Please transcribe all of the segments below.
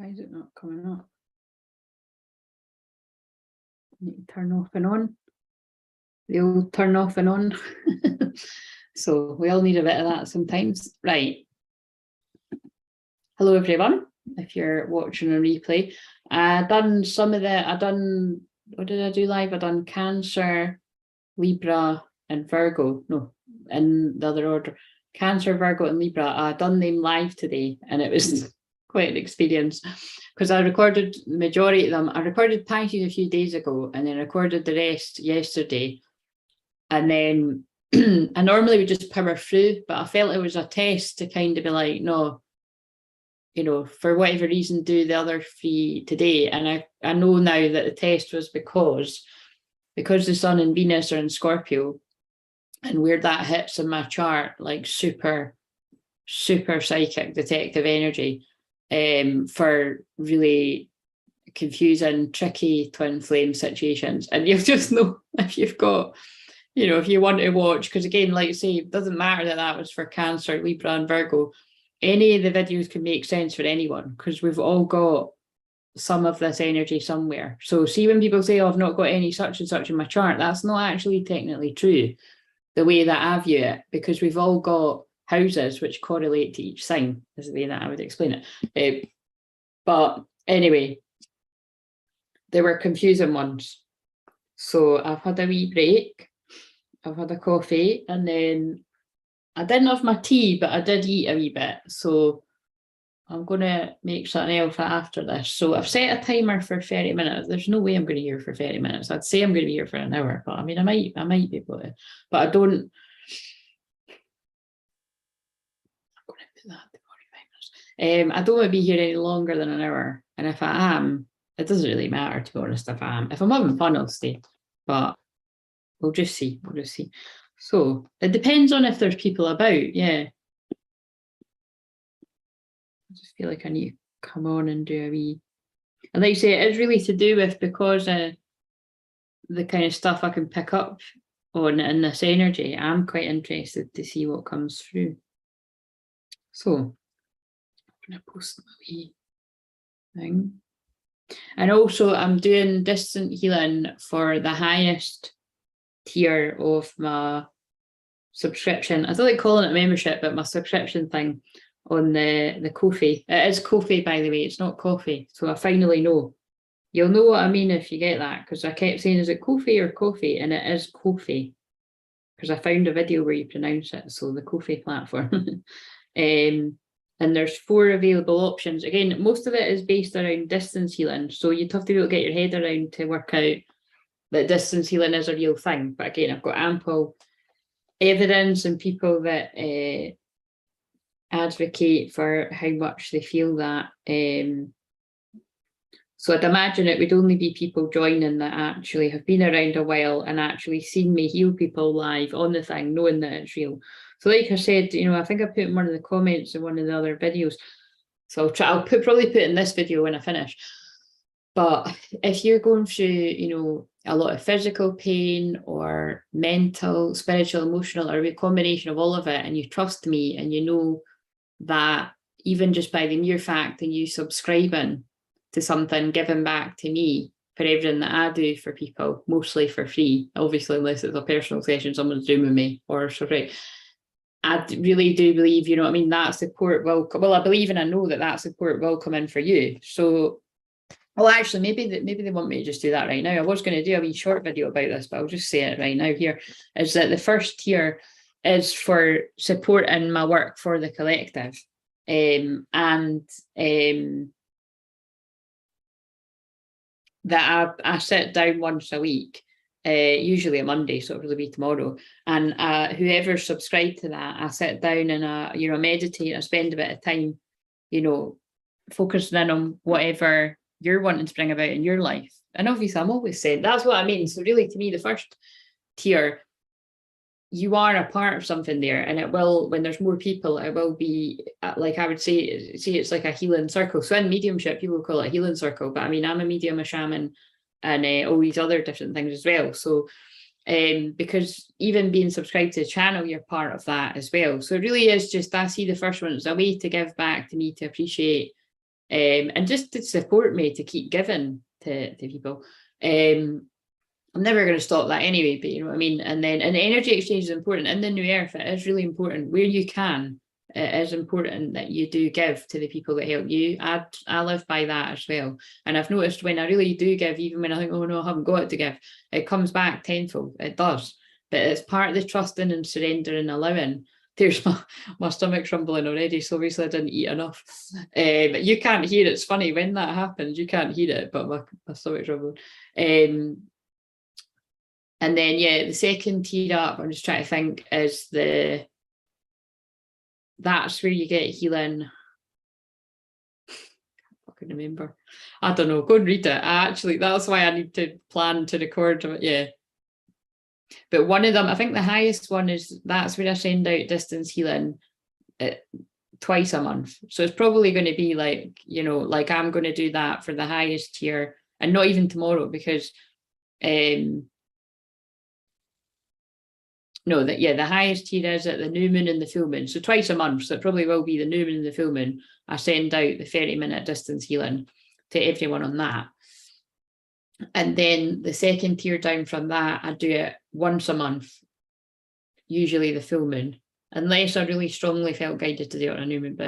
Why is it not coming up? I need to turn off and on. The old turn off and on. So we all need a bit of that sometimes. Right. Hello everyone, if you're watching a replay. What did I do live? I done Cancer, Libra and Virgo. No, in the other order. Cancer, Virgo and Libra. I done them live today and it was quite an experience because I recorded the majority of them. I recorded Pisces a few days ago and then recorded the rest yesterday. And then I normally would just power through, but I felt it was a test to kind of be like, no, you know, for whatever reason, do the other three today. And I know now that the test was because the Sun and Venus are in Scorpio and where that hits in my chart, like super, super psychic detective energy for really confusing, tricky twin flame situations. And you'll just know if you've got, you know, if you want to watch, because again, like I say, it doesn't matter that was for Cancer, Libra and Virgo. Any of the videos can make sense for anyone because we've all got some of this energy somewhere. So see when people say, oh, I've not got any such and such in my chart, that's not actually technically true the way that I view it, because we've all got houses which correlate to each sign, is the way that I would explain it. But anyway, there were confusing ones. So I've had a wee break. I've had a coffee and then I didn't have my tea, but I did eat a wee bit. So I'm going to make something else after this. So I've set a timer for 30 minutes. There's no way I'm going to be here for 30 minutes. I'd say I'm going to be here for an hour, but I mean, I might be able to, but I don't. I'm going to put that to 45 minutes. I don't want to be here any longer than an hour. And if I am, it doesn't really matter, to be honest, if I am. If I'm having fun, I'll stay. But we'll just see. We'll just see. So it depends on if there's people about. Yeah. I just feel like I need to come on and do a wee. And like you say, it is really to do with because the kind of stuff I can pick up on in this energy. I'm quite interested to see what comes through. So I'm going to post my wee thing. And also I'm doing distant healing for the highest tier of my subscription. I don't like calling it membership, but my subscription thing on the Ko-fi. It is Ko-fi, by the way, it's not coffee. So I finally know. You'll know what I mean if you get that, because I kept saying, is it Ko-fi or coffee? And it is Ko-fi, because I found a video where you pronounce it. So the Ko-fi platform. And there's 4 available options. Again, most of it is based around distance healing. So you'd have to be able to get your head around to work out that distance healing is a real thing. But again, I've got ample evidence and people that advocate for how much they feel that. So I'd imagine it would only be people joining that actually have been around a while and actually seen me heal people live on the thing, knowing that it's real. So like I said, you know, I think I put in one of the comments in one of the other videos. So I'll probably put in this video when I finish. But if you're going through, you know, a lot of physical pain or mental, spiritual, emotional, or a combination of all of it, and you trust me and you know that even just by the mere fact of you subscribing to something given back to me for everything that I do for people, mostly for free, obviously unless it's a personal session someone's doing with me or sorry. I really do believe, you know what I mean, that support will come. Well, I believe and I know that support will come in for you. So, well, actually, maybe they want me to just do that right now. I was going to do a wee short video about this, but I'll just say it right now here, is that the first tier is for supporting my work for the collective. That I sit down once a week, usually a Monday, so it'll be tomorrow. And whoever's subscribed to that, I sit down and I meditate. I spend a bit of time, focusing in on whatever you're wanting to bring about in your life. And obviously, I'm always saying that's what I mean. So really, to me, the first tier, you are a part of something there, and it will, when there's more people, it will be like I would say it's like a healing circle. So in mediumship, people call it a healing circle, but I mean, I'm a medium, a shaman, and all these other different things as well. So because even being subscribed to the channel, you're part of that as well. So it really is just, I see the first one as a way to give back to me, to appreciate and just to support me to keep giving to people. I'm never going to stop that anyway, but you know what I mean? And then, and the energy exchange is important. In the new earth, it is really important where you can. It is important that you do give to the people that help you. I live by that as well. And I've noticed when I really do give, even when I think, oh no, I haven't got it to give, it comes back tenfold. It does. But it's part of the trusting and surrendering and allowing. There's my stomach's rumbling already, so obviously I didn't eat enough. But you can't hear it. It's funny when that happens, you can't hear it, but my stomach's rumbling. And then, yeah, the second tier up, I'm just trying to think, is that's where you get healing. I can remember. I don't know. Go and read it. That's why I need to plan to record it. Yeah. But one of them, I think the highest one that's where I send out distance healing twice a month. So it's probably going to be like, you know, like I'm going to do that for the highest tier, and not even tomorrow, because no, the highest tier is at the new moon and the full moon. So twice a month. So it probably will be the new moon and the full moon. I send out the 30-minute distance healing to everyone on that. And then the second tier down from that, I do it once a month, usually the full moon, unless I really strongly felt guided to do it on a new moon.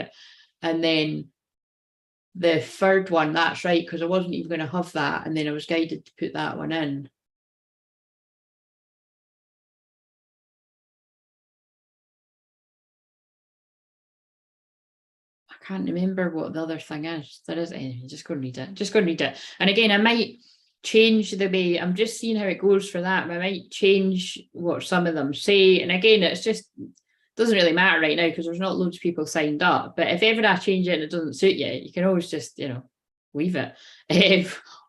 And then the third one, that's right, because I wasn't even going to have that. And then I was guided to put that one in. I can't remember what the other thing is. There is anyway, just go and read it. And again, I might change the way, I'm just seeing how it goes for that. I might change what some of them say. And again, it's just doesn't really matter right now because there's not loads of people signed up. But if ever I change it and it doesn't suit you, you can always just, you know, leave it.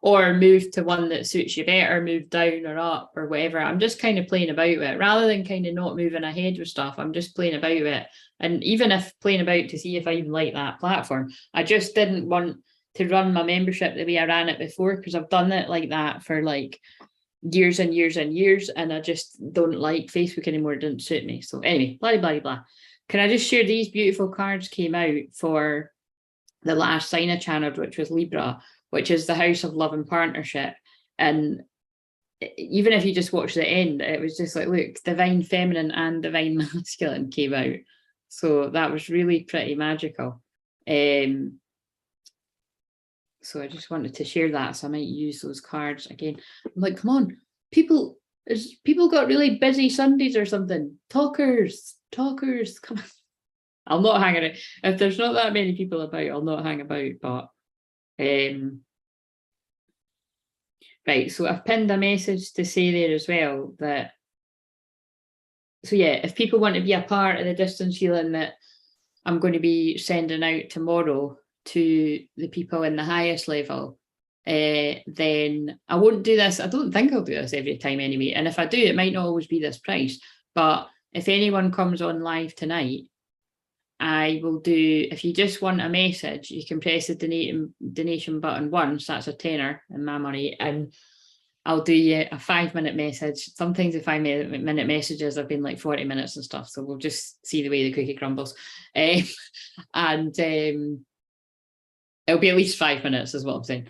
Or move to one that suits you better, move down or up or whatever. I'm just kind of playing about with it rather than kind of not moving ahead with stuff. I'm just playing about with it. And even if playing about to see if I even like that platform, I just didn't want to run my membership the way I ran it before, because I've done it like that for like years and years and years, and I just don't like Facebook anymore. It didn't suit me. So anyway, blah, blah, blah. Can I just share these beautiful cards came out for the last sign I channeled, which was Libra, which is the house of love and partnership. And even if you just watch the end, it was just like, look, divine feminine and divine masculine came out. So that was really pretty magical. So I just wanted to share that. So I might use those cards again. I'm like, come on, people got really busy Sundays or something. Talkers, come on. I'll not hang around. If there's not that many people about, I'll not hang about. But right, so I've pinned a message to say there as well that, so yeah, if people want to be a part of the distance healing that I'm going to be sending out tomorrow to the people in the highest level, then I won't do this. I don't think I'll do this every time anyway. And if I do, it might not always be this price. But if anyone comes on live tonight, I will do, if you just want a message, you can press the donation button once, that's a tenner in my money, and I'll do you a 5-minute message. Sometimes the 5-minute messages have been like 40 minutes and stuff, so we'll just see the way the cookie crumbles. And it'll be at least 5 minutes is what I'm saying.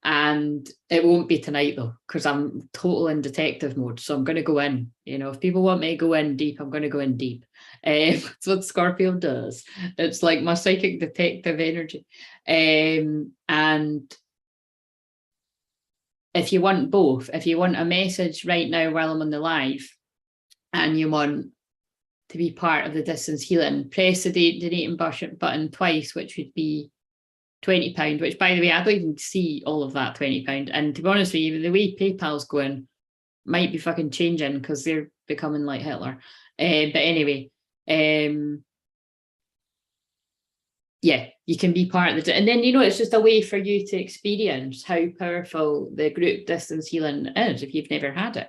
And it won't be tonight though, because I'm total in detective mode. So I'm going to go in, you know, if people want me to go in deep, I'm going to go in deep. That's what Scorpio does. It's like my psychic detective energy. And if you want both, if you want a message right now while I'm on the live and you want to be part of the distance healing, press the donating button twice, which would be £20, which by the way, I don't even see all of that £20. And to be honest with you, the way PayPal's going might be fucking changing because they're becoming like Hitler. But anyway, yeah, you can be part of the, and then, you know, it's just a way for you to experience how powerful the group distance healing is if you've never had it.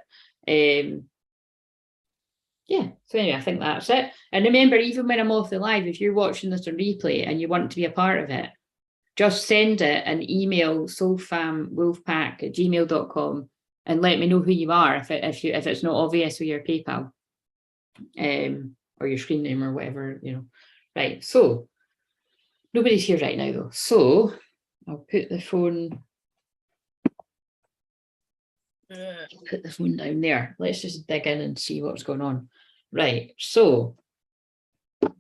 Yeah, so anyway, I think that's it. And remember, even when I'm off the live, if you're watching this on replay and you want to be a part of it, just send it an email, soulfamwolfpack@gmail.com, and let me know who you are if it's not obvious with your PayPal or your screen name or whatever, you know. Right, so nobody's here right now though. So I'll put the phone down there. Let's just dig in and see what's going on. Right, so wait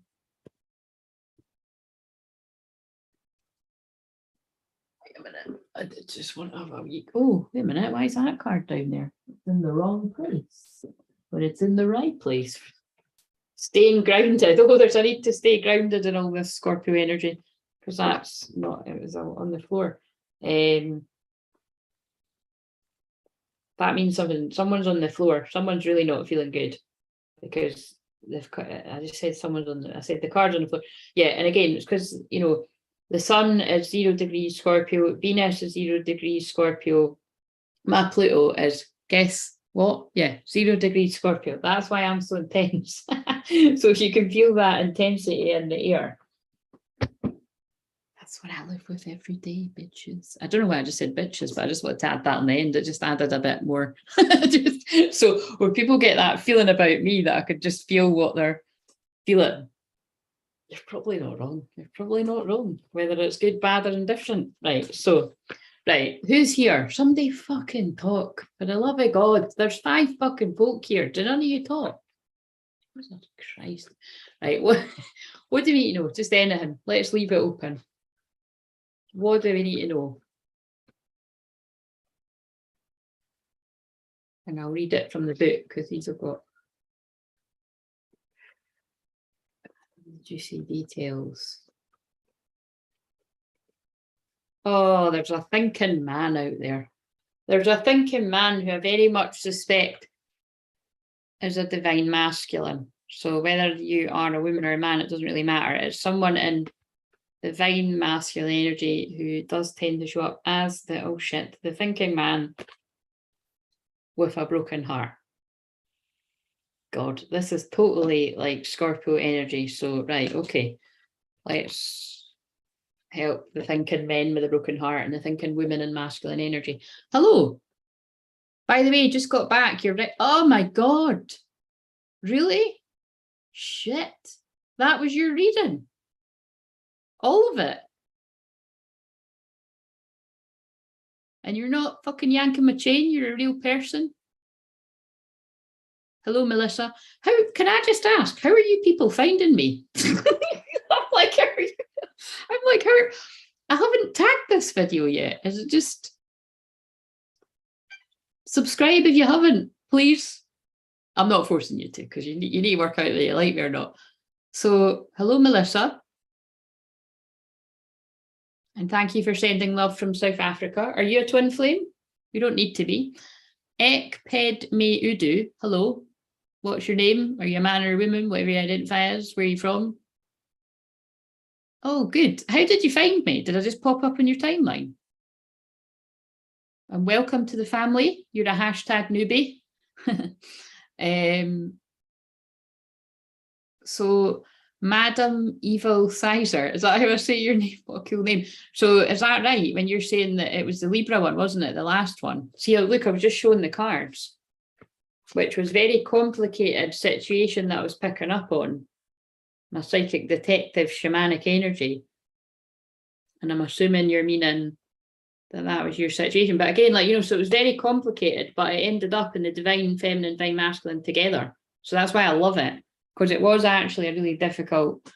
a minute. I just want to have a week. Oh, wait a minute. Why is that card down there? It's in the wrong place. But it's in the right place. Staying grounded. Oh, there's a need to stay grounded in all this Scorpio energy, because that's not, it was all on the floor. That means someone's on the floor. Someone's really not feeling good, because they've got, I just said someone's on the, I said the card's on the floor. Yeah, and again, it's because, you know, the sun is 0 degrees Scorpio, Venus is 0 degrees Scorpio, my Pluto is, guess what? Yeah, 0 degrees Scorpio. That's why I'm so intense. So if you can feel that intensity in the air, that's what I live with every day, bitches. I don't know why I just said bitches, but I just wanted to add that on the end. It just added a bit more. So when people get that feeling about me that I could just feel what they're feeling, you're probably not wrong. You're probably not wrong, whether it's good, bad, or indifferent. Right, so, right, who's here? Somebody fucking talk. For the love of God, there's 5 fucking folk here. Do none of you talk? Jesus Christ. Right, what do we need to know? Just anything. Let's leave it open. What do we need to know? And I'll read it from the book, because these have got juicy details. Oh, there's a thinking man out there. There's a thinking man who I very much suspect is a divine masculine. So whether you are a woman or a man, it doesn't really matter. It's someone in divine masculine energy who does tend to show up as the, oh shit, the thinking man with a broken heart. God, this is totally like Scorpio energy. So, right, okay. Let's help the thinking men with a broken heart and the thinking women in masculine energy. Hello. By the way, just got back. You're right. Oh my God. Really? Shit. That was your reading. All of it. And you're not fucking yanking my chain. You're a real person. Hello, Melissa. How can I just ask? How are you people finding me? I'm like, how are you? I'm like, how? I haven't tagged this video yet. Is it just subscribe if you haven't, please? I'm not forcing you to, because you need to work out whether you like me or not. So, hello, Melissa. And thank you for sending love from South Africa. Are you a twin flame? You don't need to be. Ekped me udu. Hello. What's your name? Are you a man or a woman? Whatever you identify as. Where are you from? Oh, good. How did you find me? Did I just pop up on your timeline? And welcome to the family. You're a hashtag newbie. So Madam Evil Sizer, is that how I say your name? What a cool name. So is that right when you're saying that it was the Libra one, wasn't it? The last one. See, look, I was just showing the cards, which was very complicated situation that I was picking up on. My psychic detective shamanic energy. And I'm assuming you're meaning that was your situation. But again, like, you know, so it was very complicated, but it ended up in the divine feminine, divine masculine together. So that's why I love it, because it was actually a really difficult.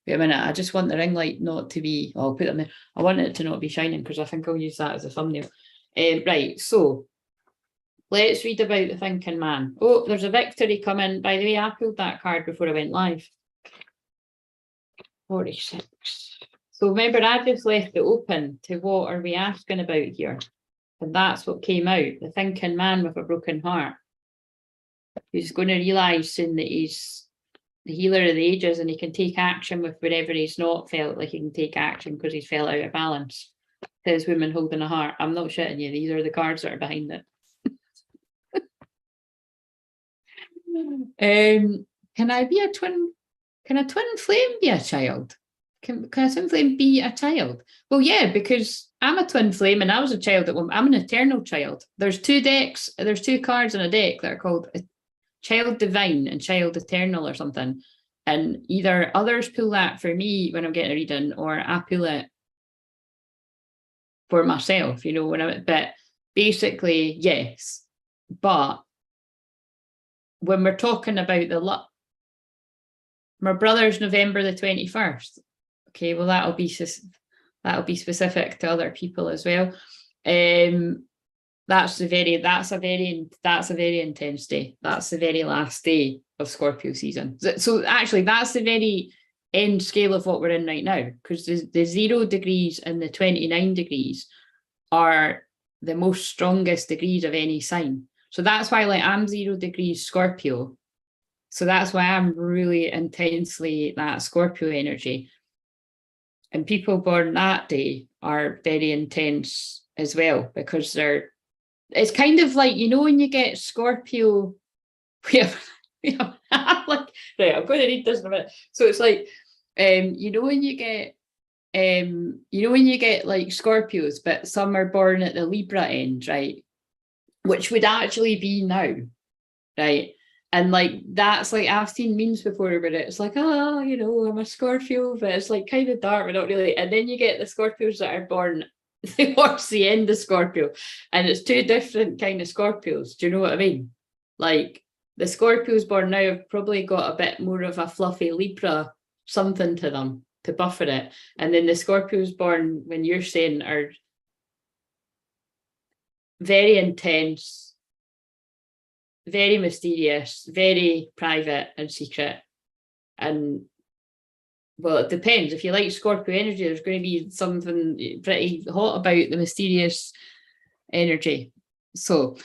Wait a minute, I just want the ring light not to be, I'll put it in there. I want it to not be shining, because I think I'll use that as a thumbnail. Right, so let's read about the thinking man. Oh, there's a victory coming. By the way, I pulled that card before I went live. 46. So remember, I just left it open to what are we asking about here? And that's what came out. The thinking man with a broken heart. He's going to realise soon that he's the healer of the ages and he can take action with wherever he's not felt like he can take action because he's felt out of balance. Says woman holding a heart. I'm not shitting you. These are the cards that are behind it. Can I be a twin? Can a twin flame be a child? Can a twin flame be a child? Well, yeah, because I'm a twin flame and I was a child at one. I'm an eternal child. There's 2 decks. There's 2 cards in a deck that are called Child Divine and Child Eternal or something. And either others pull that for me when I'm getting a reading, or I pull it for myself, you know, but basically, yes. But when we're talking about my brother's November the 21st. Okay, well, that'll be specific to other people as well. That's a very intense day. That's the very last day of Scorpio season. So actually, that's the very end scale of what we're in right now, because the 0 degrees and the 29 degrees are the most strongest degrees of any sign. So that's why, like, I'm 0 degrees Scorpio. So that's why I'm really intensely that Scorpio energy. And people born that day are very intense as well, because it's kind of like, you know, when you get Scorpio, we have like, right, I'm going to read this in a minute. So it's like, you know, when you get like Scorpios, but some are born at the Libra end, right? Which would actually be now, right? And like, that's like, I've seen memes before where it's like, oh, you know, I'm a Scorpio, but it's like kind of dark, but not really. And then you get the Scorpios that are born towards the end of Scorpio, and it's two different kind of Scorpios. Do you know what I mean? Like, the Scorpios born now have probably got a bit more of a fluffy Libra something to them to buffer it. And then the Scorpios born when you're saying are very intense, very mysterious, very private and secret. And well, it depends. If you like Scorpio energy, there's going to be something pretty hot about the mysterious energy. So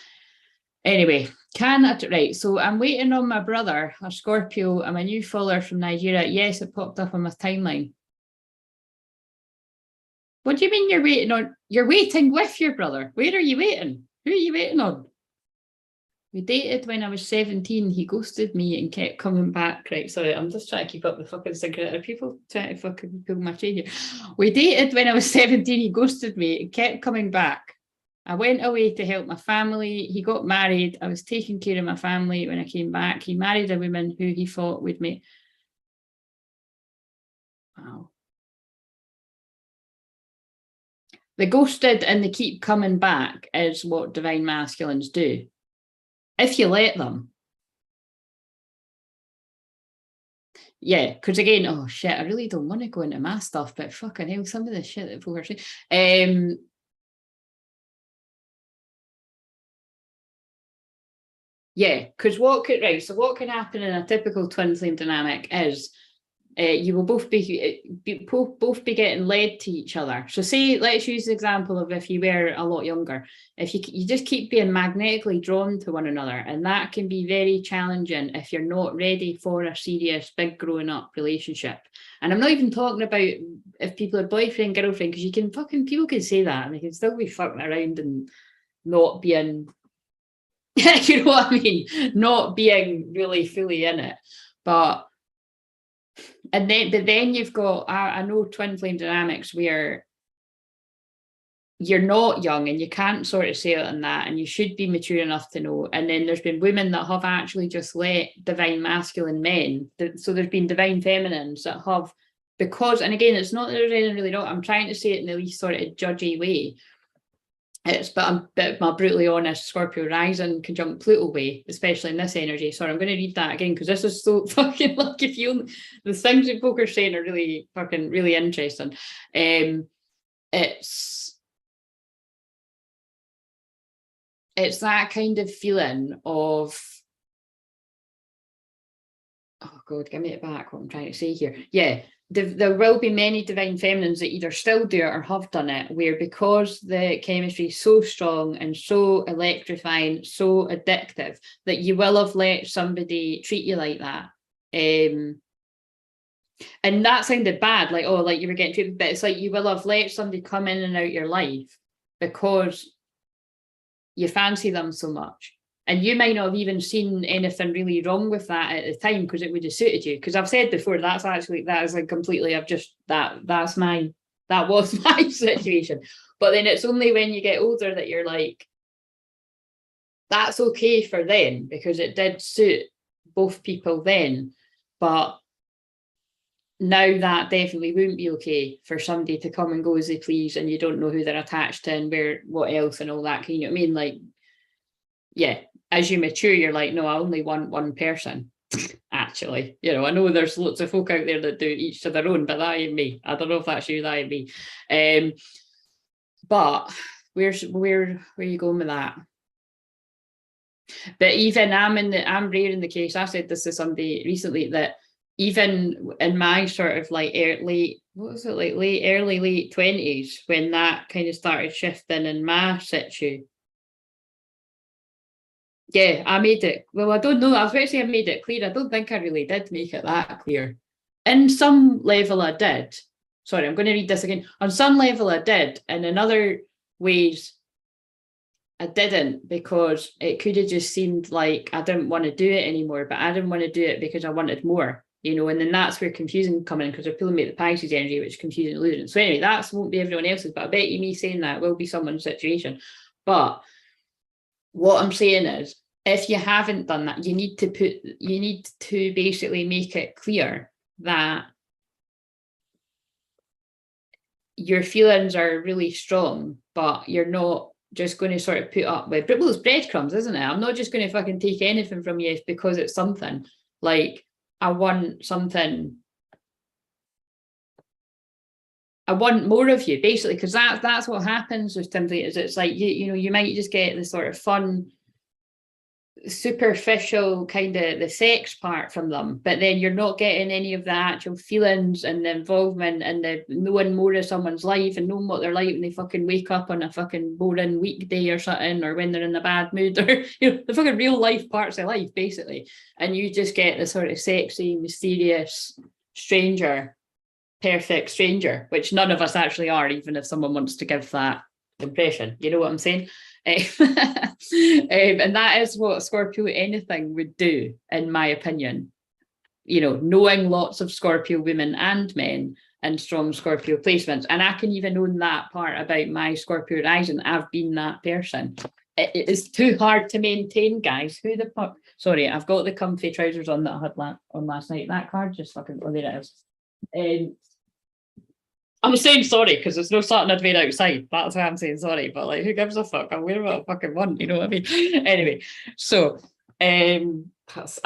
anyway, right. So I'm waiting on my brother, a Scorpio. I'm a new follower from Nigeria. Yes, it popped up on my timeline. What do you mean you're waiting on? You're waiting with your brother. Where are you waiting? Who are you waiting on? We dated when I was 17. He ghosted me and kept coming back. Right, sorry, I'm just trying to keep up the fucking cigarette. Are people trying to fucking pull my chain here? We dated when I was 17. He ghosted me and kept coming back. I went away to help my family. He got married. I was taking care of my family when I came back. He married a woman who he thought would make... Wow. The ghosted and the keep coming back is what divine masculines do. If you let them. Yeah, because again, oh shit, I really don't want to go into my stuff, but fucking hell, some of the shit that people are saying. Yeah, because what can happen in a typical twin flame dynamic is you will both be getting led to each other. So say, let's use the example of if you were a lot younger, if you just keep being magnetically drawn to one another, and that can be very challenging if you're not ready for a serious big growing up relationship. And I'm not even talking about if people are boyfriend, girlfriend, because people can say that and they can still be fucking around and not being you know what I mean, not being really fully in it. But then you've got, I know twin flame dynamics where you're not young and you can't sort of say it on that, and you should be mature enough to know. And then there's been women that have actually just let divine masculine men, so there's been divine feminines that have, because, and again, it's not that there's anything really wrong, I'm trying to say it in the least sort of judgy way. But my brutally honest Scorpio rising conjunct Pluto way, especially in this energy. Sorry, I'm going to read that again because this is so fucking like, if you, the things that folk are saying are really fucking really interesting. It's that kind of feeling of, oh God, give me it back, what I'm trying to say here. Yeah. There will be many divine feminines that either still do it or have done it, where because the chemistry is so strong and so electrifying, so addictive, that you will have let somebody treat you like that. And that sounded bad, like, oh, like you were getting treated, but it's like you will have let somebody come in and out your life because you fancy them so much. And you might not have even seen anything really wrong with that at the time because it would have suited you. Because I've said before, that is like completely, that was my situation. But then it's only when you get older that you're like, that's okay for then, because it did suit both people then. But now that definitely wouldn't be okay for somebody to come and go as they please, and you don't know who they're attached to and where, what else and all that. You know what I mean? Like, yeah, as you mature, you're like, no, I only want one person. Actually, you know, I know there's lots of folk out there that do each to their own, but that ain't me. I don't know if that's you, that ain't me. But where are you going with that? But even I'm rare in the case. I said this to somebody recently, that even in my sort of like late 20s, when that kind of started shifting in my situ. Yeah, I made it. Well, I don't know. I was about to say I made it clear. I don't think I really did make it that clear. In some level, I did. Sorry, I'm going to read this again. On some level, I did. And in other ways, I didn't, because it could have just seemed like I didn't want to do it anymore, but I didn't want to do it because I wanted more, you know, and then that's where confusion come in, because they're pulling me at the Pisces energy, which is confusion and illusion. So anyway, that won't be everyone else's, but I bet you me saying that will be someone's situation. But what I'm saying is, if you haven't done that, you need to basically make it clear that your feelings are really strong, but you're not just going to sort of put up with, well, it's breadcrumbs, isn't it? I'm not just going to fucking take anything from you because it's something. Like, I want something, I want more of you, basically, because that's what happens with TWINFLAME. Is it's like you know, you might just get the sort of fun, superficial kind of the sex part from them, but then you're not getting any of the actual feelings and the involvement and the knowing more of someone's life and knowing what they're like when they fucking wake up on a fucking boring weekday or something, or when they're in a bad mood, or you know, the fucking real life parts of life, basically. And you just get the sort of sexy, mysterious stranger, perfect stranger, which none of us actually are, even if someone wants to give that impression. You know what I'm saying? And that is what Scorpio anything would do, in my opinion. You know, knowing lots of Scorpio women and men and strong Scorpio placements. And I can even own that part about my Scorpio rising. I've been that person. It is too hard to maintain, guys. Who the fuck? Sorry, I've got the comfy trousers on that I had on last night. That card just fucking, oh, there it is. I'm saying sorry because there's no starting I'd made outside. That's why I'm saying sorry. But like, who gives a fuck? I'm wearing what I fucking want. You know what I mean? Anyway, so I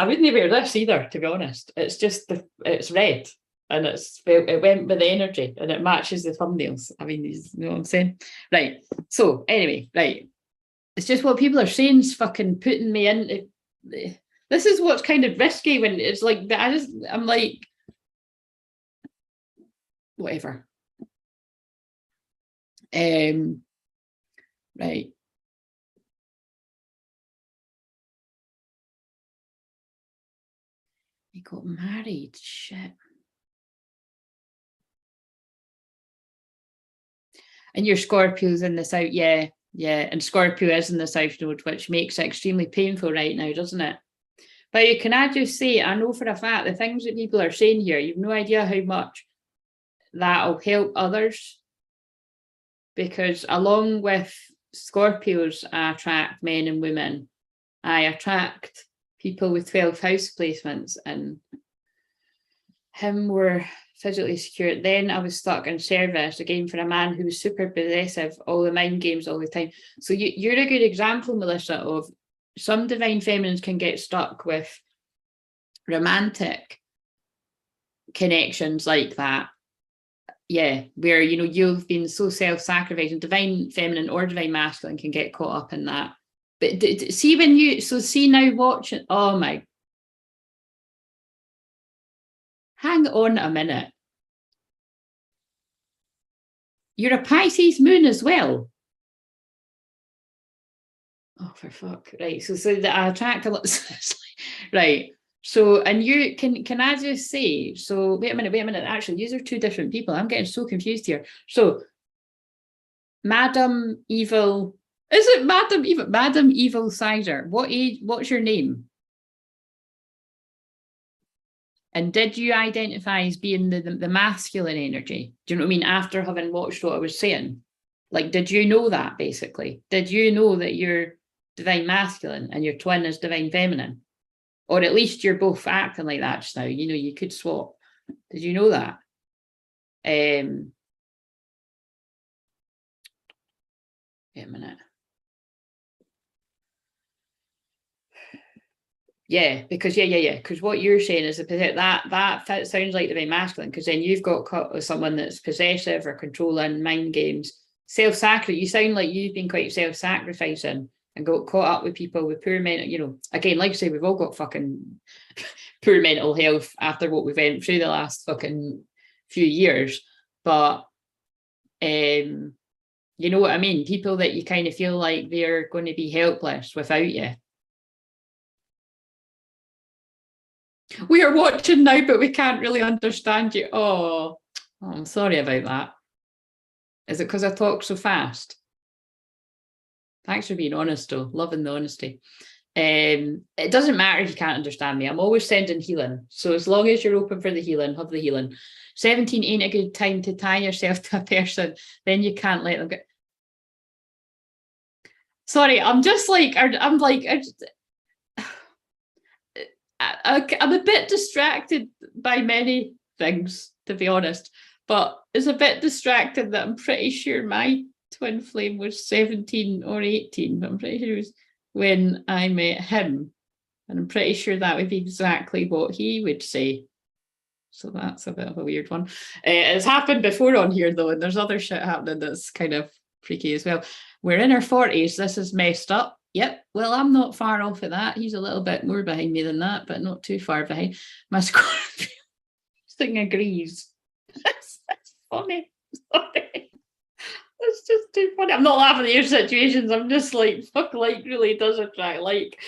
wouldn't wear this either, to be honest. It's just it's red, and it went with the energy, and it matches the thumbnails. I mean, you know what I'm saying? Right. So anyway, right. It's just what people are saying is fucking putting me into. This is what's kind of risky when it's like, I'm like, whatever. Right. He got married. Shit. And your Scorpio's in the south, yeah. And Scorpio is in the south node, which makes it extremely painful right now, doesn't it? But can I just say, I know for a fact the things that people are saying here, you've no idea how much that'll help others. Because along with Scorpios, I attract men and women. I attract people with 12th house placements, and him were physically secure. Then I was stuck in service again for a man who was super possessive, all the mind games all the time. So you're a good example, Melissa, of some divine feminines can get stuck with romantic connections like that. Yeah, where, you know, you've been so self-sacrificing. Divine feminine or divine masculine can get caught up in that. But see now watching, oh my, hang on a minute. You're a Pisces moon as well. Oh, for fuck. Right. So that I attract a lot. Right. So, and you can I just say, so wait a minute. Actually, these are two different people. I'm getting so confused here. So, Madam Evil, is it Madam Evil? Madam Evil Sizer. What's your name? And did you identify as being the masculine energy? Do you know what I mean? After having watched what I was saying, like, did you know that basically? Did you know that you're divine masculine and your twin is divine feminine? Or at least you're both acting like that just now. You know, you could swap. Did you know that? Wait a minute. Yeah, because because what you're saying is that sounds like the very masculine, because then you've got caught with someone that's possessive or controlling, mind games, self-sacrifice. You sound like you've been quite self-sacrificing and got caught up with people with poor mental, again, like I say, we've all got fucking poor mental health after what we've went through the last fucking few years. But you know what I mean? People that you kind of feel like they're going to be helpless without you. We are watching now, but we can't really understand you. Oh, I'm sorry about that. Is it because I talk so fast? Thanks for being honest, though. Loving the honesty. It doesn't matter if you can't understand me. I'm always sending healing. So as long as you're open for the healing, have the healing. 17 ain't a good time to tie yourself to a person. Then you can't let them go. Sorry, I'm just like, I'm a bit distracted by many things, to be honest, but it's a bit distracted that I'm pretty sure my twin flame was 17 or 18, but I'm pretty sure it was when I met him, and I'm pretty sure that would be exactly what he would say. So that's a bit of a weird one. It's happened before on here, though, and there's other shit happening that's kind of freaky as well. We're in our 40s. This is messed up. Yep. Well, I'm not far off of that. He's a little bit more behind me than that, but not too far behind. My Scorpio thing agrees. That's funny. Sorry. It's just too funny. I'm not laughing at your situations. I'm just like, fuck, like really does attract like.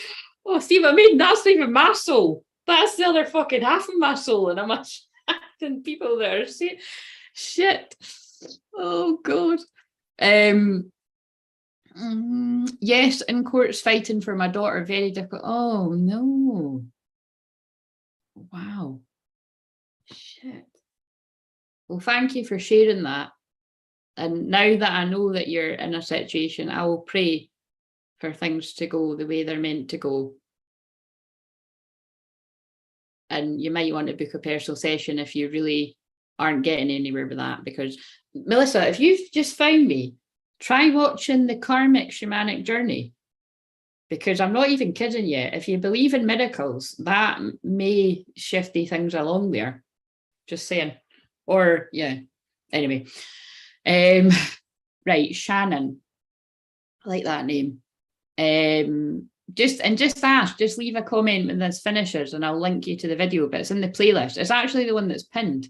Oh, Steve, I mean, that's not even my soul. That's the other fucking half of my soul, and I'm attracting people that are saying shit. Oh God. Yes, in courts fighting for my daughter, very difficult. Oh no. Wow. Shit. Well, thank you for sharing that. And now that I know that you're in a situation, I will pray for things to go the way they're meant to go. And you might want to book a personal session if you really aren't getting anywhere with that. Because Melissa, if you've just found me, try watching the Karmic Shamanic Journey. Because I'm not even kidding you. If you believe in miracles, that may shifty things along there. Just saying. Or yeah. Anyway. Right, Shannon. I like that name. Just ask, just leave a comment when this finishes and I'll link you to the video, but it's in the playlist. It's actually the one that's pinned.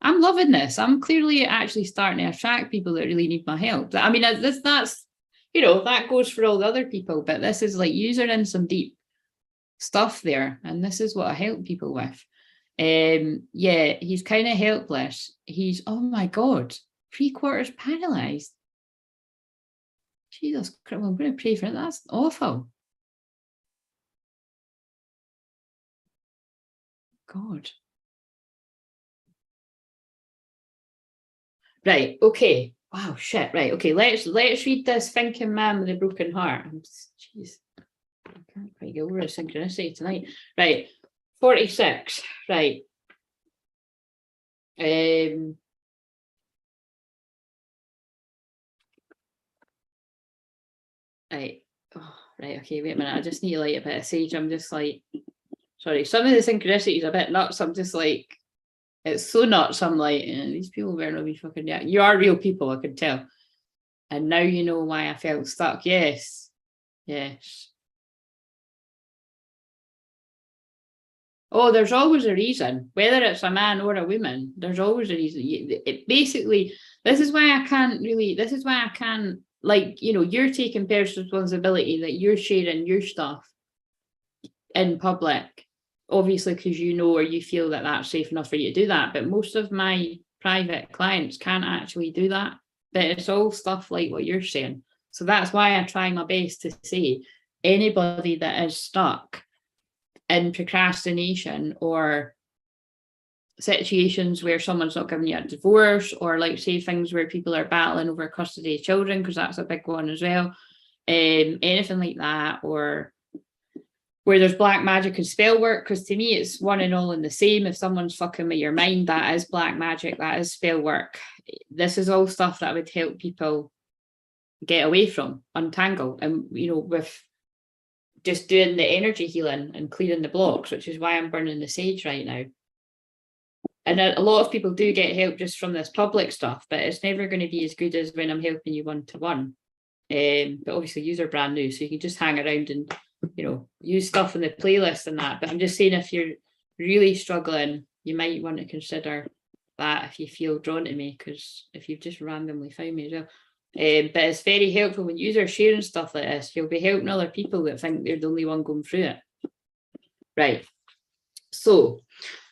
I'm loving this. I'm clearly actually starting to attract people that really need my help. I mean, that's that goes for all the other people, but this is like you're in some deep stuff there, and this is what I help people with. Yeah, he's kind of helpless. He's, oh my God, 3/4 paralyzed. Jesus Christ, I'm going to pray for it. That's awful. God. Right, okay. Wow, shit. Right, okay. Let's read this Thinking Man with a Broken Heart. Jeez, I can't quite get over a synchronicity tonight. Right, 46. Right. Right. Oh, right. Okay. Wait a minute. I just need like a bit of sage. I'm just like, sorry. Some of the synchronicities are a bit nuts. I'm just like, it's so nuts. I'm like, these people better not be fucking. Yeah, you are real people. I could tell. And now you know why I felt stuck. Yes. Yes. Oh, there's always a reason. Whether it's a man or a woman, there's always a reason. Basically, this is why I can't, like, you're taking personal responsibility that you're sharing your stuff in public, obviously, because or you feel that that's safe enough for you to do that. But most of my private clients can't actually do that. But it's all stuff like what you're saying. So that's why I try my best to say anybody that is stuck in procrastination or situations where someone's not giving you a divorce, or like say things where people are battling over custody of children, because that's a big one as well, anything like that, or where there's black magic and spell work, because to me it's one and all in the same. If someone's fucking with your mind, that is black magic, that is spell work. This is all stuff that would help people get away from, untangle, and you know, with just doing the energy healing and clearing the blocks, which is why I'm burning the sage right now. And a lot of people do get help just from this public stuff, but it's never going to be as good as when I'm helping you one-to-one. But obviously yous are brand new, so you can just hang around and, you know, use stuff in the playlist and that. But I'm just saying, if you're really struggling, you might want to consider that if you feel drawn to me, because if you've just randomly found me as well. But it's very helpful when yous are sharing stuff like this. You'll be helping other people that think they're the only one going through it. Right. So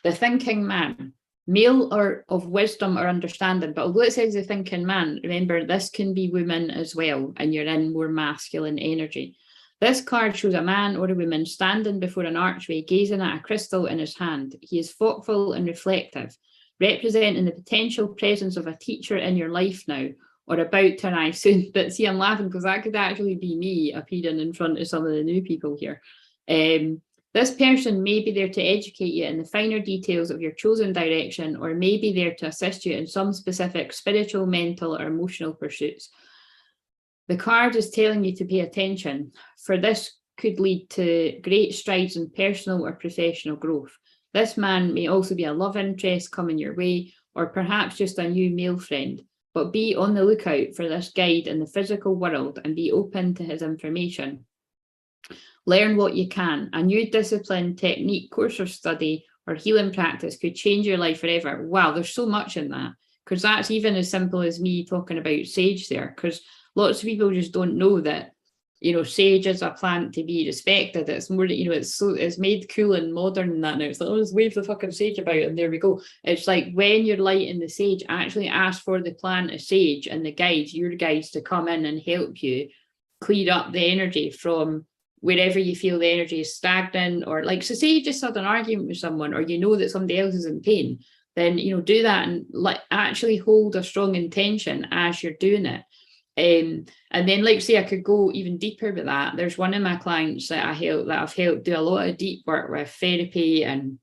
the thinking man, male or of wisdom or understanding, but although it says the thinking man, remember this can be women as well, and you're in more masculine energy. This card shows a man or a woman standing before an archway, gazing at a crystal in his hand. He is thoughtful and reflective, representing the potential presence of a teacher in your life now, or about to arrive soon. But see, I'm laughing because that could actually be me appearing in front of some of the new people here. This person may be there to educate you in the finer details of your chosen direction, or may be there to assist you in some specific spiritual, mental, or emotional pursuits. The card is telling you to pay attention, for this could lead to great strides in personal or professional growth. This man may also be a love interest coming your way, or perhaps just a new male friend. But be on the lookout for this guide in the physical world and be open to his information. Learn what you can. A new discipline, technique, course of study, or healing practice could change your life forever. Wow, there's so much in that, because that's even as simple as me talking about sage there, because lots of people just don't know that, you know, sage is a plant to be respected. It's more, you know, it's made cool and modern and that now. It's like, oh, just wave the fucking sage about and there we go. It's like when you're lighting the sage, actually ask for the plant of sage and the guides, your guides, to come in and help you clear up the energy from wherever you feel the energy is stagnant, or like, so say you just had an argument with someone, or you know that somebody else is in pain, then, you know, do that and actually hold a strong intention as you're doing it. And then, like, say I could go even deeper with that. There's one of my clients that I've helped do a lot of deep work with therapy, and,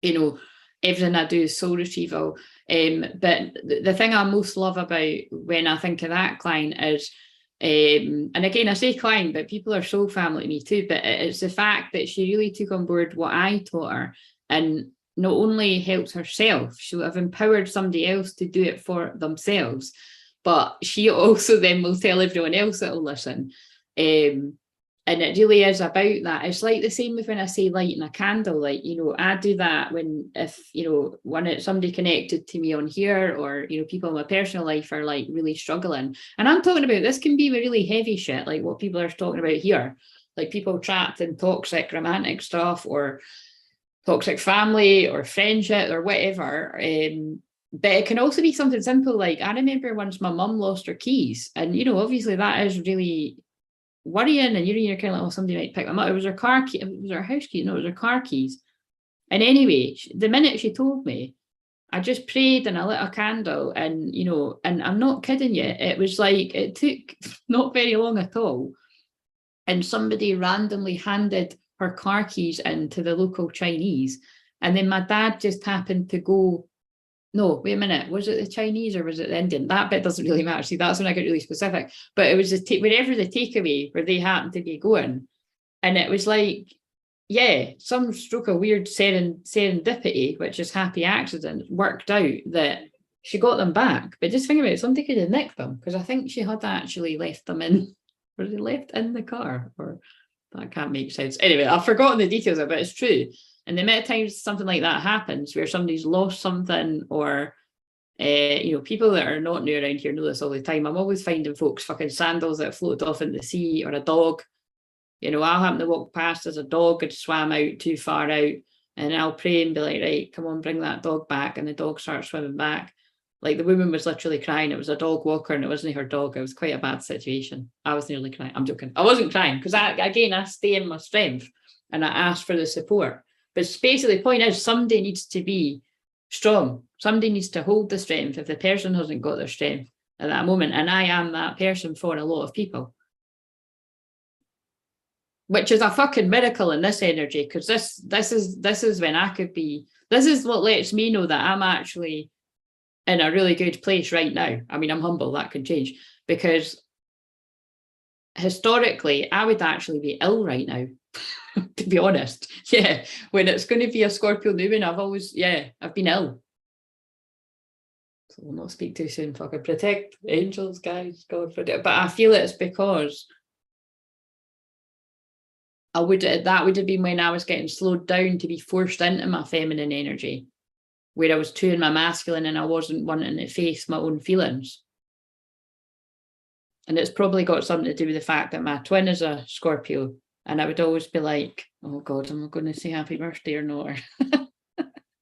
you know, everything I do is soul retrieval. But the thing I most love about when I think of that client is, and again, I say client, but people are soul family to me too, but it's the fact that she really took on board what I taught her, and not only helps herself, she'll have empowered somebody else to do it for themselves, but she also then will tell everyone else that will listen. And it really is about that. It's like the same with when I say lighting a candle, like, you know, I do that when, if, you know, when somebody connected to me on here, or, you know, people in my personal life are like really struggling. And I'm talking about, this can be really heavy shit, like what people are talking about here, like people trapped in toxic romantic stuff, or toxic family, or friendship, or whatever. But it can also be something simple. Like, I remember once my mum lost her keys, and, you know, obviously that is really worrying, and you're kind of like, oh, somebody might pick them up. It was her car key, it was her house key, no, it was her car keys. And anyway, the minute she told me, I just prayed and I lit a candle, and, you know, and I'm not kidding you, it was like, it took not very long at all, and somebody randomly handed her car keys into the local Chinese. And then my dad just happened to go, no, wait a minute, was it the Chinese or was it the Indian? That bit doesn't really matter. See, that's when I get really specific. But it was wherever the takeaway where they happened to be going. And it was like, yeah, some stroke of weird serendipity, which is happy accident, worked out that she got them back. But just think about it, somebody could have nicked them, because I think she had actually left them in, or they left in the car, or that can't make sense. Anyway, I've forgotten the details of it, but it's true. And the amount of times something like that happens, where somebody's lost something, or, you know, people that are not new around here know this all the time. I'm always finding folks fucking sandals that float off in the sea, or a dog. You know, I'll happen to walk past as a dog had swam out too far out, and I'll pray and be like, right, come on, bring that dog back. And the dog starts swimming back. Like, the woman was literally crying. It was a dog walker, and it wasn't her dog. It was quite a bad situation. I was nearly crying. I'm joking. I wasn't crying, because I stay in my strength, and I asked for the support. But basically, the point is, somebody needs to be strong. Somebody needs to hold the strength if the person hasn't got their strength at that moment. And I am that person for a lot of people. which is a fucking miracle in this energy, because this is when I could be, this is what lets me know that I'm actually in a really good place right now. I mean, I'm humble, that could change, because historically I would actually be ill right now. To be honest, yeah, when it's going to be a Scorpio new moon, I've been ill. So we'll not speak too soon. Fucking protect angels, guys, God protect. But I feel it's because that would have been when I was getting slowed down to be forced into my feminine energy, where I was too in my masculine and I wasn't wanting to face my own feelings. And it's probably got something to do with the fact that my twin is a Scorpio, and I would always be like, oh God, am I going to say happy birthday or not?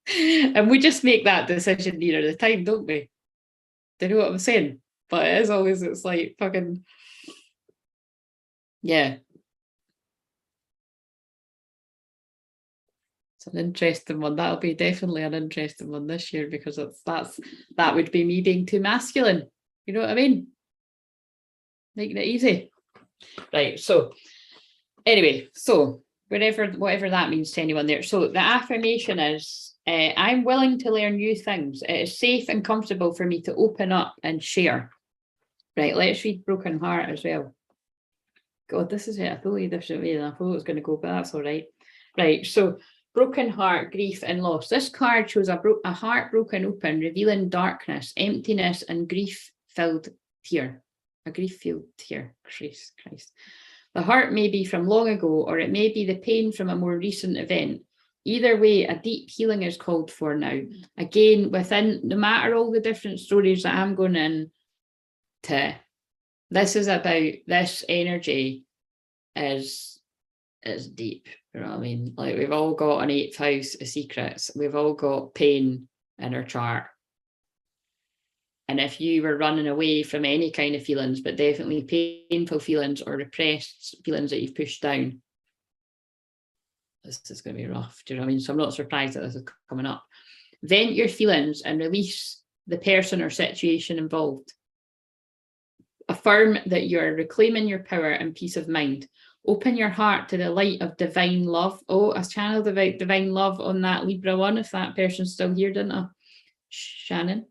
And we just make that decision nearer the time, don't we? Do you know what I'm saying? But it is always, it's like fucking, yeah. It's an interesting one. That'll be definitely an interesting one this year, because that would be me being too masculine. You know what I mean? Making it easy. Right. So anyway, so whatever that means to anyone there. So the affirmation is, I'm willing to learn new things. It is safe and comfortable for me to open up and share. Right, let's read Broken Heart as well. God, this is a totally different way than I thought it was going to go, but that's all right. Right, so broken heart, grief and loss. This card shows a heart broken open, revealing darkness, emptiness and grief-filled tear. A grief-filled tear, Christ. The heart may be from long ago, or it may be the pain from a more recent event. Either way, a deep healing is called for now. Again, no matter all the different stories that I'm going into, this is about, this energy is deep. You know what I mean? Like, we've all got an 8th house of secrets. We've all got pain in our chart. And if you were running away from any kind of feelings, but definitely painful feelings or repressed feelings that you've pushed down, this is going to be rough. Do you know what I mean? So I'm not surprised that this is coming up. Vent your feelings and release the person or situation involved. Affirm that you're reclaiming your power and peace of mind. Open your heart to the light of divine love. Oh, I channeled about divine love on that Libra one, if that person's still here, didn't I? Shannon.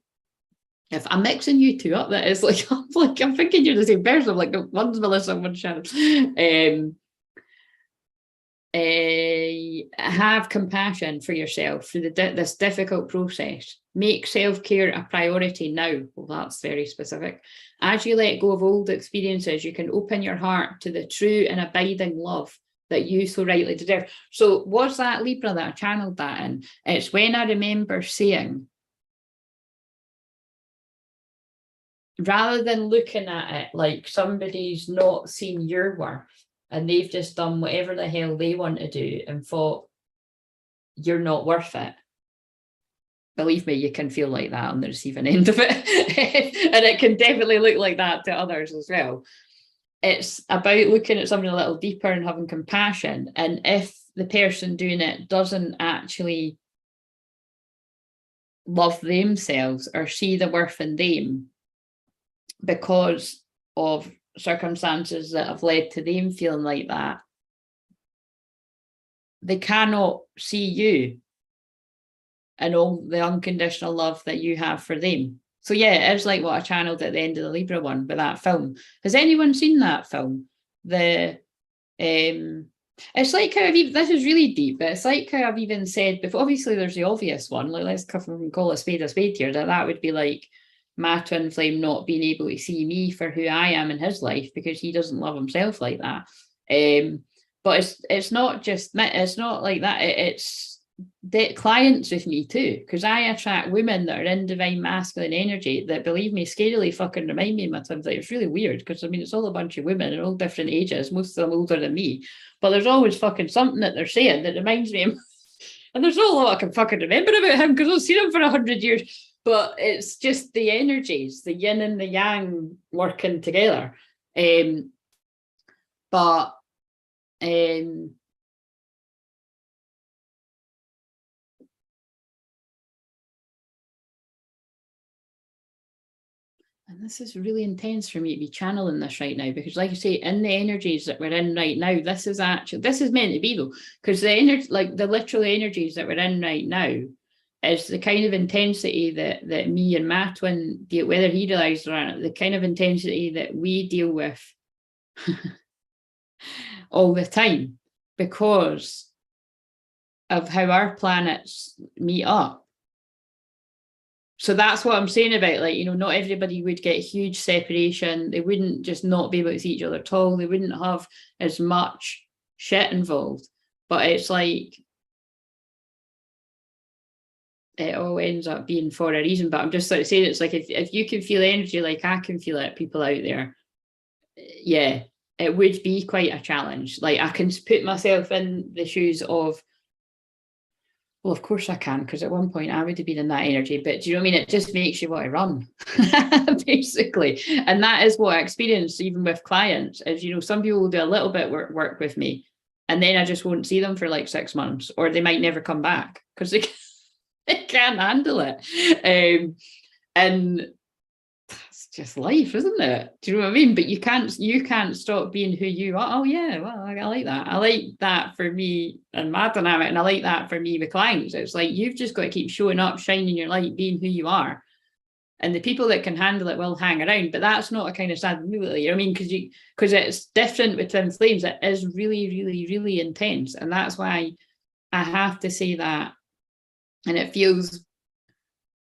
If I'm mixing you two up, that is like, I'm thinking you're the same person. I'm like, one's Melissa, one's Shannon. Have compassion for yourself through this difficult process. Make self-care a priority now. Well, that's very specific. As you let go of old experiences, you can open your heart to the true and abiding love that you so rightly deserve. So what's that Libra that I channeled that in? It's when I remember saying, rather than looking at it like somebody's not seen your worth and they've just done whatever the hell they want to do and thought you're not worth it. Believe me, you can feel like that on the receiving end of it. And it can definitely look like that to others as well. It's about looking at something a little deeper and having compassion. And if the person doing it doesn't actually love themselves or see the worth in them, because of circumstances that have led to them feeling like that, they cannot see you and all the unconditional love that you have for them. So yeah, it's like what I channeled at the end of the Libra one with that film. Has anyone seen that film? It's like how this is really deep, but it's like how I've even said before. Obviously, there's the obvious one. Like, let's call a spade here. That would be like my twin flame not being able to see me for who I am in his life because he doesn't love himself like that. But it's not just, it's not like that. It's clients with me too, because I attract women that are in divine masculine energy that, believe me, scarily fucking remind me of my twins. Like, it's really weird because I mean, it's all a bunch of women in all different ages, most of them older than me, but there's always fucking something that they're saying that reminds me of him. And there's not a lot I can fucking remember about him because I've seen him for 100 years. But it's just the energies, the yin and the yang working together. and this is really intense for me to be channeling this right now, because like I say, in the energies that we're in right now, this is meant to be though, because the energy, like the literal energies that we're in right now, is the kind of intensity that me and my twin deal, whether he realizes or not, the kind of intensity that we deal with all the time, because of how our planets meet up. So that's what I'm saying about, like, you know, not everybody would get huge separation. They wouldn't just not be able to see each other at all. They wouldn't have as much shit involved. But it's like, it all ends up being for a reason. But I'm just sort of saying, it's like, if you can feel energy like I can feel it, people out there, yeah, it would be quite a challenge. Like, I can put myself in the shoes of, well, of course I can, because at one point I would have been in that energy, but do you know what I mean? It just makes you want to run, basically. And that is what I experience even with clients, is, you know, some people will do a little bit work with me, and then I just won't see them for like 6 months, or they might never come back because they can't handle it. And that's just life, isn't it? Do you know what I mean? But you can't stop being who you are. Oh yeah, well, I like that. I like that for me and my dynamic, and I like that for me with clients. It's like, you've just got to keep showing up, shining your light, being who you are. And the people that can handle it will hang around, but that's not a kind of sad movie. You know what I mean? Because it's different with twin flames. It is really, really, really intense. And that's why I have to say that. And it feels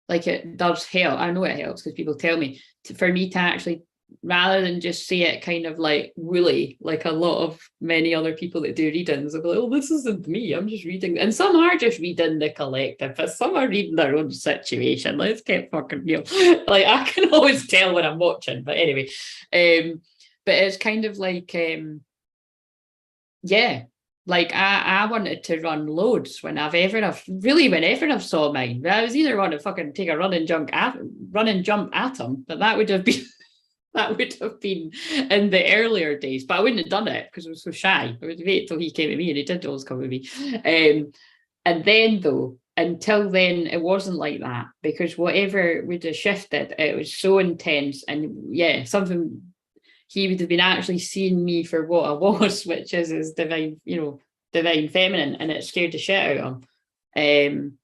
like it does help. I know it helps because people tell me for me to actually, rather than just say it kind of like woolly, like a lot of many other people that do readings, they'll be like, oh, this isn't me, I'm just reading. And some are just reading the collective, but some are reading their own situation. Let's get fucking real. Like, I can always tell when I'm watching, but anyway. But it's kind of like, yeah, like I wanted to run loads whenever I've saw mine. I was either want to fucking take a run and jump at them, but that would have been in the earlier days. But I wouldn't have done it because I was so shy. I would wait till he came to me, and he did always come with me. And then though, until then, it wasn't like that, because whatever would have shifted, it was so intense. And yeah, something, he would have been actually seeing me for what I was, which is his divine, you know, divine feminine, and it scared the shit out of him.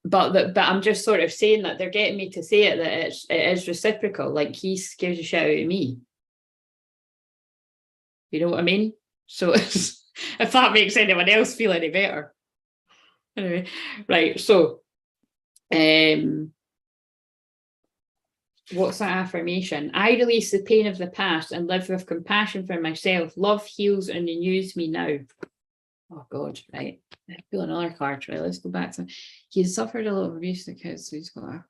But I'm just sort of saying that they're getting me to say it, that it is reciprocal. Like, he scares the shit out of me. You know what I mean? So if that makes anyone else feel any better. Anyway, right. So, what's that affirmation? I release the pain of the past and live with compassion for myself. Love heals and renews me now. Oh God, right. I feel another card. Right, let's go back to. He's suffered a lot of abuse as a kid, so he's got a.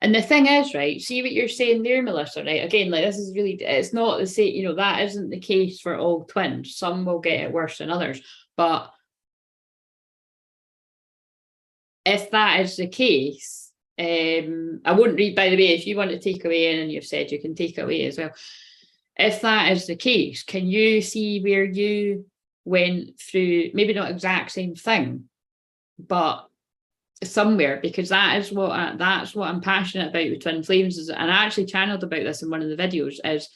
And the thing is, right, see what you're saying there, Melissa, right? Again, like, this is really, it's not the same, you know, that isn't the case for all twins. Some will get it worse than others. But if that is the case, I wouldn't read, by the way, if you want to take away, and you've said you can take away as well. If that is the case, can you see where you went through, maybe not exact same thing, but somewhere, because that's what I'm passionate about with twin flames, is, and I actually channeled about this in one of the videos, is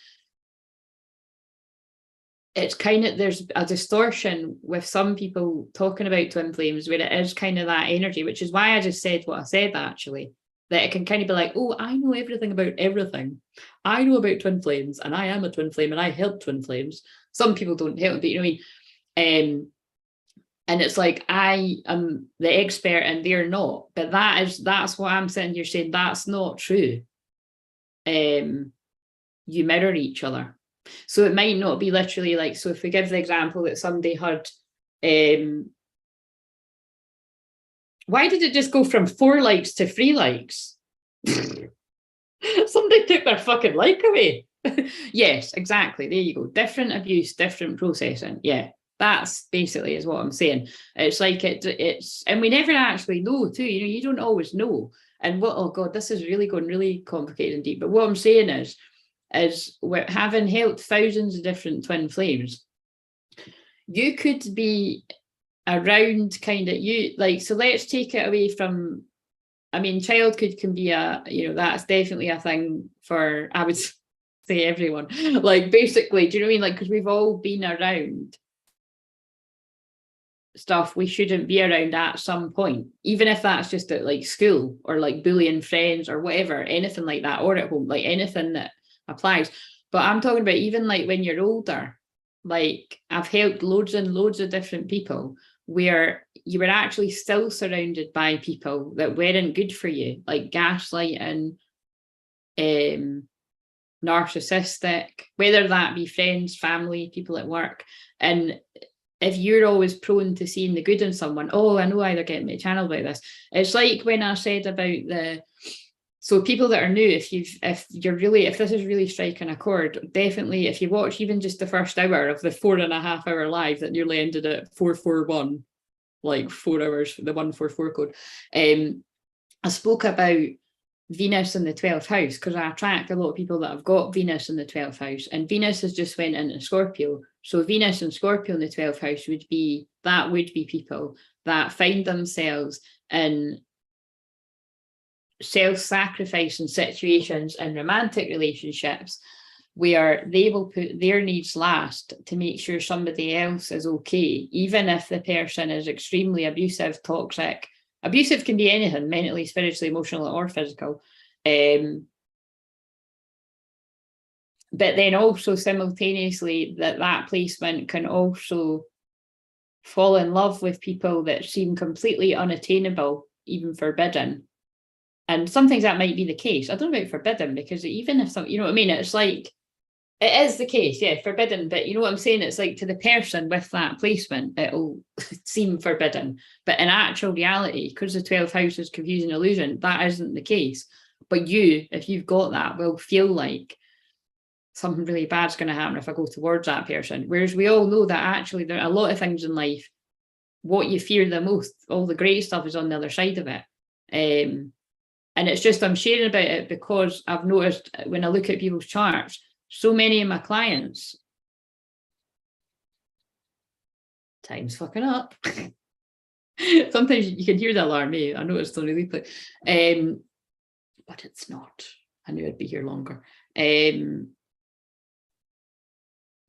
it's kind of, there's a distortion with some people talking about twin flames where it is kind of that energy, which is why I just said what I said, actually, that it can kind of be like, oh, I know everything about everything. I know about twin flames, and I am a twin flame, and I help twin flames. Some people don't help, but you know what I mean? And it's like, I am the expert and they're not. But that's what I'm sitting here saying, that's not true. You mirror each other. So it might not be literally like, so if we give the example that somebody had, why did it just go from 4 likes to 3 likes? Somebody took their fucking like away. Yes, exactly. There you go. Different abuse, different processing. Yeah. That's basically is what I'm saying. It's like it's, and we never actually know too, you know, you don't always know. And what, oh God, this is really going really complicated and deep. But what I'm saying is we're having helped thousands of different twin flames. You could be around kind of you, like, so let's take it away from, I mean, childhood can be a, that's definitely a thing for, I would say, everyone. Like, basically, do you know what I mean? Like, because we've all been around stuff we shouldn't be around at some point, even if that's just at like school or like bullying friends or whatever, anything like that, or at home, like anything that applies. But I'm talking about even like when you're older, like I've helped loads and loads of different people where you were actually still surrounded by people that weren't good for you, like gaslighting, narcissistic, whether that be friends, family, people at work. And if you're always prone to seeing the good in someone, oh, I know they're getting me a channel about this. It's like when I said about so people that are new, if this is really striking a chord, definitely if you watch even just the first hour of the 4.5 hour live that nearly ended at 441, like 4 hours, the 144 code. I spoke about Venus in the 12th house because I attract a lot of people that have got Venus in the 12th house, and Venus has just went into Scorpio. So Venus and Scorpio in the 12th house would be people that find themselves in self-sacrificing situations and romantic relationships where they will put their needs last to make sure somebody else is okay, even if the person is extremely abusive, toxic. Abusive can be anything, mentally, spiritually, emotionally, or physical. But then also simultaneously that placement can also fall in love with people that seem completely unattainable, even forbidden. And sometimes that might be the case. I don't know about forbidden, because even if you know what I mean, it's like, it is the case, yeah, forbidden, but you know what I'm saying? It's like to the person with that placement, it'll seem forbidden. But in actual reality, because the 12th house is confusing illusion, that isn't the case. But you, if you've got that, will feel like something really bad's going to happen if I go towards that person. Whereas we all know that actually there are a lot of things in life, what you fear the most, all the great stuff is on the other side of it. And it's just, I'm sharing about it because I've noticed when I look at people's charts, so many of my clients, time's fucking up. Sometimes you can hear the alarm, I noticed on the replay, but it's not. I knew I'd be here longer.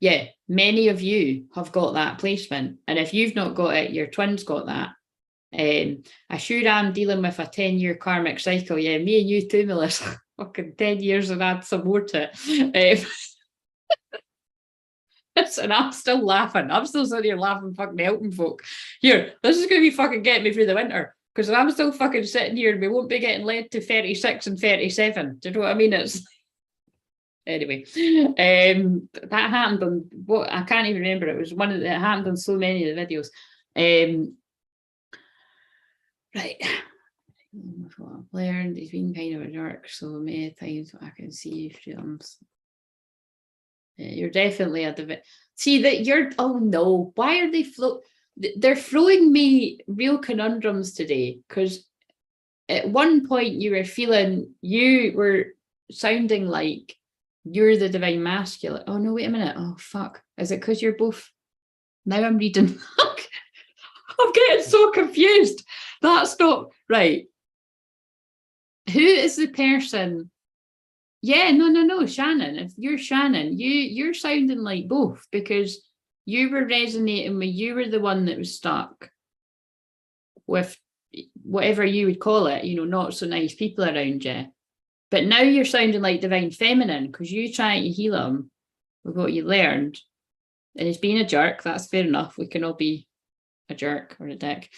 Yeah, many of you have got that placement, and if you've not got it, your twin's got that. I sure am dealing with a 10-year karmic cycle. Yeah, me and you too, Melissa. Fucking 10 years and I'd support it. And I'm still laughing. I'm still sitting here laughing, fucking helping folk. Here, this is going to be fucking getting me through the winter, because I'm still fucking sitting here and we won't be getting led to 36 and 37. Do you know what I mean? It's anyway. That happened on what I can't even remember. It was one of the, it happened on so many of the videos. Right. What I've learned, he's been kind of a jerk so many times I can see films. You're definitely at the see that you're, oh no, why are they they're throwing me real conundrums today, because at one point you were feeling, you were sounding like you're the divine masculine. Oh no, wait a minute. Oh fuck, is it because you're both? Now I'm reading. I'm getting so confused. That's not right. Who is the person? Yeah, no, Shannon. If you're Shannon, you're sounding like both, because you were resonating with, you were the one that was stuck with whatever you would call it, not so nice people around you. But now you're sounding like divine feminine, because you trying to heal him with what you learned. And he's being a jerk. That's fair enough. We can all be a jerk or a dick.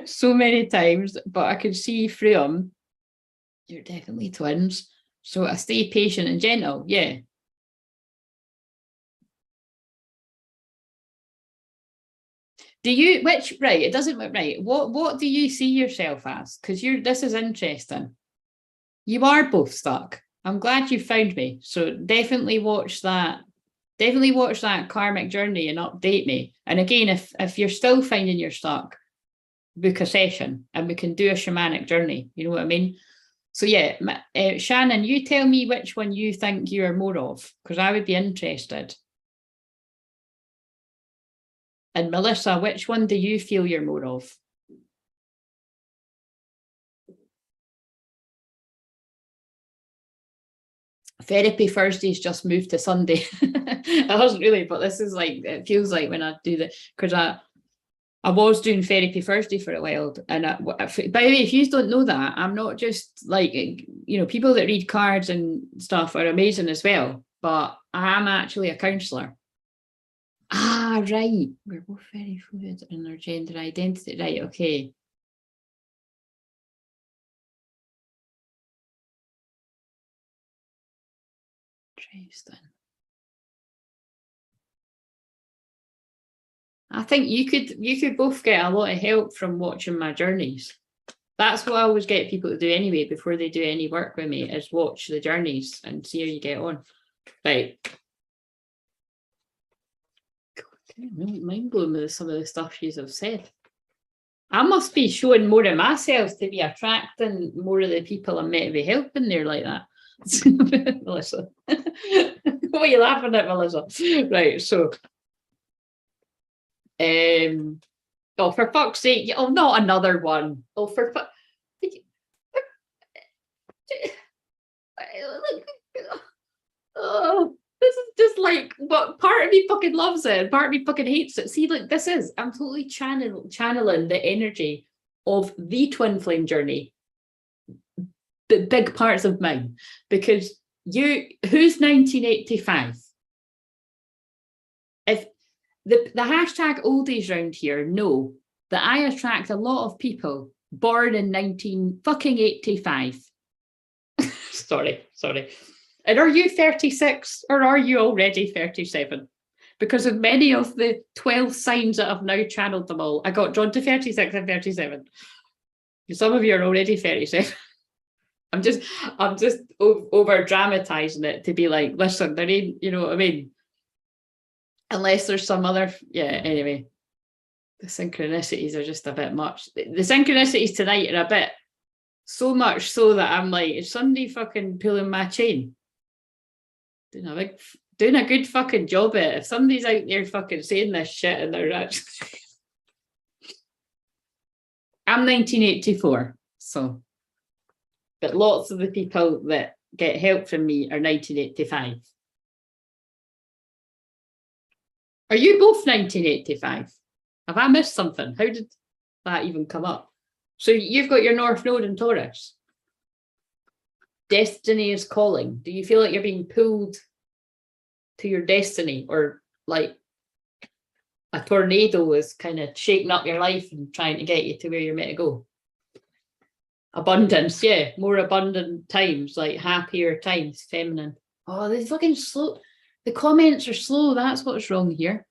So many times, but I can see through them. You're definitely twins. So I stay patient and gentle. Yeah. Do you, right, it doesn't, right. What do you see yourself as? Because this is interesting. You are both stuck. I'm glad you found me. So definitely watch that. Definitely watch that karmic journey and update me. And again, if you're still finding you're stuck, book a session and we can do a shamanic journey. You know what I mean? So yeah, Shannon, you tell me which one you think you are more of, because I would be interested. And Melissa, which one do you feel you're more of? Therapy Thursdays just moved to Sunday. It hasn't really, but this is like, it feels like when I do that, because I was doing Therapy Thursday for a while. And by the way, if you don't know that, I'm not just like, you know, people that read cards and stuff are amazing as well, but I am actually a counsellor. Ah, right. We're both very fluid in our gender identity. Right, okay. Interesting. I think you could both get a lot of help from watching my journeys. That's what I always get people to do anyway before they do any work with me, is watch the journeys and see how you get on. Right. I'm mind blown with some of the stuff you have said. I must be showing more of myself to be attracting more of the people I'm meant to be helping there like that. Melissa. What are you laughing at, Melissa? Right, so oh, for fuck's sake, oh, not another one. Oh, for fuck. Oh, this is just like, what, part of me fucking loves it, part of me fucking hates it. See, like, this is, I'm totally channeling the energy of the twin flame journey, the big parts of mine, because who's 1985? If the hashtag oldies round here know that I attract a lot of people born in 1985. sorry. And are you 36 or are you already 37? Because of many of the 12 signs that I've now channeled them all, I got drawn to 36 and 37. Some of you are already 37. I'm just over dramatizing it to be like, listen, there ain't, you know what I mean? Unless there's some other, yeah, anyway. The synchronicities are just a bit much. The synchronicities tonight are a bit, so much so that I'm like, is somebody fucking pulling my chain? Doing a good fucking job at it. If somebody's out there fucking saying this shit and they're actually I'm 1984, so, but lots of the people that get help from me are 1985. Are you both 1985? Have I missed something? How did that even come up? So you've got your North Node in Taurus. Destiny is calling. Do you feel like you're being pulled to your destiny, or like a tornado is kind of shaking up your life and trying to get you to where you're meant to go? Abundance, yeah, more abundant times, like happier times, feminine. Oh, they're fucking slow. The comments are slow. That's what's wrong here.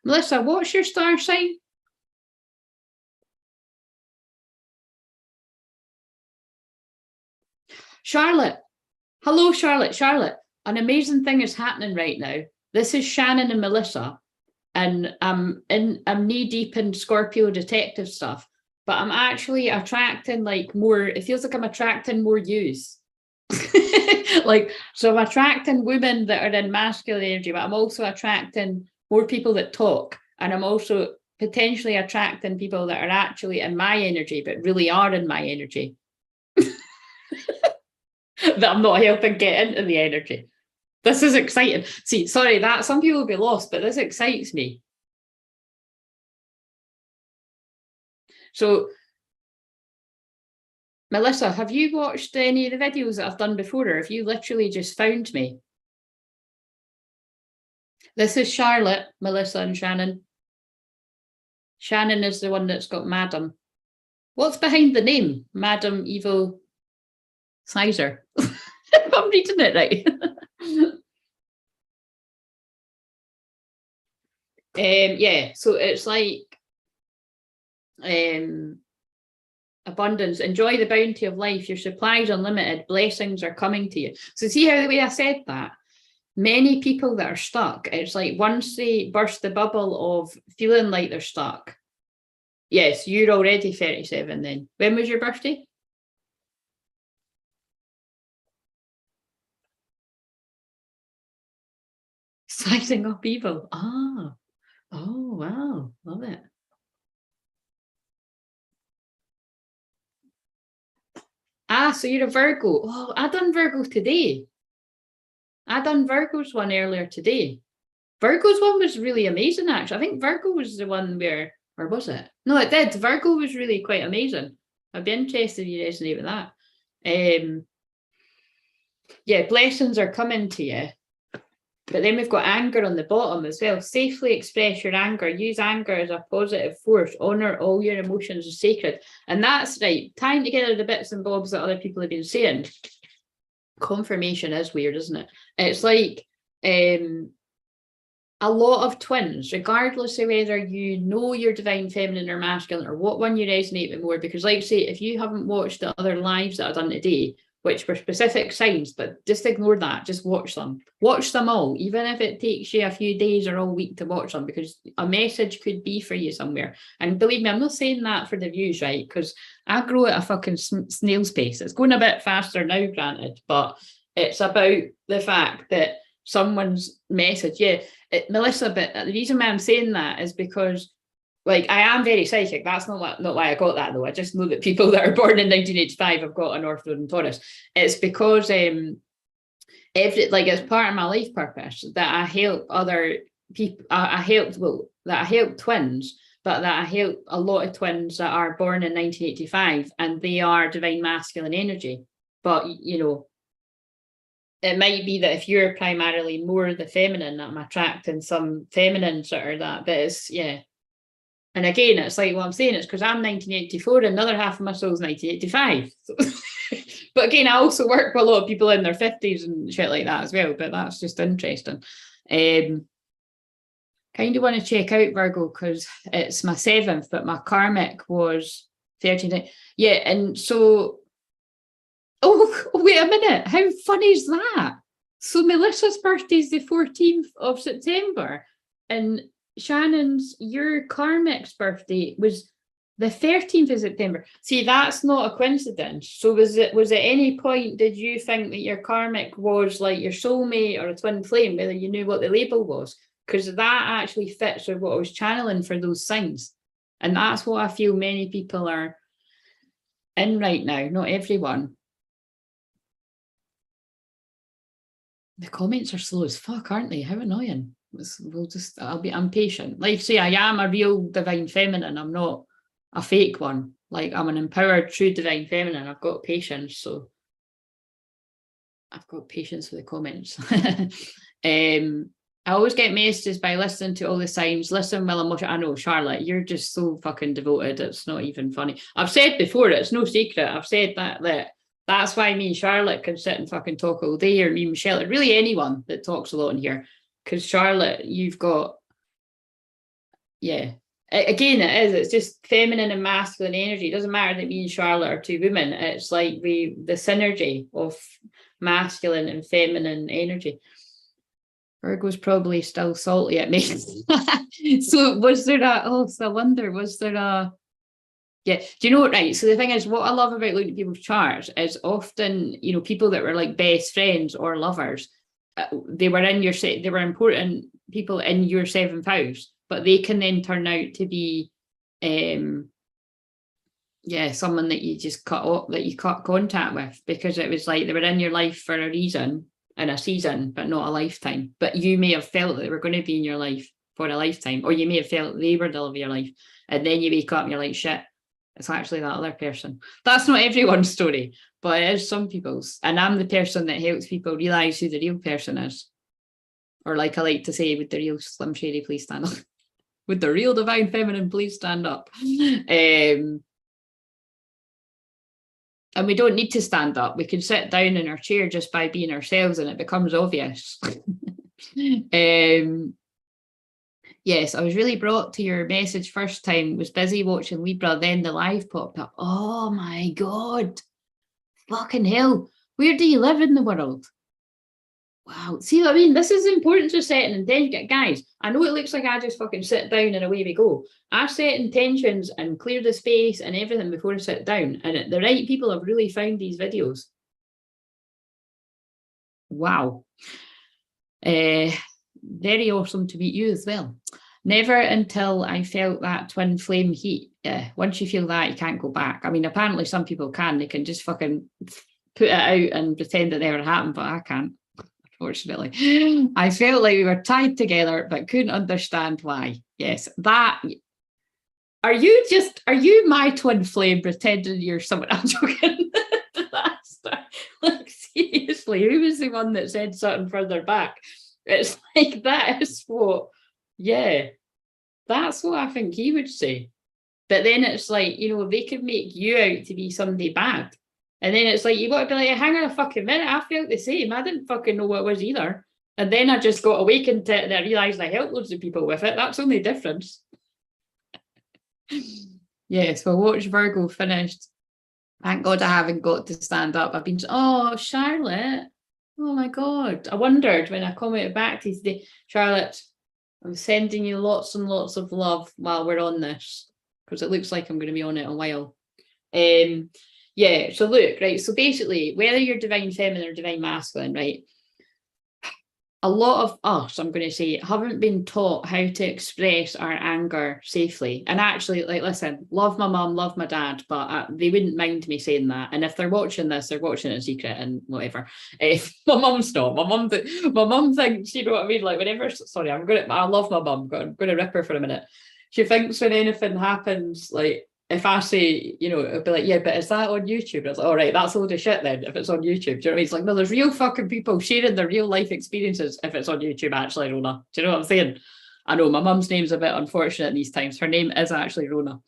Melissa, what's your star sign? Charlotte. Hello, Charlotte. Charlotte, an amazing thing is happening right now. This is Shannon and Melissa, and I'm knee deep in Scorpio detective stuff, but I'm actually attracting like more, it feels like I'm attracting more yous. Like, so I'm attracting women that are in masculine energy, but I'm also attracting more people that talk, and I'm also potentially attracting people that are actually in my energy, but really are in my energy. That I'm not helping get into the energy. This is exciting. See, sorry, that some people will be lost, but this excites me. So, Melissa, have you watched any of the videos that I've done before, or have you literally just found me? This is Charlotte, Melissa, and Shannon. Shannon is the one that's got Madam. What's behind the name? Madam Evil Sizer. If I'm reading it right. Yeah, so it's like abundance. Enjoy the bounty of life. Your supply is unlimited. Blessings are coming to you. So see how the way I said that? Many people that are stuck, it's like once they burst the bubble of feeling like they're stuck. Yes, you're already 37 then. When was your birthday? Sizing up evil. Ah. Oh, wow. Love it. Ah, so you're a Virgo. Oh, I done Virgo today. I done Virgo's one earlier today. Virgo's one was really amazing, actually. I think Virgo was the one where, or was it? No, it did. Virgo was really quite amazing. I'd be interested if you resonate with that. Yeah, blessings are coming to you. But then we've got anger on the bottom as well. Safely express your anger. Use anger as a positive force. Honor all your emotions as sacred. And that's right. Tying together the bits and bobs that other people have been saying. Confirmation is weird, isn't it? It's like a lot of twins, regardless of whether you know your divine feminine or masculine or what one you resonate with more, because like I say, if you haven't watched the other lives that I've done today, which were specific signs, but just ignore that, just watch them all, even if it takes you a few days or all week to watch them, because a message could be for you somewhere. And believe me, I'm not saying that for the views, right? Because I grow at a fucking snail's pace. It's going a bit faster now, granted, but it's about the fact that someone's message, Melissa, but the reason why I'm saying that is because, like, I am very psychic. That's not why I got that, though. I just know that people that are born in 1985 have got an North Node in Taurus. It's because it's part of my life purpose that I help other people. I help twins, but that I help a lot of twins that are born in 1985, and they are divine masculine energy. But it might be that if you're primarily more the feminine, that I'm attracting some feminines that are that. But it's And again, it's like what I'm saying, it's because I'm 1984 and another half of my soul's 1985. So, but again, I also work with a lot of people in their 50s and shit like that as well, but that's just interesting. Kind of want to check out Virgo because it's my 7th, but my karmic was 13. Yeah, and so, wait a minute, how funny is that? So Melissa's birthday is the 14th of September, and Shannon's, your karmic's birthday was the 13th of September. See, that's not a coincidence. So was at any point did you think that your karmic was like your soulmate or a twin flame, whether you knew what the label was? Because that actually fits with what I was channeling for those signs. And that's what I feel many people are in right now, not everyone. The comments are slow as fuck, aren't they? How annoying. I'm patient. Like say, I am a real divine feminine. I'm not a fake one. Like I'm an empowered, true divine feminine. I've got patience, so I've got patience for the comments. I always get messages by listening to all the signs. Listen while I'm watching. I know, Charlotte, you're just so fucking devoted. It's not even funny. I've said before, it's no secret. I've said that's why me and Charlotte can sit and fucking talk all day, or me and Michelle, or really anyone that talks a lot in here. Because Charlotte, you've got, again, it is. It's just feminine and masculine energy. It doesn't matter that me and Charlotte are two women. It's like the synergy of masculine and feminine energy. Virgo's probably still salty at me. So was there I wonder, was there a, do you know what, right? So the thing is, what I love about looking at people's charts is often, people that were like best friends or lovers, they were important people in your 7th house, but they can then turn out to be someone that you just cut contact with, because it was like they were in your life for a reason and a season, but not a lifetime. But you may have felt that they were going to be in your life for a lifetime, or you may have felt they were the love of your life, and then you wake up and you're like, shit, it's actually that other person. That's not everyone's story, but it is some people's. And I'm the person that helps people realize who the real person is. Or like I like to say, would the real Slim Shady please stand up? Would the real divine feminine please stand up? And we don't need to stand up. We can sit down in our chair just by being ourselves, and it becomes obvious. Yes, I was really brought to your message first time, was busy watching Libra, then the live popped up. Oh my God. Fucking hell. Where do you live in the world? Wow. See what I mean? This is the importance of setting intention. Guys, I know it looks like I just fucking sit down and away we go. I set intentions and clear the space and everything before I sit down. And the right people have really found these videos. Wow. very awesome to meet you as well. Never until I felt that twin flame heat. Once you feel that, you can't go back. I mean, apparently some people can. They can just fucking put it out and pretend that never happened, but I can't, unfortunately. I felt like we were tied together, but couldn't understand why. Yes, that... Are you my twin flame pretending you're someone? I'm joking. Like, seriously, who was the one that said something further back? It's like, that is what, yeah, that's what I think he would say. But then it's like, you know, they could make you out to be somebody bad. And then it's like, you got to be like, hang on a fucking minute, I felt the same. I didn't fucking know what it was either. And then I just got awakened to it and I realised I helped loads of people with it. That's the only difference. Yeah, so I watched Virgo finished. Thank God I haven't got to stand up. I've been, oh, Charlotte. Oh my God. I wondered when I commented back to you today, Charlotte, I'm sending you lots and lots of love while we're on this, because it looks like I'm going to be on it a while. Yeah, so look, right, so basically, whether you're divine feminine or divine masculine, right, a lot of us, I'm going to say, haven't been taught how to express our anger safely. And actually, like, listen, love my mum, love my dad, but they wouldn't mind me saying that. And if they're watching this, they're watching it in secret and whatever. My mum's not. My mum thinks, you know what I mean? Like, whenever, sorry, I love my mum, but I'm going to rip her for a minute. She thinks when anything happens, like, if I say, you know, it'll be like, yeah, but is that on YouTube? I was like, all right, that's a load of shit then, if it's on YouTube. Do you know what I mean? It's like, no, there's real fucking people sharing their real life experiences if it's on YouTube, actually, Rona. Do you know what I'm saying? I know my mum's name's a bit unfortunate in these times. Her name is actually Rona.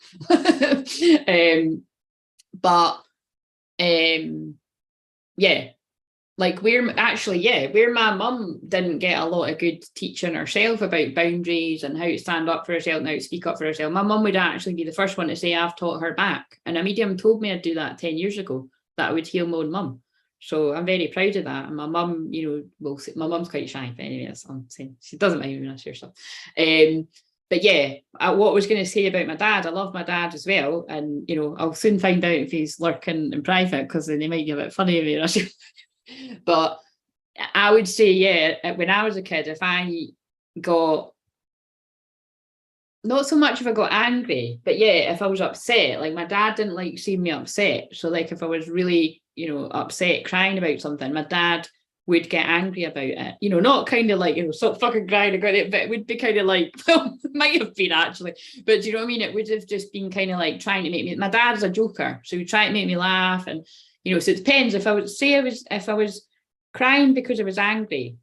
Yeah, like where my mum didn't get a lot of good teaching herself about boundaries and how to stand up for herself and how to speak up for herself. My mum would actually be the first one to say, I've taught her back. And a medium told me I'd do that 10 years ago, that I would heal my own mum. So I'm very proud of that. And my mum, you know, my mum's quite shy, but anyway, that's what I'm saying. She doesn't mind when I share stuff. But yeah, what I was going to say about my dad, I love my dad as well. And, you know, I'll soon find out if he's lurking in private, because then he might get a bit funny of me. But I would say, yeah, when I was a kid, if I got, not so much if I got angry, but yeah, if I was upset, like my dad didn't like seeing me upset. So like if I was really, you know, upset, crying about something, my dad would get angry about it. You know, not kind of like, you know, stop fucking crying about it, but it would be kind of like, well, it might have been actually, but do you know what I mean? It would have just been kind of like trying to make me, my dad's a joker, so he would try to make me laugh. And you know, so it depends. If I was crying because I was angry,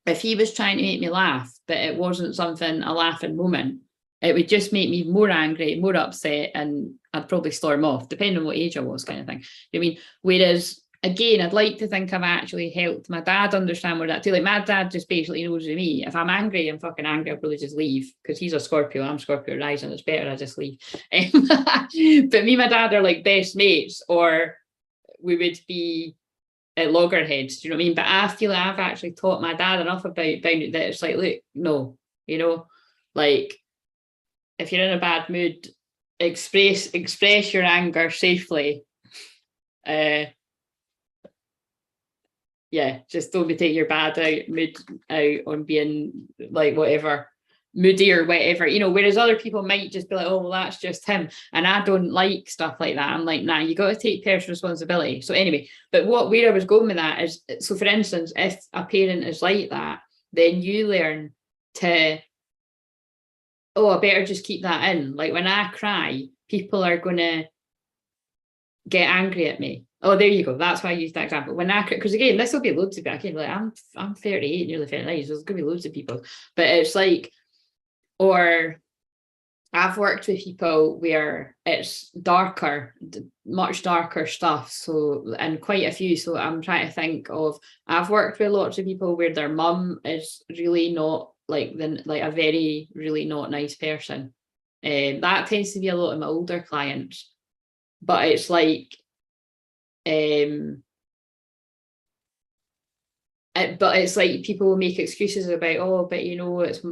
if he was trying to make me laugh, but it wasn't something, a laughing moment, it would just make me more angry, more upset, and I'd probably storm off, depending on what age I was, kind of thing. I mean, whereas, again, I'd like to think I've actually helped my dad understand where that too. Like my dad just basically knows with me, if I'm angry, I'm fucking angry, I'll probably just leave, because he's a Scorpio, I'm Scorpio rising, it's better I just leave. But me and my dad are like best mates, or we would be at loggerheads, do you know what I mean? But I feel like I've actually taught my dad enough about boundary that it's like, look, no, you know, like if you're in a bad mood, express your anger safely. Yeah, just don't be taking your bad mood out on being like whatever, moody or whatever, you know, whereas other people might just be like, oh, well, that's just him. And I don't like stuff like that. I'm like, nah, you got to take personal responsibility. So anyway, but where I was going with that is, so for instance, if a parent is like that, then you learn to, oh, I better just keep that in. Like when I cry, people are going to get angry at me. Oh, there you go. That's why I used that example. When I cry, because again, this will be loads of people. Again, like I'm 38, nearly 39, so there's going to be loads of people. But it's like, or I've worked with people where it's darker, much darker stuff. So, and quite a few. So I'm trying to think of, I've worked with lots of people where their mum is really not like a very, really not nice person. That tends to be a lot of my older clients. But it's like, but it's like people will make excuses about, oh, but you know, it's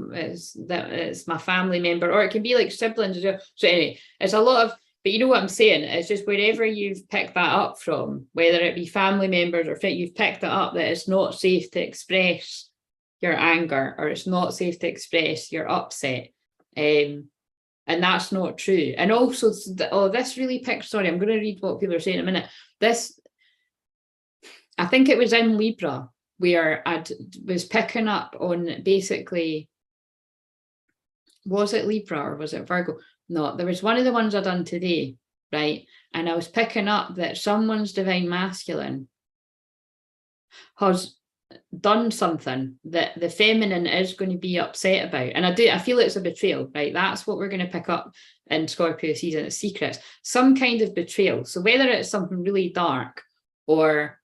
my family member, or it can be like siblings as well. So anyway, it's a lot of, but you know what I'm saying, it's just wherever you've picked that up from, whether it be family members or you've picked it up that it's not safe to express your anger, or it's not safe to express your upset. And that's not true. And also, this really picks, sorry, I'm going to read what people are saying in a minute. This, I think it was in Libra, where I was picking up on basically, was it Libra or was it Virgo? No, there was one of the ones I done today, right? And I was picking up that someone's divine masculine has done something that the feminine is going to be upset about. And I feel it's a betrayal, right? That's what we're going to pick up in Scorpio season, it's secrets, some kind of betrayal. So whether it's something really dark or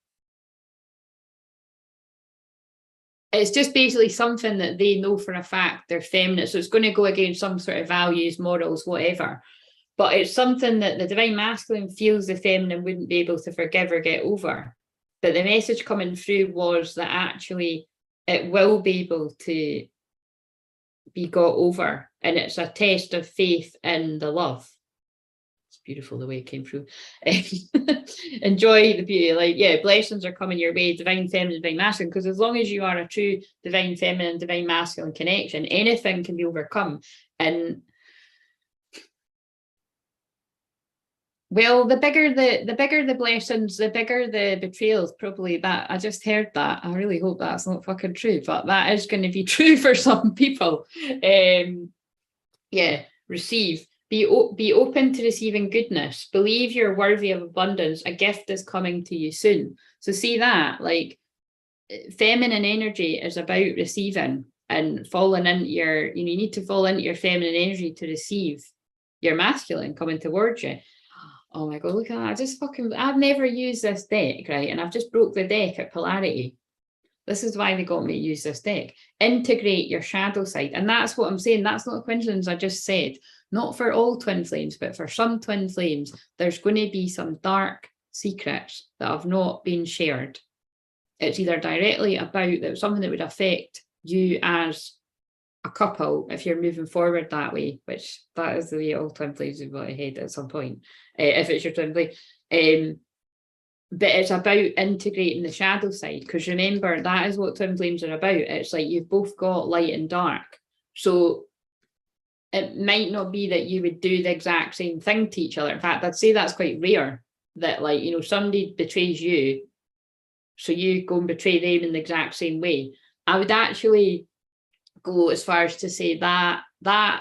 it's just basically something that they know for a fact they're feminine. So it's going to go against some sort of values, morals, whatever. But it's something that the divine masculine feels the feminine wouldn't be able to forgive or get over. But the message coming through was that actually it will be able to be got over. And it's a test of faith in the love. It's beautiful the way it came through. Enjoy the beauty. Like, yeah, blessings are coming your way, divine feminine, divine masculine, because as long as you are a true divine feminine, divine masculine connection, anything can be overcome. And well, the bigger the blessings, the bigger the betrayals, probably. That I just heard that. I really hope that's not fucking true, but that is going to be true for some people. Yeah, receive. Be open to receiving goodness. Believe you're worthy of abundance. A gift is coming to you soon. So see that, like, feminine energy is about receiving and falling into your, you need to fall into your feminine energy to receive your masculine coming towards you. Oh my God, look at that. I've never used this deck, right? And I've just broke the deck at polarity. This is why they got me to use this deck. Integrate your shadow side. And that's what I'm saying. That's not a coincidence. I just said, not for all twin flames, but for some twin flames, there's going to be some dark secrets that have not been shared. It's either directly about that something that would affect you as a couple if you're moving forward that way, which that is the way all twin flames have got ahead at some point, if it's your twin flame. But it's about integrating the shadow side, because remember, that is what twin flames are about. It's like you've both got light and dark. So it might not be that you would do the exact same thing to each other. In fact, I'd say that's quite rare, that, like, you know, somebody betrays you, so you go and betray them in the exact same way. I would actually go as far as to say that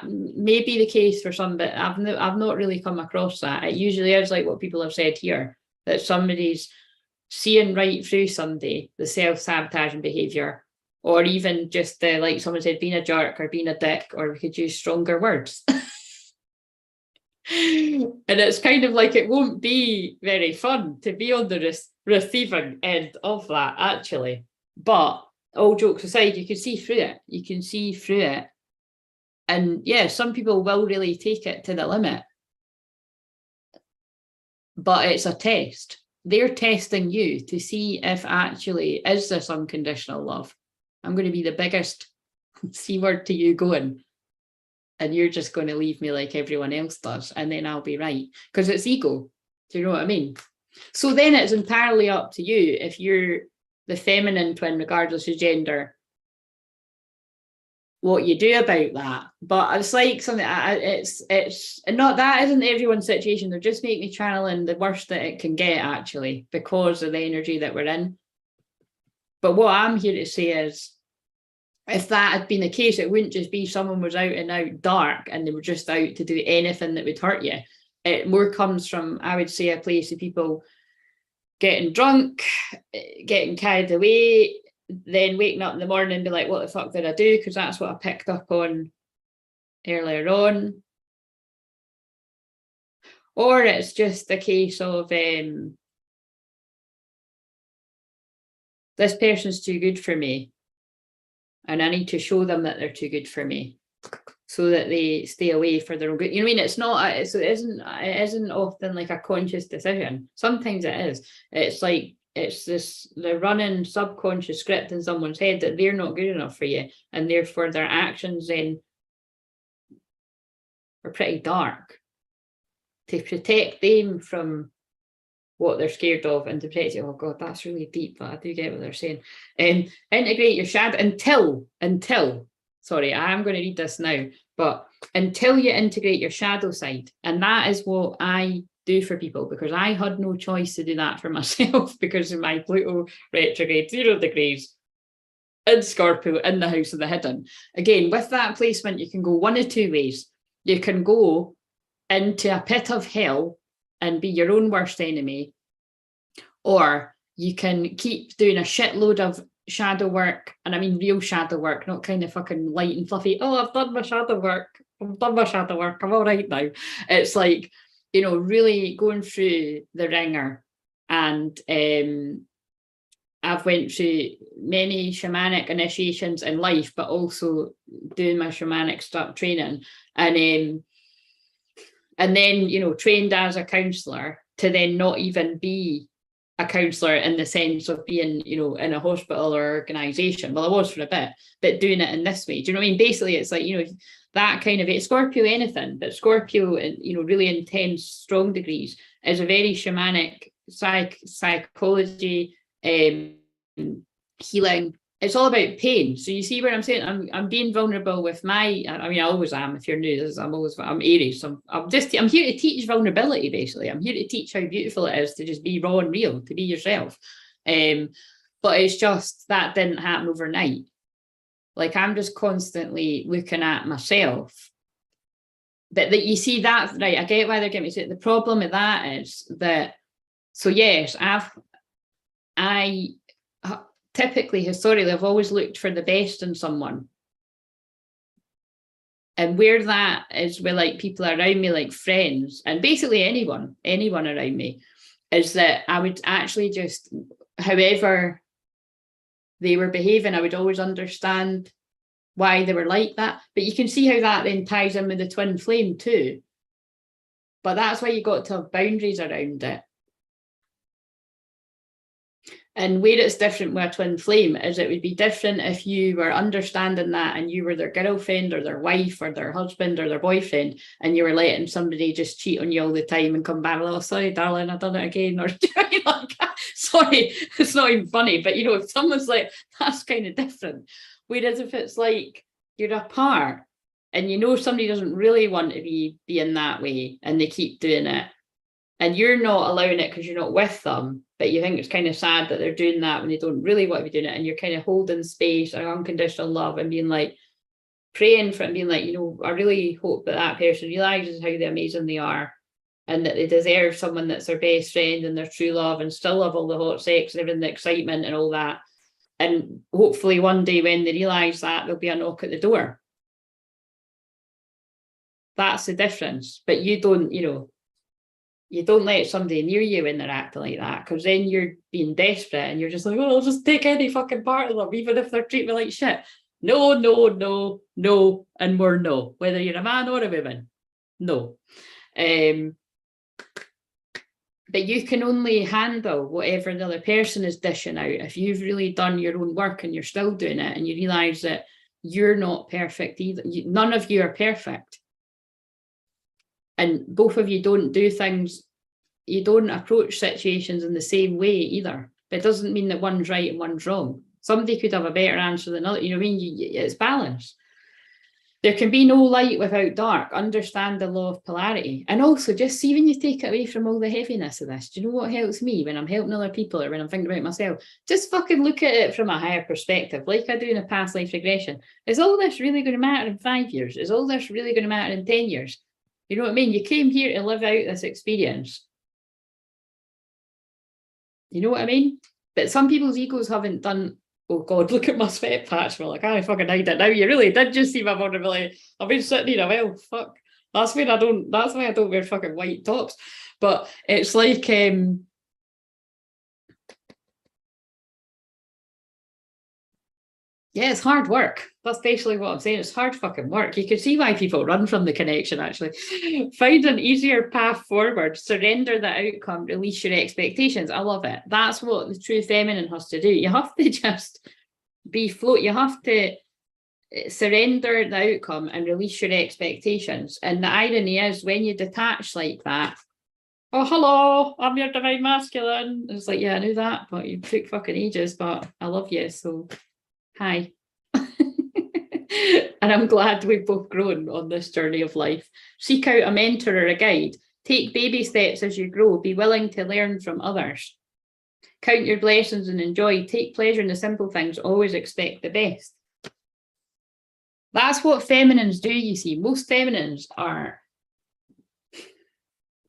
may be the case for some, but I've not really come across that. It usually is like what people have said here, that somebody's seeing right through somebody, the self-sabotaging behaviour, or even just the, like someone said, being a jerk or being a dick, or we could use stronger words. And it's kind of like it won't be very fun to be on the receiving end of that, actually. But all jokes aside, you can see through it. You can see through it. And yeah, some people will really take it to the limit. But it's a test. They're testing you to see if actually is this unconditional love. I'm going to be the biggest C word to you going, and you're just going to leave me like everyone else does, and then I'll be right, because it's ego. Do you know what I mean? So then it's entirely up to you if you're the feminine twin, regardless of gender, what you do about that. But it's like something, it's not, that isn't everyone's situation. They're just making me channeling the worst that it can get, actually, because of the energy that we're in. But what I'm here to say is, if that had been the case, it wouldn't just be someone was out and out dark and they were just out to do anything that would hurt you. It more comes from, I would say, a place of people getting drunk, getting carried away, then waking up in the morning and be like, what the fuck did I do? Because that's what I picked up on earlier on. Or it's just a case of this person's too good for me, and I need to show them that they're too good for me, so that they stay away for their own good. You know what I mean? It's not, it isn't often like a conscious decision. Sometimes it is. It's like, it's the running subconscious script in someone's head that they're not good enough for you, and therefore their actions then are pretty dark to protect them from what they're scared of and to protect you. Oh God, that's really deep, but I do get what they're saying. Integrate your shadow until, sorry, I am going to read this now, but until you integrate your shadow side. And that is what I do for people, because I had no choice to do that for myself because of my Pluto retrograde 0 degrees in Scorpio in the house of the hidden. Again, with that placement, you can go one of two ways. You can go into a pit of hell and be your own worst enemy, or you can keep doing a shitload of shadow work, and I mean real shadow work, not kind of fucking light and fluffy. Oh, I've done my shadow work. I'm all right now. It's like, you know, really going through the ringer. And I've went through many shamanic initiations in life, but also doing my shamanic stuff training, and then, you know, trained as a counsellor to then not even be a counsellor in the sense of being, you know, in a hospital or organisation. Well, I was for a bit, but doing it in this way. Do you know what I mean? Basically, it's like, you know, that kind of Scorpio anything, but Scorpio, you know, really intense, strong degrees is a very shamanic psychology, healing. It's all about pain. So you see where I'm saying I'm being vulnerable with my, I mean, I always am. If you're new, I'm Aries. So I'm here to teach vulnerability, basically. I'm here to teach how beautiful it is to just be raw and real, to be yourself. But it's just that didn't happen overnight. Like, I'm just constantly looking at myself. But that you see that, right, I get why they're getting me. The problem with that is that, so yes, I typically, historically, I've always looked for the best in someone. And where that is with like people around me, like friends, and basically anyone around me, is that I would actually just, however they were behaving, I would always understand why they were like that. But you can see how that then ties in with the twin flame too. But that's why you got to have boundaries around it. And where it's different with a twin flame is it would be different if you were understanding that and you were their girlfriend or their wife or their husband or their boyfriend, and you were letting somebody just cheat on you all the time and come back, oh, sorry, darling, I've done it again. Or like, sorry, it's not even funny. But, you know, if someone's like, that's kind of different. Whereas if it's like you're apart and you know somebody doesn't really want to be in that way and they keep doing it, and you're not allowing it because you're not with them, but you think it's kind of sad that they're doing that when they don't really want to be doing it, and you're kind of holding space or unconditional love and being like, praying for it and being like, you know, I really hope that that person realizes how amazing they are and that they deserve someone that's their best friend and their true love and still love all the hot sex and everything, the excitement and all that. And hopefully one day when they realize that, there'll be a knock at the door. That's the difference. But you don't, you know, you don't let somebody near you when they're acting like that, because then you're being desperate and you're just like, oh, I'll just take any fucking part of them, even if they're treating me like shit. No, and more no. Whether you're a man or a woman, no. But you can only handle whatever the other person is dishing out if you've really done your own work and you're still doing it and you realise that you're not perfect either. None of you are perfect. And both of you don't do things, you don't approach situations in the same way either. But it doesn't mean that one's right and one's wrong. Somebody could have a better answer than another. You know what I mean? It's balance. There can be no light without dark. Understand the law of polarity. And also just see when you take it away from all the heaviness of this. Do you know what helps me when I'm helping other people or when I'm thinking about myself? Just fucking look at it from a higher perspective, like I do in a past life regression. Is all this really going to matter in 5 years? Is all this really going to matter in 10 years? You know what I mean? You came here to live out this experience. You know what I mean? But some people's egos haven't done, oh God, look at my sweat patch. We're like, I fucking hide it now. You really did just see my vulnerability. I've been sitting here, well, fuck. That's why I don't wear fucking white tops. But it's like, yeah, it's hard work. That's basically what I'm saying. It's hard fucking work. You can see why people run from the connection, actually. Find an easier path forward. Surrender the outcome. Release your expectations. I love it. That's what the true feminine has to do. You have to just be float. You have to surrender the outcome and release your expectations. And the irony is, when you detach like that, oh, hello, I'm your divine masculine. And it's like, yeah, I knew that, but you took fucking ages, but I love you, so hi. And I'm glad we've both grown on this journey of life. Seek out a mentor or a guide. Take baby steps as you grow. Be willing to learn from others. Count your blessings and enjoy. Take pleasure in the simple things. Always expect the best. That's what feminines do, you see. Most feminines are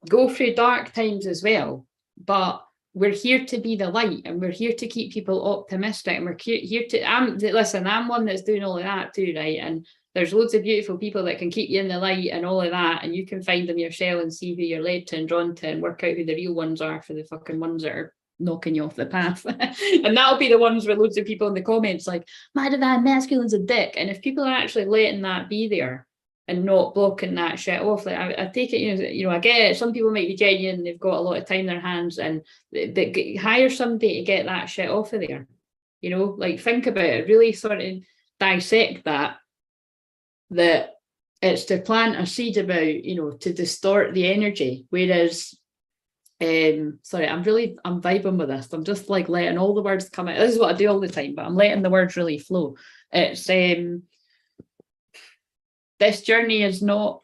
go through dark times as well, but we're here to be the light, and we're here to keep people optimistic, and we're here to listen, I'm one that's doing all of that too, right? And there's loads of beautiful people that can keep you in the light and all of that, and you can find them yourself and see who you're led to and drawn to and work out who the real ones are for the fucking ones that are knocking you off the path. And that'll be the ones with loads of people in the comments like, my divine masculine's a dick. And if people are actually letting that be there and not blocking that shit off, like I take it, I get it. Some people might be genuine, they've got a lot of time in their hands, and they hire somebody to get that shit off of there. Like think about it, really sort of dissect that it's to plant a seed about, to distort the energy. Whereas, sorry, I'm vibing with this. I'm just like letting all the words come out. This is what I do all the time, but I'm letting the words really flow. It's this journey is not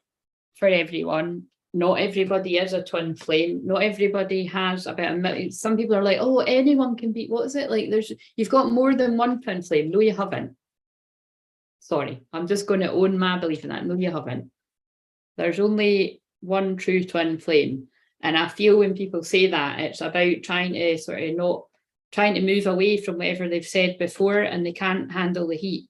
for everyone. Not everybody is a twin flame. Not everybody has about a million. Some people are like, oh, anyone can be, what is it? Like you've got more than one twin flame. No, you haven't. Sorry, I'm just going to own my belief in that. No, you haven't. There's only one true twin flame. And I feel when people say that, it's about trying to sort of not trying to move away from whatever they've said before, and they can't handle the heat.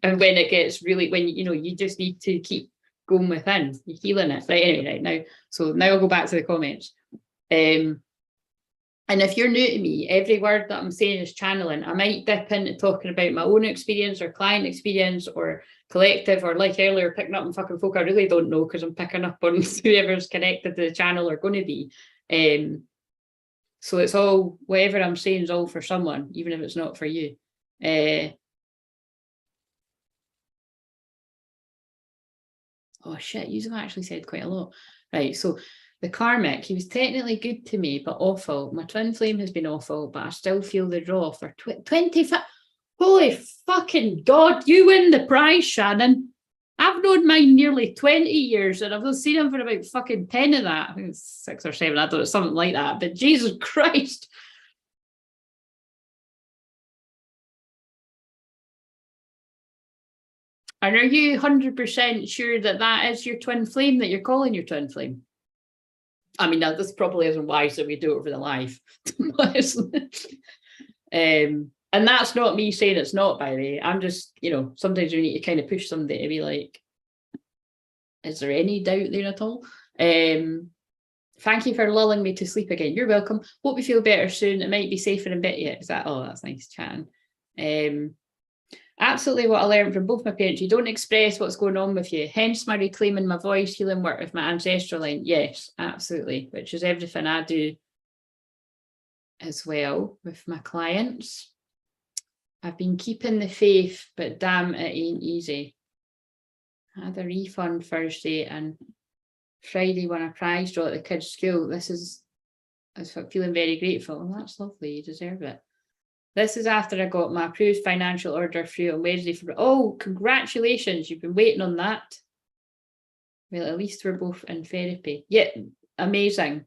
And when it gets really, when you just need to keep going within, you're healing it. Right, anyway, right now. So now I'll go back to the comments. And if you're new to me, every word that I'm saying is channeling. I might dip into talking about my own experience or client experience or collective, or like earlier, picking up on fucking folk I really don't know because I'm picking up on whoever's connected to the channel are going to be. So it's all, whatever I'm saying is all for someone, even if it's not for you. Oh shit, you've actually said quite a lot. Right, so the karmic, he was technically good to me, but awful. My twin flame has been awful, but I still feel the draw for 25. Holy fucking God, you win the prize, Shannon. I've known mine nearly 20 years, and I've seen him for about fucking 10 of that. I think it's 6 or 7, I don't know, something like that. But Jesus Christ. And are you 100% sure that that is your twin flame that you're calling your twin flame? I mean, this probably isn't wise that we do it over the live. And that's not me saying it's not, by the way. I'm just, sometimes you need to kind of push somebody to be like, is there any doubt there at all? Thank you for lulling me to sleep again. You're welcome. Hope you feel better soon. It might be safer in bed yet. Is that, oh, that's nice chatting. Absolutely what I learned from both my parents. You don't express what's going on with you. Hence my reclaiming my voice, healing work with my ancestral line. Yes, absolutely. Which is everything I do as well with my clients. I've been keeping the faith, but damn, it ain't easy. I had a refund Thursday and Friday when I prize draw at the kids' school. I'm feeling very grateful. Oh, that's lovely. You deserve it. This is after I got my approved financial order through on Wednesday. Oh, congratulations. You've been waiting on that. Well, at least we're both in therapy. Yeah, amazing.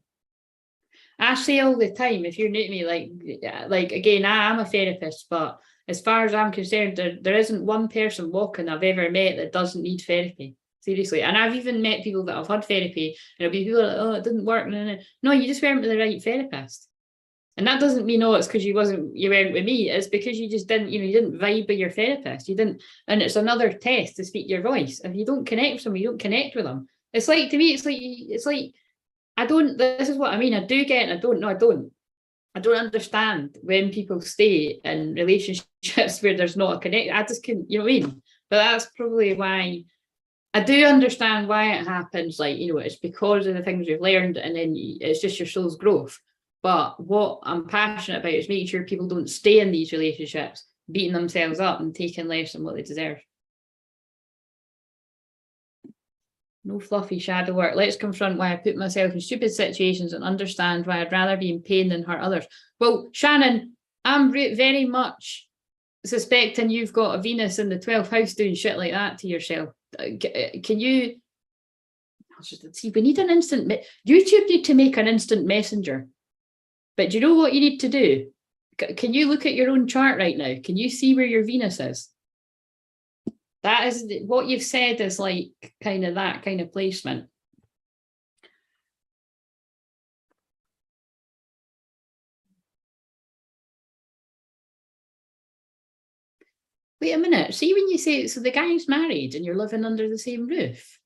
I say all the time, if you're new to me, like again, I am a therapist, but as far as I'm concerned, there isn't one person walking I've ever met that doesn't need therapy. Seriously. And I've even met people that have had therapy, and it'll be people like, oh, it didn't work. No, you just weren't with the right therapist. And that doesn't mean, oh, it's because you weren't with me. It's because you just didn't, you didn't vibe with your therapist. You didn't, and it's another test to speak your voice. If you don't connect with someone, you don't connect with them. It's like, to me, it's like, this is what I mean. I do get, and I don't. I don't understand when people stay in relationships where there's not a connection. I just couldn't, you know what I mean? But that's probably why I do understand why it happens. Like, it's because of the things we've learned, and then it's just your soul's growth. But what I'm passionate about is making sure people don't stay in these relationships, beating themselves up and taking less than what they deserve. No fluffy shadow work. Let's confront why I put myself in stupid situations and understand why I'd rather be in pain than hurt others. Well, Shannon, I'm very much suspecting you've got a Venus in the 12th house doing shit like that to yourself. Can you... See, we need an instant... YouTube need to make an instant messenger. But do you know what you need to do? Can you look at your own chart right now? Can you see where your Venus is? That is what you've said is like kind of that kind of placement. Wait a minute. See, when you say, so the guy's married and you're living under the same roof.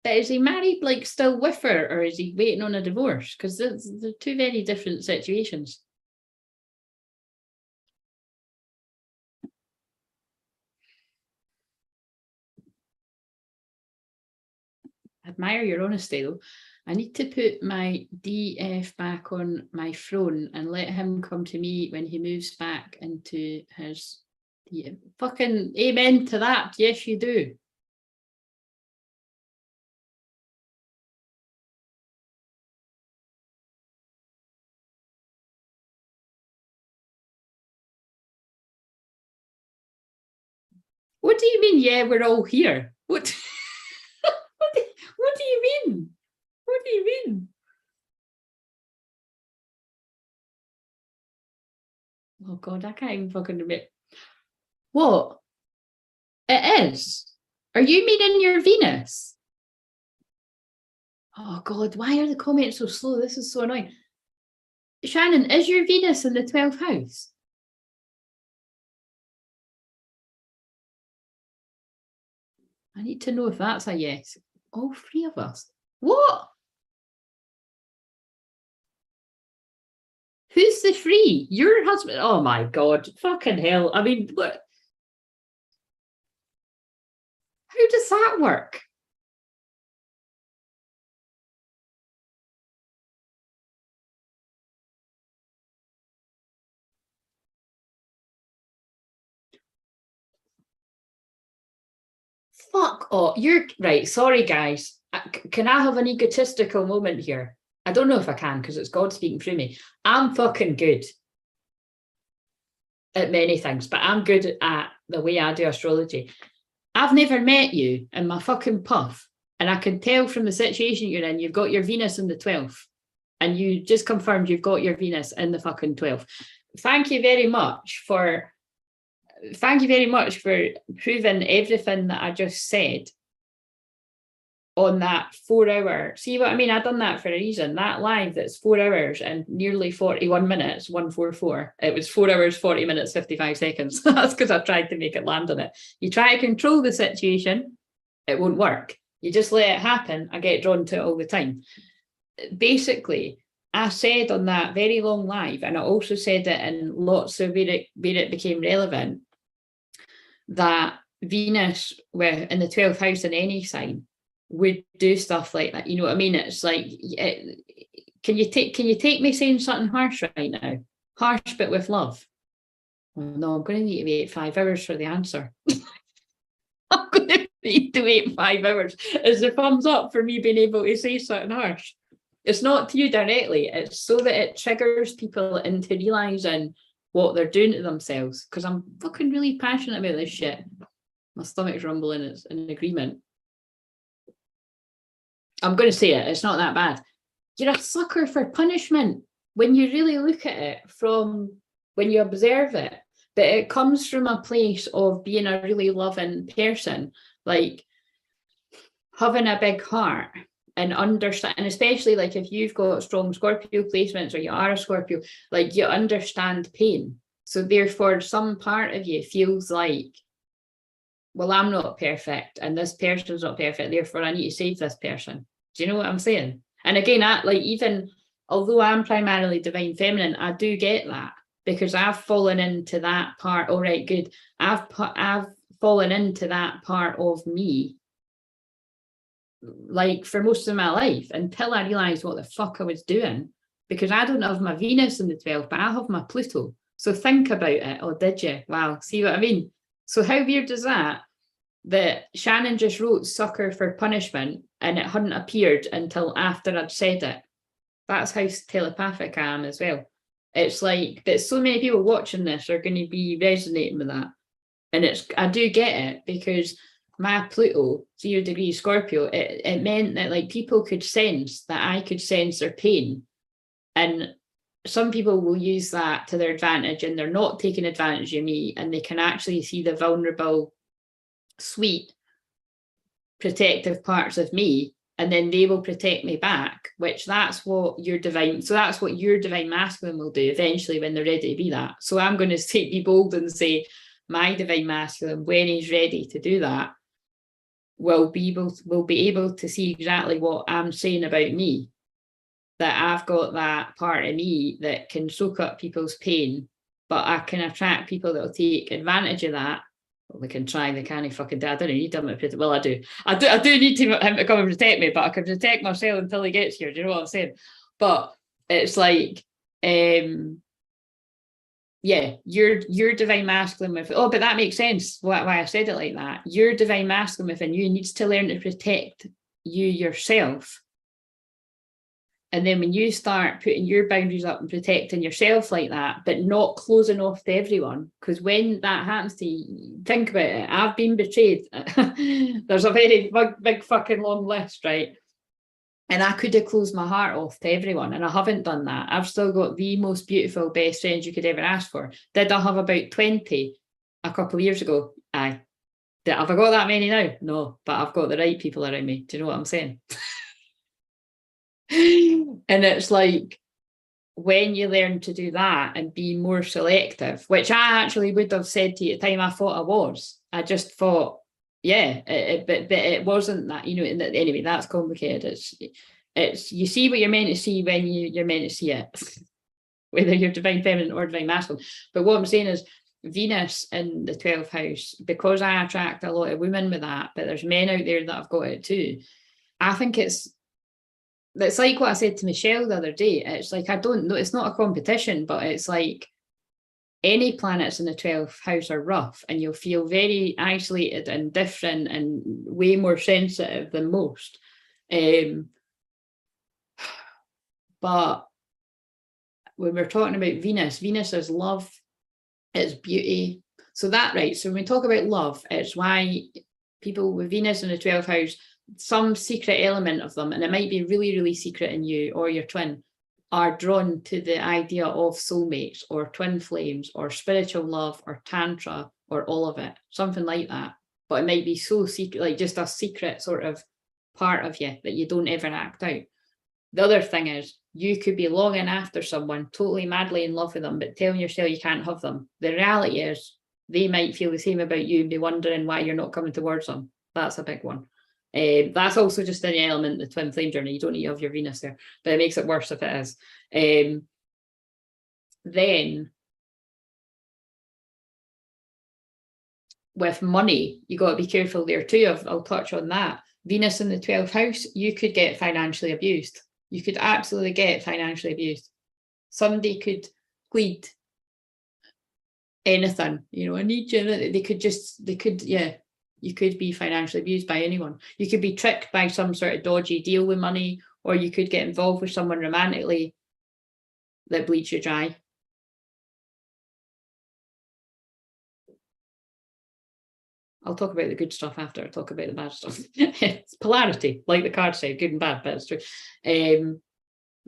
But is he married, like still with her, or is he waiting on a divorce? Because they're two very different situations. Admire your honesty though. I need to put my DF back on my throne and let him come to me when he moves back into his... Fucking amen to that. Yes, you do. What do you mean, yeah, we're all here? What? What do you mean? What do you mean? Oh God, I can't even fucking admit. What? It is. Are you meaning your Venus? Oh God, why are the comments so slow? This is so annoying. Shannon, is your Venus in the 12th house? I need to know if that's a yes. All three of us. What? Who's the three? Your husband? Oh my God. Fucking hell. I mean, what? How does that work? Fuck oh, you're right. Sorry, guys. Can I have an egotistical moment here? I don't know if I can because it's God speaking through me. I'm fucking good at many things, but I'm good at the way I do astrology. I've never met you in my fucking puff, and I can tell from the situation you're in, you've got your Venus in the 12th, and you just confirmed you've got your Venus in the fucking 12th. Thank you very much for proving everything that I just said on that 4 hour. See what I mean? I've done that for a reason. That live that's 4 hours and nearly 41 minutes, 144. It was 4 hours, 40 minutes, 55 seconds. That's because I tried to make it land on it. You try to control the situation, it won't work. You just let it happen. I get drawn to it all the time. Basically, I said on that very long live, and I also said it in lots of where it became relevant, that Venus in the 12th house in any sign would do stuff like that. You know what I mean? It's like, can you take me saying something harsh right now? Harsh but with love. Oh, no, I'm going to need to wait 5 hours for the answer. I'm going to need to wait 5 hours as the thumbs up for me being able to say something harsh. It's not to you directly. It's so that it triggers people into realising what they're doing to themselves. Because I'm fucking really passionate about this shit. My stomach's rumbling. It's in agreement. I'm going to say it. It's not that bad. You're a sucker for punishment when you really look at it from when you observe it. But it comes from a place of being a really loving person, like having a big heart and understand, and especially like if you've got strong Scorpio placements or you are a Scorpio, like you understand pain. So therefore some part of you feels like, well, I'm not perfect and this person's not perfect, therefore I need to save this person. Do you know what I'm saying? And again, even although I'm primarily divine feminine, I do get that because I've fallen into that part. All right, good. I've fallen into that part of me like for most of my life until I realised what the fuck I was doing, because I don't have my Venus in the 12th, but I have my Pluto. So think about it. Oh, did you? Wow. See what I mean? So how weird is that? that Shannon just wrote sucker for punishment and it hadn't appeared until after I'd said it. That's how telepathic I am as well. It's like that so many people watching this are going to be resonating with that. And I do get it, because my Pluto, 0 degrees Scorpio, it meant that like people could sense that I could sense their pain. And some people will use that to their advantage, and they're not taking advantage of me, and they can actually see the vulnerable, sweet, protective parts of me, and then they will protect me back, which that's what your divine masculine will do eventually when they're ready to be that. So I'm going to be bold and say my divine masculine, when he's ready to do that, will be able to see exactly what I'm saying about me, that I've got that part of me that can soak up people's pain, but I can attract people that will take advantage of that. Well, they can try, they can't fucking do. I don't need him to protect. Well, I do need him to come and protect me, but I can protect myself until he gets here. Do you know what I'm saying? But it's like, yeah, your divine masculine with, oh, but that makes sense why I said it like that. Your divine masculine within you needs to learn to protect you yourself. And then when you start putting your boundaries up and protecting yourself like that, but not closing off to everyone, because when that happens to you, think about it. I've been betrayed. There's a very big fucking long list, right? And I could have closed my heart off to everyone, and I haven't done that. I've still got the most beautiful best friends you could ever ask for. Did I have about 20 a couple of years ago? Aye. Have I got that many now? No, but I've got the right people around me. Do you know what I'm saying? And it's like, when you learn to do that and be more selective, which I actually would have said to you at the time, I thought I was. I just thought, yeah, but it wasn't that, you know. Anyway, that's complicated. It's you see what you're meant to see when you're meant to see it, whether you're divine feminine or divine masculine. But what I'm saying is, Venus in the 12th house, because I attract a lot of women with that, but there's men out there that have got it too. I think it's like what I said to Michelle the other day. It's like, I don't know, it's not a competition, but it's like any planets in the 12th house are rough, and you'll feel very isolated and different and way more sensitive than most. But when we're talking about Venus is love, it's beauty. So that, right, so when we talk about love, it's why people with Venus in the 12th house, some secret element of them, and it might be really, really secret in you or your twin, are drawn to the idea of soulmates or twin flames or spiritual love or tantra or all of it, something like that. But it might be so secret, like just a secret sort of part of you that you don't ever act out. The other thing is, you could be longing after someone, totally madly in love with them, but telling yourself you can't have them. The reality is, they might feel the same about you and be wondering why you're not coming towards them. That's a big one. That's also just an element of the twin flame journey. You don't need to have your Venus there, but it makes it worse if it is. Then with money, you got to be careful there too. I'll touch on that. Venus in the 12th house, you could get financially abused. You could absolutely get financially abused. Somebody could plead anything, you know, I need you. You could be financially abused by anyone. You could be tricked by some sort of dodgy deal with money, or you could get involved with someone romantically that bleeds you dry. I'll talk about the good stuff after I talk about the bad stuff. It's polarity, like the card said, good and bad, but it's true.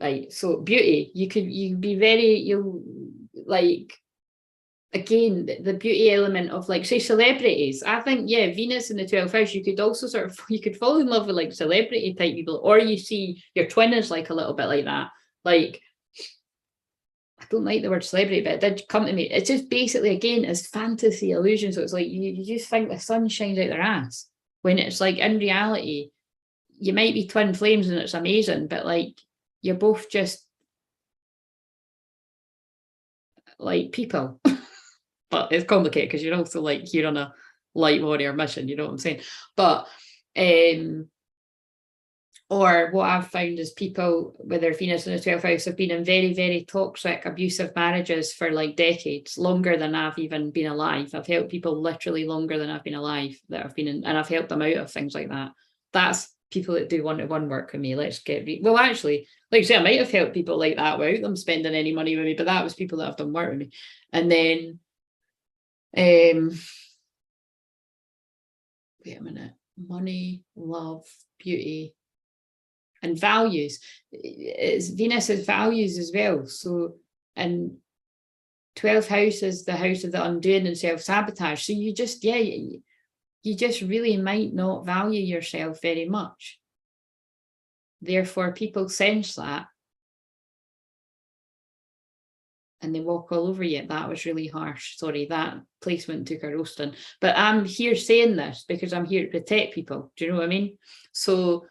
Right, so beauty, you'll like, again, the beauty element of, like, say, celebrities. I think, yeah, Venus in the 12th house, you could also you could fall in love with like celebrity type people, or you see your twin is like a little bit like that. Like, I don't like the word celebrity, but it did come to me. It's just basically, again, it's fantasy illusion. So it's like you just think the sun shines out their ass, when it's like, in reality, you might be twin flames and it's amazing, but like, you're both just like people. But it's complicated because you're also like, you're on a light warrior mission, you know what I'm saying? But Or what I've found is people with their Venus in the 12th house have been in very, very toxic, abusive marriages for like decades, longer than I've even been alive. I've helped people literally longer than I've been alive that have been in, and I've helped them out of things like that. That's people that do one-to-one work with me. Let's get, well, actually, like I say, I might have helped people like that without them spending any money with me, but that was people that have done work with me. And then, wait a minute, money, love, beauty, and values. It's Venus is values as well. So, and 12th house is the house of the undoing and self-sabotage. So you just, yeah, you just really might not value yourself very much. Therefore, people sense that and they walk all over you. That was really harsh. Sorry, that placement took a roasting. But I'm here saying this because I'm here to protect people. Do you know what I mean? So,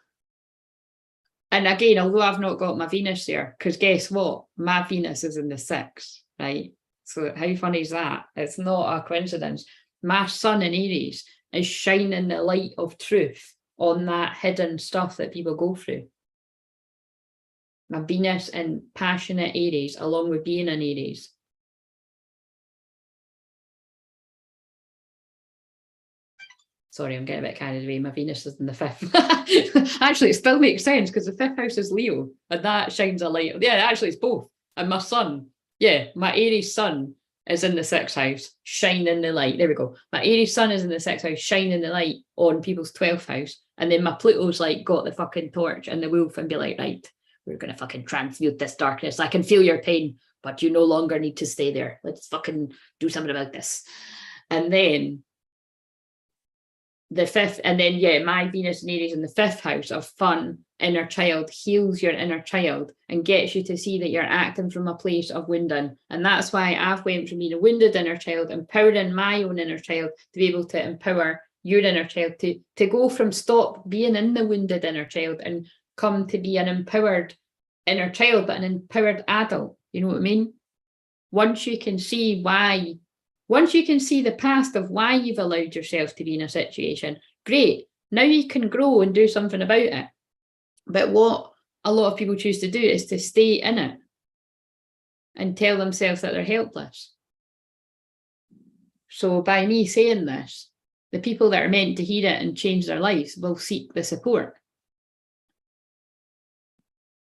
and again, although I've not got my Venus there, because guess what? My Venus is in the 6th, right? So how funny is that? It's not a coincidence. My sun in Aries is shining the light of truth on that hidden stuff that people go through. My Venus in passionate Aries, along with being in Aries. Sorry, I'm getting a bit carried away. My Venus is in the 5th. Actually, it still makes sense because the 5th house is Leo and that shines a light. Yeah, actually, it's both. And my sun, yeah, my Aries sun is in the 6th house, shining the light. There we go. My Aries sun is in the 6th house, shining the light on people's 12th house. And then my Pluto's like got the fucking torch and the wolf and be like, right, we're going to fucking transmute this darkness. I can feel your pain, but you no longer need to stay there. Let's fucking do something about this. And then the 5th, and then, yeah, my Venus and Aries in the 5th house of fun, inner child, heals your inner child and gets you to see that you're acting from a place of wounding. And that's why I've went from being a wounded inner child, empowering my own inner child to be able to empower your inner child, to go from stop being in the wounded inner child and come to be an empowered inner child, but an empowered adult. You know what I mean? Once you can see why, once you can see the past of why you've allowed yourself to be in a situation, great. Now you can grow and do something about it. But what a lot of people choose to do is to stay in it and tell themselves that they're helpless. So by me saying this, the people that are meant to hear it and change their lives will seek the support.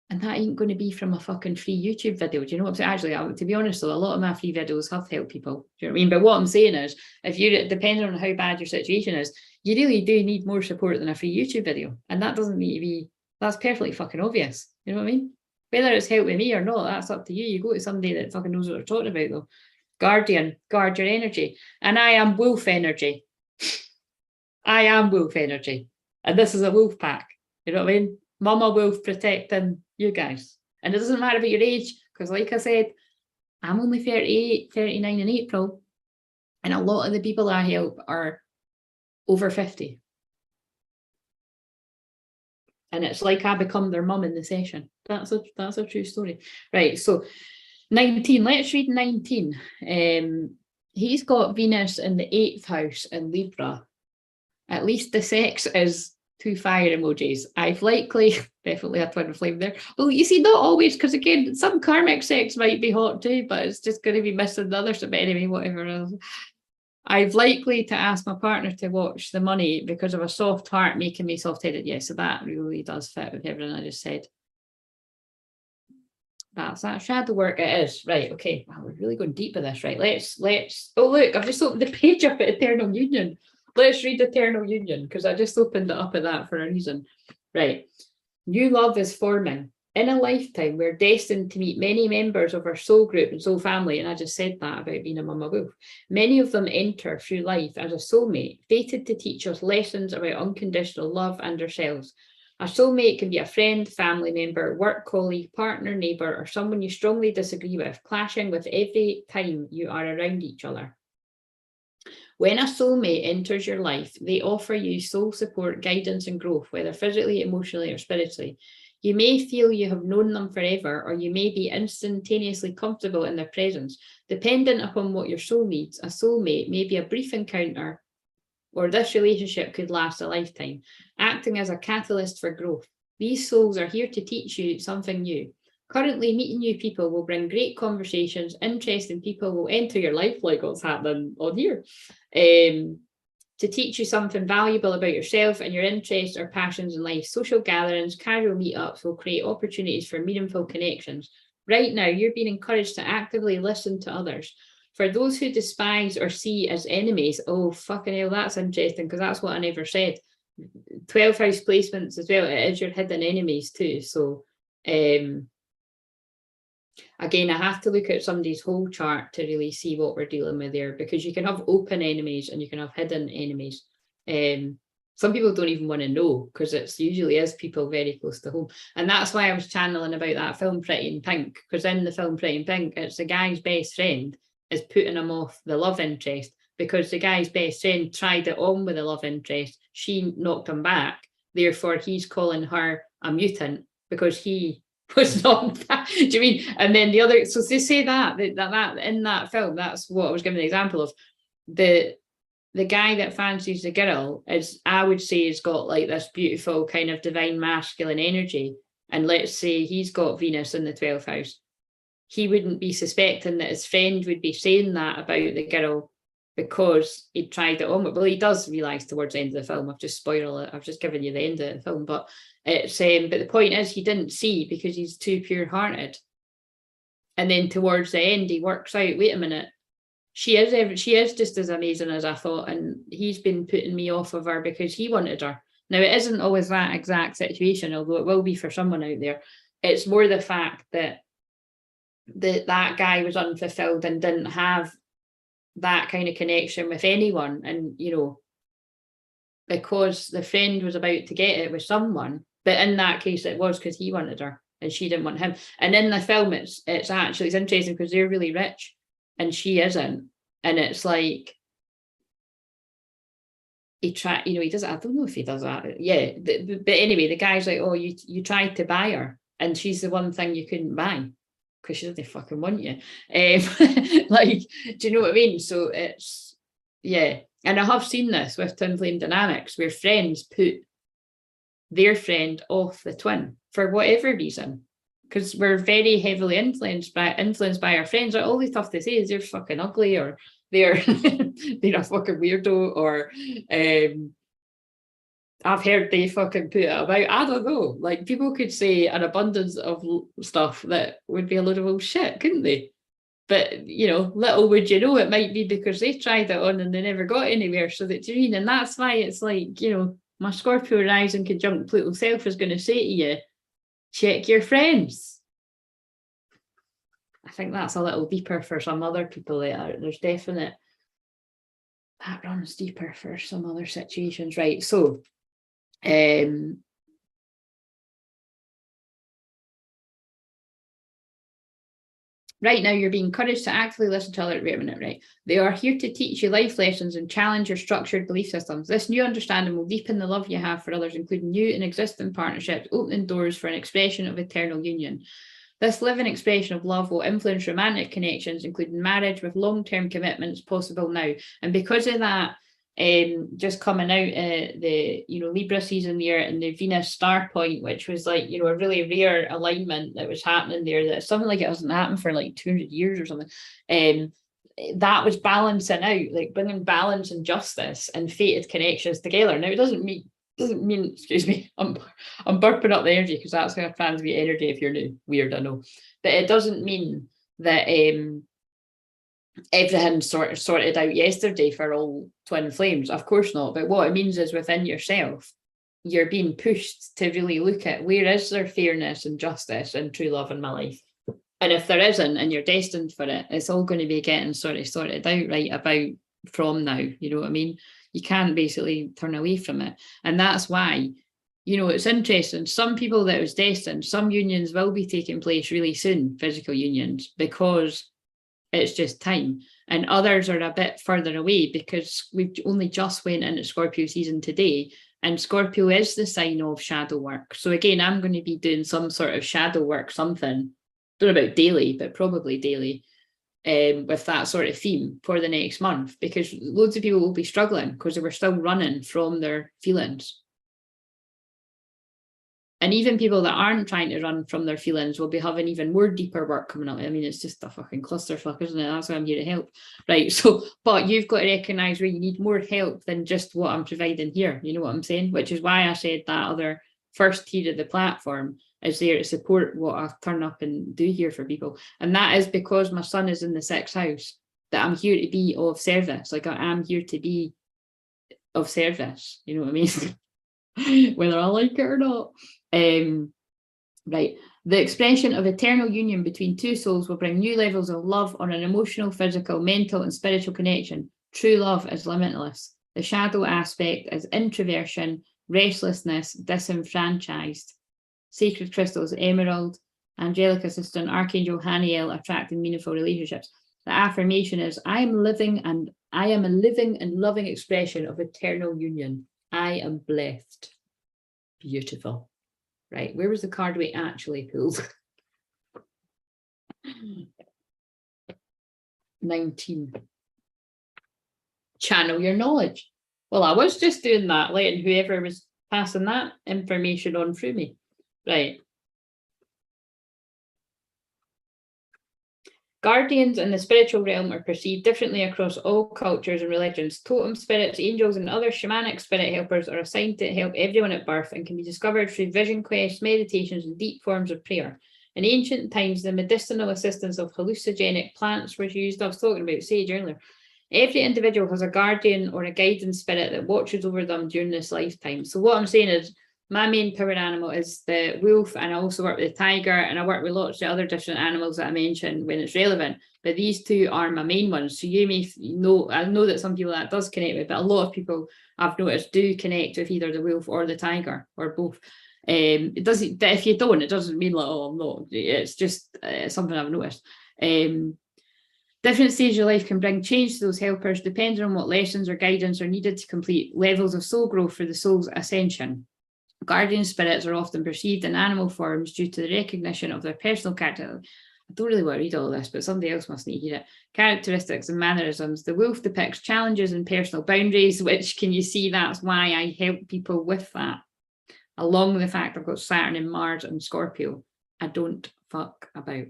And that ain't going to be from a fucking free YouTube video. Do you know what I'm saying? Actually, to be honest though, a lot of my free videos have helped people. Do you know what I mean? But what I'm saying is, if you're, depending on how bad your situation is, you really do need more support than a free YouTube video. And that doesn't need to be, that's perfectly fucking obvious. You know what I mean? Whether it's helping me or not, that's up to you. You go to somebody that fucking knows what they're talking about though. Guardian, guard your energy. And I am wolf energy. I am wolf energy. And this is a wolf pack. You know what I mean? Mama wolf protecting you guys. And it doesn't matter about your age, because like I said, I'm only 38, 39 in April. And a lot of the people I help are over 50. And it's like I become their mum in the session. That's a true story. Right, so 19, let's read 19. He's got Venus in the 8th house in Libra. At least the sex is 2 fire emojis. I've likely, definitely a twin flame there. Well, you see, not always, because again, some karmic sex might be hot too, but it's just going to be missing the other stuff. But anyway, whatever else. I've likely to ask my partner to watch the money because of a soft heart making me soft-headed. Yeah, so that really does fit with everything I just said. That's that shadow work. It is. Right, okay. Wow, we're really going deep with this, right? Let's, oh look, I've just opened the page up at Eternal Union. Let's read Eternal Union, because I just opened it up at that for a reason. Right. New love is forming. In a lifetime, we're destined to meet many members of our soul group and soul family. And I just said that about being a mama wolf. Many of them enter through life as a soulmate, fated to teach us lessons about unconditional love and ourselves. A soulmate can be a friend, family member, work colleague, partner, neighbour, or someone you strongly disagree with, clashing with every time you are around each other. When a soulmate enters your life, they offer you soul support, guidance, and growth, whether physically, emotionally, or spiritually. You may feel you have known them forever, or you may be instantaneously comfortable in their presence. Dependent upon what your soul needs, a soulmate may be a brief encounter, or this relationship could last a lifetime, acting as a catalyst for growth. These souls are here to teach you something new. Currently, meeting new people will bring great conversations. Interesting people will enter your life, like what's happening on here, to teach you something valuable about yourself and your interests or passions in life. Social gatherings, casual meetups will create opportunities for meaningful connections. Right now, you're being encouraged to actively listen to others. For those who despise or see as enemies, oh, fucking hell, that's interesting, because that's what I never said. 12th house placements as well, it is your hidden enemies too. So, again, I have to look at somebody's whole chart to really see what we're dealing with there, because you can have open enemies and you can have hidden enemies. Some people don't even want to know, because it's usually is people very close to home. And that's why I was channeling about that film Pretty in Pink, because in the film Pretty in Pink, it's the guy's best friend is putting him off the love interest, because the guy's best friend tried it on with the love interest. She knocked him back. Therefore, he's calling her a mutant because he was not. Do you mean? And then the other, so they say that in that film, that's what I was giving the example of. The guy that fancies the girl is, I would say, has got like this beautiful kind of divine masculine energy. And let's say he's got Venus in the 12th house. He wouldn't be suspecting that his friend would be saying that about the girl because he tried it on. Well, he does realise towards the end of the film. I've just spoiled it. I've just given you the end of the film. But it's but the point is, he didn't see because he's too pure-hearted. And then towards the end, he works out, wait a minute, she is just as amazing as I thought, and he's been putting me off of her because he wanted her. Now, it isn't always that exact situation, although it will be for someone out there. It's more the fact that that guy was unfulfilled and didn't have that kind of connection with anyone. And, you know, because the friend was about to get it with someone, but in that case, it was because he wanted her and she didn't want him. And in the film, it's interesting because they're really rich and she isn't. And it's like, he does, I don't know if he does that. Yeah. But anyway, the guy's like, oh, you tried to buy her and she's the one thing you couldn't buy because she doesn't fucking want you. Like, do you know what I mean? So it's, yeah. And I have seen this with twin flame dynamics where friends put their friend off the twin for whatever reason, because we're very heavily influenced by our friends. Like, all they have to say is they're fucking ugly, or they're they're a fucking weirdo, or I've heard they fucking put it about, I don't know, like people could say an abundance of stuff that would be a load of old shit, couldn't they? But, you know, little would you know, it might be because they tried it on and they never got anywhere. So that, do you mean? And that's why it's like, you know, my Scorpio rising conjunct Pluto self is going to say to you, check your friends. I think that's a little deeper for some other people later. There's definite, that runs deeper for some other situations. Right. So, right now, you're being encouraged to actively listen to others. Wait a minute, right? They are here to teach you life lessons and challenge your structured belief systems. This new understanding will deepen the love you have for others, including new and existing partnerships, opening doors for an expression of eternal union. This living expression of love will influence romantic connections, including marriage with long-term commitments possible now. And because of that, just coming out the Libra season there and the Venus star point, which was like, you know, a really rare alignment that was happening there, that something like it hasn't happened for like 200 years or something. That was balancing out, like bringing balance and justice and fated connections together. Now, it doesn't mean, excuse me, I'm burping up the energy because that's how I transmute energy. If you're new, weird, I know, but it doesn't mean that everything sorted out yesterday for all twin flames. Of course not. But what it means is within yourself, you're being pushed to really look at where is there fairness and justice and true love in my life. And if there isn't, and you're destined for it, it's all going to be getting sorted out right about from now. You know what I mean? You can't basically turn away from it. And that's why, you know, it's interesting. Some people that was destined, some unions will be taking place really soon, physical unions, because it's just time. And others are a bit further away because we've only just went into Scorpio season today. And Scorpio is the sign of shadow work. So again, I'm going to be doing some sort of shadow work, something. Don't know about daily, but probably daily, with that sort of theme for the next month, because loads of people will be struggling because they were still running from their feelings. And even people that aren't trying to run from their feelings will be having even more deeper work coming up. I mean, it's just a fucking clusterfuck, isn't it? That's why I'm here to help. Right. So, but you've got to recognize where you need more help than just what I'm providing here. You know what I'm saying? Which is why I said that other first tier of the platform is there to support what I turn up and do here for people. And that is because my son is in the 6th house, that I'm here to be of service. Like, I am here to be of service. You know what I mean? Whether I like it or not. Right. The expression of eternal union between two souls will bring new levels of love on an emotional, physical, mental, and spiritual connection. True love is limitless. The shadow aspect is introversion, restlessness, disenfranchised. Sacred crystals, emerald, angelic assistant, archangel Haniel, attracting meaningful relationships. The affirmation is, I am a living and loving expression of eternal union. I am blessed. Beautiful. Right, where was the card we actually pulled? 19. Channel your knowledge. Well, I was just doing that, letting whoever was passing that information on through me. Right. Guardians in the spiritual realm are perceived differently across all cultures and religions. Totem spirits, angels, and other shamanic spirit helpers are assigned to help everyone at birth and can be discovered through vision quests, meditations, and deep forms of prayer. In ancient times, the medicinal assistance of hallucinogenic plants was used. I was talking about sage earlier. Every individual has a guardian or a guidance spirit that watches over them during this lifetime. So what I'm saying is, my main power animal is the wolf, and I also work with the tiger, and I work with lots of other different animals that I mention when it's relevant. But these two are my main ones. So you may know, I know that some people that does connect with, but a lot of people I've noticed do connect with either the wolf or the tiger or both. It doesn't. If you don't, it doesn't mean like, oh, I'm not. It's just something I've noticed. Different stages of life can bring change to those helpers, depending on what lessons or guidance are needed to complete levels of soul growth for the soul's ascension. Guardian spirits are often perceived in animal forms due to the recognition of their personal character. I don't really want to read all this, but somebody else must need to hear it. Characteristics and mannerisms. The wolf depicts challenges and personal boundaries, which, can you see, that's why I help people with that. Along with the fact I've got Saturn and Mars and Scorpio. I don't fuck about.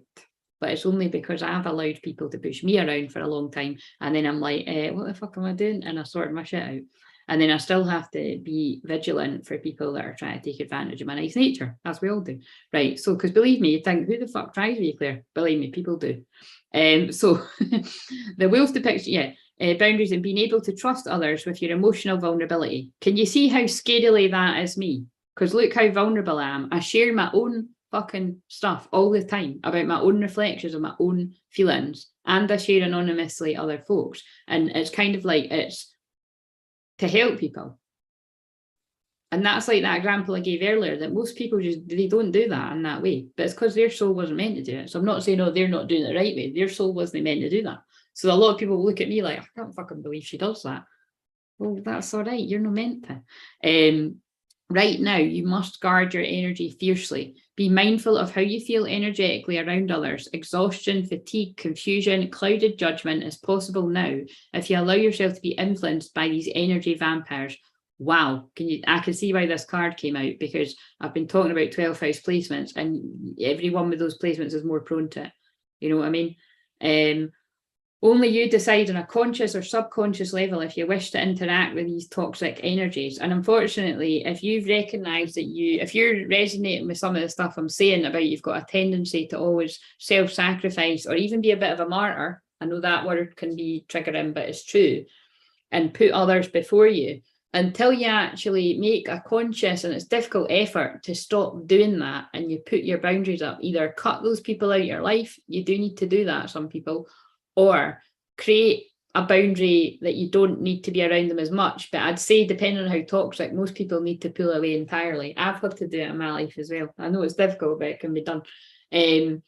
But it's only because I've allowed people to push me around for a long time. And then I'm like, what the fuck am I doing? And I sort my shit out. And then I still have to be vigilant for people that are trying to take advantage of my nice nature, as we all do. Right. So, because believe me, you think, who the fuck tries with you, Claire? Believe me, people do. So the wolf depicts, boundaries and being able to trust others with your emotional vulnerability. Can you see how scarily that is me? Because look how vulnerable I am. I share my own fucking stuff all the time about my own reflections of my own feelings, and I share anonymously other folks. And it's kind of like, it's to help people. And that's like that example I gave earlier, that most people just, they don't do that in that way, but it's because their soul wasn't meant to do it. So I'm not saying, oh, they're not doing it the right way. Their soul wasn't meant to do that. So a lot of people look at me like, I can't fucking believe she does that. Well, that's all right. You're not meant to. Right now, you must guard your energy fiercely. Be mindful of how you feel energetically around others. Exhaustion, fatigue, confusion, clouded judgment is possible now if you allow yourself to be influenced by these energy vampires. Wow, I can see why this card came out, because I've been talking about 12th house placements, and every one with those placements is more prone to it. You know what I mean? Only you decide on a conscious or subconscious level if you wish to interact with these toxic energies. And unfortunately, if you've recognized that if you're resonating with some of the stuff I'm saying about you've got a tendency to always self-sacrifice or even be a bit of a martyr, I know that word can be triggering, but it's true, and put others before you, until you actually make a conscious, and it's difficult effort to stop doing that, and you put your boundaries up, either cut those people out of your life, you do need to do that, some people, or create a boundary that you don't need to be around them as much. But I'd say, depending on how toxic, most people need to pull away entirely. I've had to do it in my life as well. I know it's difficult, but it can be done. It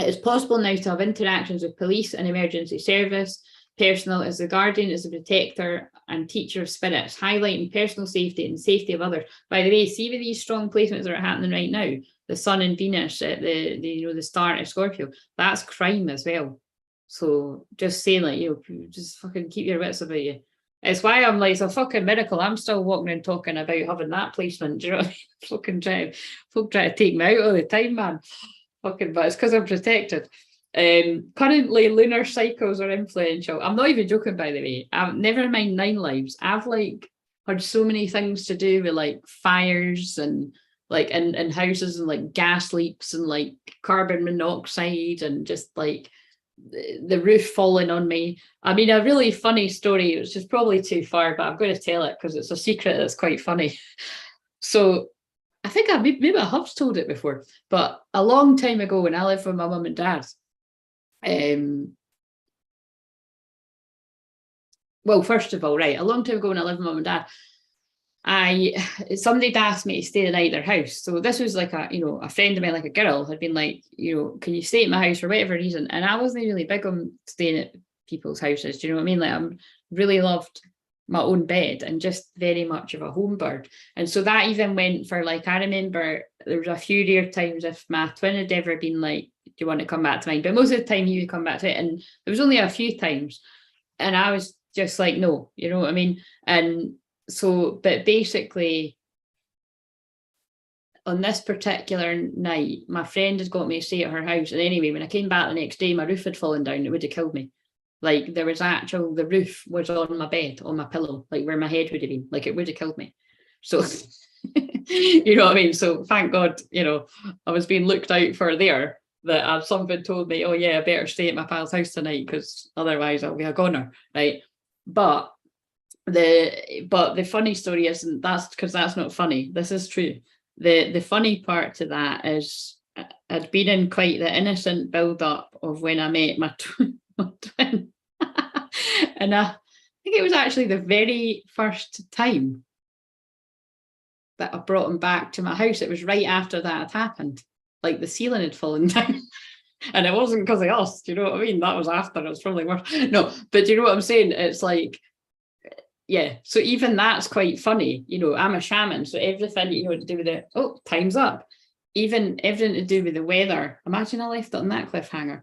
is possible now to have interactions with police and emergency service personnel as the guardian, as a protector and teacher of spirits, highlighting personal safety and safety of others. By the way, see with these strong placements that are happening right now, the Sun and Venus at the start of Scorpio, that's crime as well. So just saying, like, just fucking keep your wits about you. It's why I'm like, it's a fucking miracle. I'm still walking and talking about having that placement. Do you know what I mean? Fucking folk try to take me out all the time, man. Fucking, but it's because I'm protected. Currently, lunar cycles are influential. I'm not even joking, by the way. Never mind 9 lives. I've like heard so many things to do with like fires and like in houses and like gas leaks and like carbon monoxide and just like the roof falling on me. I mean, a really funny story, which is probably too far, but I'm going to tell it because it's a secret that's quite funny. So I think maybe I have told it before, but a long time ago when I lived with my mum and dad, well, first of all, right, a long time ago when I lived with mum and dad, somebody had asked me to stay the night at their house. So this was like a friend of mine, like a girl, had been like, can you stay at my house for whatever reason? And I wasn't really big on staying at people's houses. Do you know what I mean? Like, I really loved my own bed and just very much of a home bird. And so that even went for like, I remember there was a few rare times if my twin had ever been like, do you want to come back to mine? But most of the time he would come back to it. And there was only a few times. And I was just like, no, you know what I mean? And so, but basically, on this particular night, my friend had got me to stay at her house. And anyway, when I came back the next day, my roof had fallen down. It would have killed me. Like, there was the roof was on my bed, on my pillow, like where my head would have been. Like, it would have killed me. So, you know what I mean? So thank God, I was being looked out for there, that something told me, oh yeah, I better stay at my pal's house tonight because otherwise I'll be a goner, right? But the funny story isn't that's because that's not funny. This is true. The funny part to that is I'd been in quite the innocent build up of when I met my twin. And I think it was actually the very first time that I brought him back to my house. It was right after that had happened. Like, the ceiling had fallen down. And it wasn't because of us, do you know what I mean? That was after, it was probably worse. No, but do you know what I'm saying? It's like, yeah, so even that's quite funny. I'm a shaman, so everything to do with time's up. Even everything to do with the weather. Imagine I left it on that cliffhanger.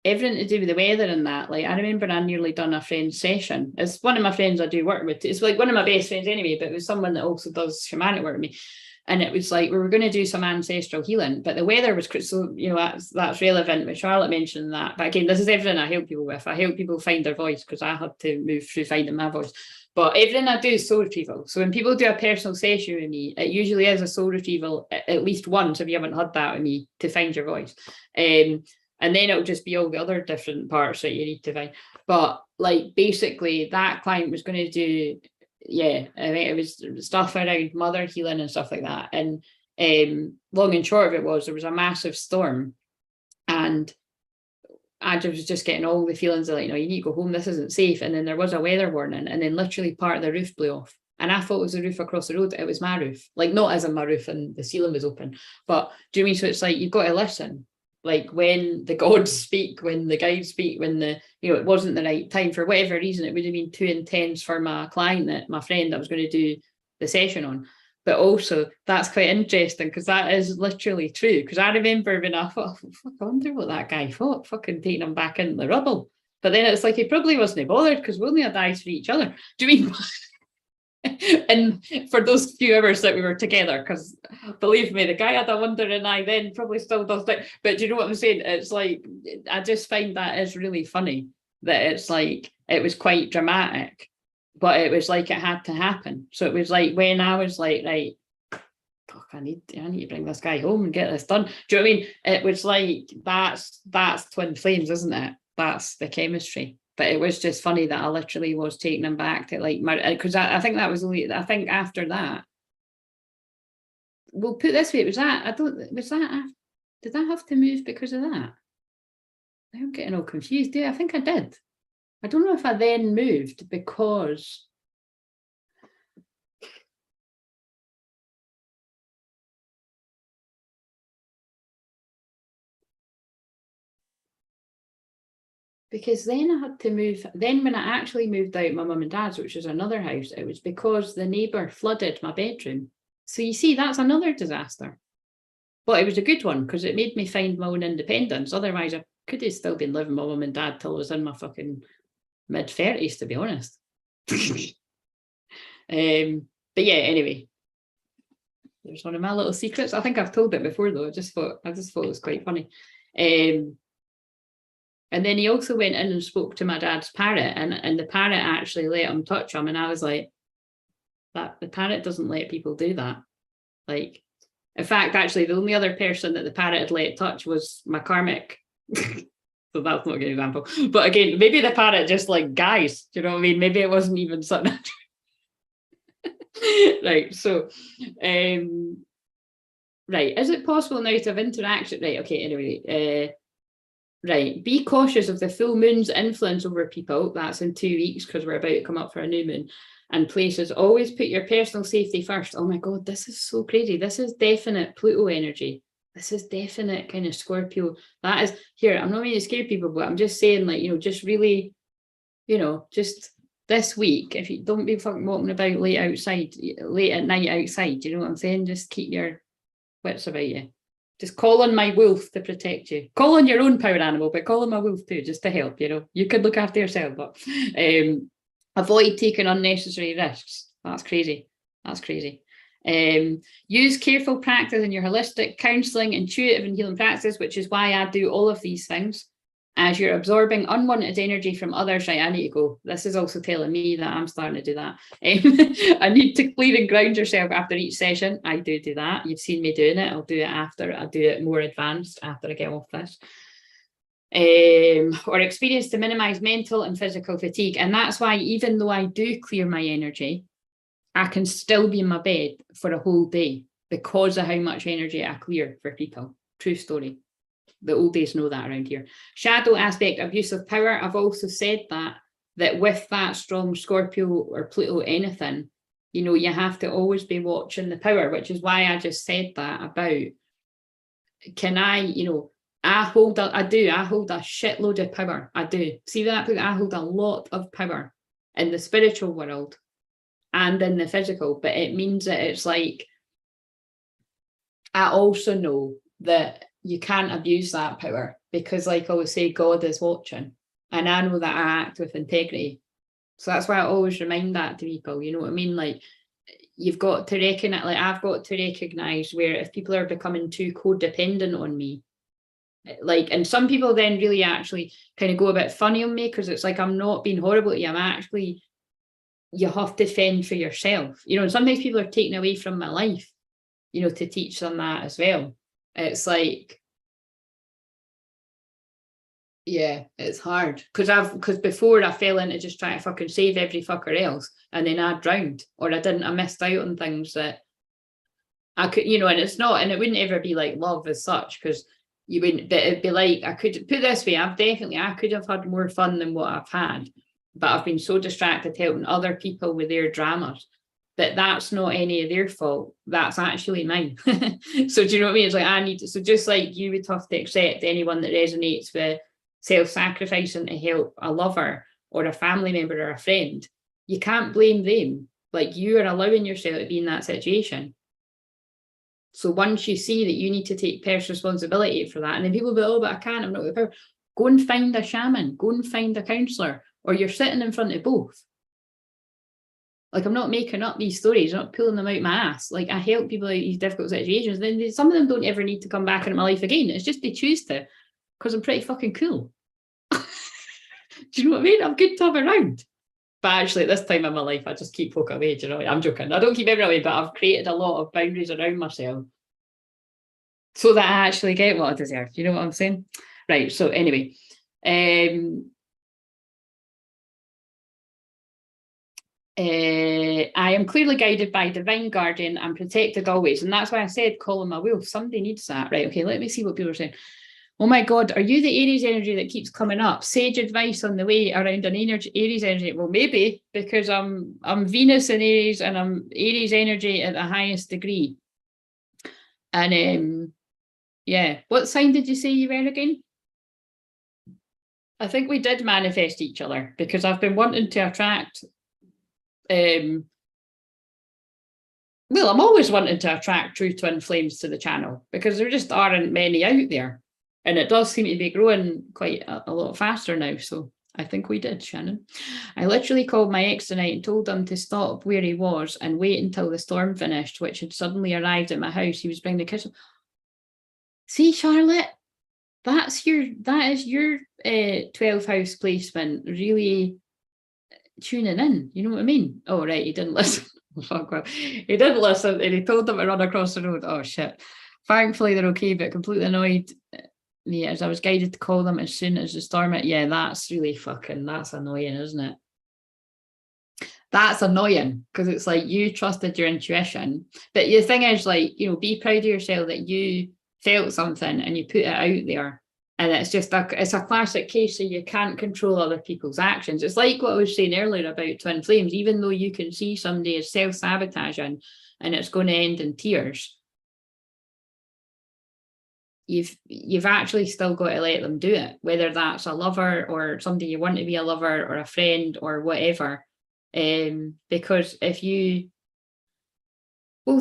Everything to do with the weather and that. Like, I remember I nearly done a friend's session. It's one of my friends I do work with. It's like one of my best friends anyway, but it was someone that also does shamanic work with me. And it was like, we were going to do some ancestral healing, but the weather was, so, that's relevant with Charlotte mentioning that. But again, this is everything I help people with. I help people find their voice because I had to move through finding my voice. But everything I do is soul retrieval. So when people do a personal session with me, it usually is a soul retrieval at least once, if you haven't had that with me, to find your voice. And then it'll just be all the other different parts that you need to find. But like, basically that client was going to do, I think it was stuff around mother healing and stuff like that. And long and short of it was, there was a massive storm and I was just getting all the feelings of like, you need to go home, this isn't safe. And then there was a weather warning, and then literally part of the roof blew off. And I thought it was the roof across the road. It was my roof. Like, not as in my roof and the ceiling was open. But do you mean, so it's like, you've got to listen. Like, when the gods speak, when the guides speak, when it wasn't the right time, for whatever reason, it would have been too intense for my client, my friend that was going to do the session on. But also, that's quite interesting because that is literally true. Because I remember when I thought, I wonder what that guy thought, fucking taking him back in the rubble. But then it's like, he probably wasn't bothered because we only had eyes for each other. Do you mean? And for those few hours that we were together, because believe me, the guy had a wandering eye then, probably still does that. But do you know what I'm saying? It's like, I just find that is really funny, that it's like, it was quite dramatic, but it was like it had to happen. So it was like, when I was like, right, fuck, I need to bring this guy home and get this done. Do you know what I mean? It was like, that's twin flames, isn't it? That's the chemistry. But it was just funny that I literally was taking him back to like my, because I think that was only, I think after that, we'll put this way, did I have to move because of that? I'm getting all confused. Yeah, I think I did. I don't know if I then moved because then I had to move. Then when I actually moved out my mum and dad's, which was another house, it was because the neighbour flooded my bedroom. So you see, that's another disaster. But it was a good one because it made me find my own independence. Otherwise, I could have still been living with my mum and dad till I was in my fucking mid-30s, to be honest. But yeah, anyway, there's one of my little secrets. I think I've told it before though. I just thought it was quite funny. And then he also went in and spoke to my dad's parrot, and the parrot actually let him touch him, and I was like, that the parrot doesn't let people do that. Like, in fact, actually, the only other person that the parrot had let touch was my karmic. So that's not a good example. But again, maybe the parrot just like, guys, do you know what I mean? Maybe it wasn't even something. Right. So, right. Is it possible now to have interaction? Right. Okay. Anyway, right. Be cautious of the full moon's influence over people. That's in 2 weeks because we're about to come up for a new moon. And places. Always put your personal safety first. Oh my God, this is so crazy. This is definite Pluto energy. This is definite kind of Scorpio. That is, here, I'm not meaning to scare people, but I'm just saying, like, you know, just really, you know, just this week, if you don't be fucking walking about late at night outside, you know what I'm saying? Just keep your wits about you. Just call on my wolf to protect you. Call on your own power animal, but call on my wolf too, just to help, you know. You could look after yourself, but avoid taking unnecessary risks. That's crazy. That's crazy. Use careful practice in your holistic counselling, intuitive and healing practices, which is why I do all of these things. As you're absorbing unwanted energy from others, right, I need to go. This is also telling me that I'm starting to do that. I need to clear and ground yourself after each session. I do that. You've seen me doing it. I'll do it after. I'll do it more advanced after I get off this. Or experience to minimize mental and physical fatigue. And that's why, even though I do clear my energy, I can still be in my bed for a whole day because of how much energy I clear for people. True story. The old days know that around here. Shadow aspect, abuse of power. I've also said that with that strong Scorpio or Pluto anything, you know, you have to always be watching the power, which is why I just said that about, can I, you know, I hold a shitload of power. I do. See that? I hold a lot of power in the spiritual world and in the physical, but it means that it's like, I also know that you can't abuse that power because, like I always say, God is watching, and I know that I act with integrity. So that's why I always remind that to people, you know what I mean? Like, you've got to recognize, like, I've got to recognize where if people are becoming too codependent on me, like, and some people then really actually kind of go a bit funny on me because it's like, I'm not being horrible to you. I'm actually, you have to fend for yourself, you know, and sometimes people are taken away from my life, you know, to teach them that as well. It's like, yeah, it's hard because before I fell into just trying to fucking save every fucker else, and then I drowned, or I missed out on things that I could, you know, and it's not, and it wouldn't ever be like love as such, because you wouldn't, but it'd be like, I could put it this way, I could have had more fun than what I've had, but I've been so distracted helping other people with their dramas that that's not any of their fault. That's actually mine. So do you know what I mean? It's like, so just like you would have to accept anyone that resonates with self-sacrificing to help a lover or a family member or a friend, you can't blame them. Like, you are allowing yourself to be in that situation. So once you see that you need to take personal responsibility for that, and then people will be, oh, but I can't, I'm not with power. Go and find a shaman, go and find a counsellor, or you're sitting in front of both. Like, I'm not making up these stories, I'm not pulling them out my ass. Like, I help people out of these difficult situations. Then some of them don't ever need to come back into my life again. It's just they choose to, because I'm pretty fucking cool. Do you know what I mean? I'm good to have around. But actually, at this time in my life, I just keep folk away. Do you know? I'm joking. I don't keep everyone away, but I've created a lot of boundaries around myself so that I actually get what I deserve. Do you know what I'm saying? Right. So anyway, I am clearly guided by divine guardian and protected always. And that's why I said call on my wolf. Somebody needs that. Right. Okay. Let me see what people are saying. Oh my God, are you the Aries energy that keeps coming up? Sage advice on the way around an Aries energy. Well, maybe, because I'm Venus in Aries and I'm Aries energy at the highest degree. And yeah, what sign did you say you were again? I think we did manifest each other, because I've been wanting to attract, well, I'm always wanting to attract true twin flames to the channel, because there just aren't many out there. And it does seem to be growing quite a lot faster now. So I think we did, Shannon. I literally called my ex tonight and told him to stop where he was and wait until the storm finished, which had suddenly arrived at my house. He was bringing the kitchen. See, Charlotte, that is your 12th house placement really tuning in. You know what I mean? Oh, right, he didn't listen. Fuck well. He didn't listen and he told them to run across the road. Oh, shit. Thankfully, they're okay, but completely annoyed me as I was guided to call them as soon as the storm hit. Yeah, that's really that's annoying, isn't it? That's annoying because it's like you trusted your intuition. But the thing is, like, you know, be proud of yourself that you felt something and you put it out there. And it's just it's a classic case of you can't control other people's actions. It's like what I was saying earlier about twin flames. Even though you can see somebody as self-sabotaging and it's going to end in tears, you've actually still got to let them do it, whether that's a lover or somebody you want to be a lover or a friend or whatever. Because if you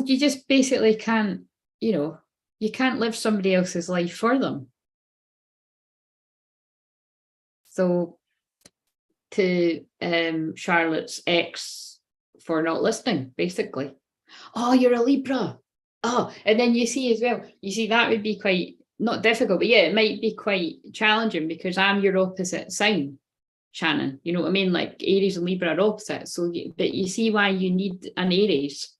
just basically can't, you know, you can't live somebody else's life for them. So to Charlotte's ex for not listening, basically. Oh, you're a Libra. Oh, and then you see as well, that would be quite, not difficult, but yeah, it might be quite challenging because I'm your opposite sign, Shannon. You know what I mean? Like Aries and Libra are opposite. So, but you see why you need an Aries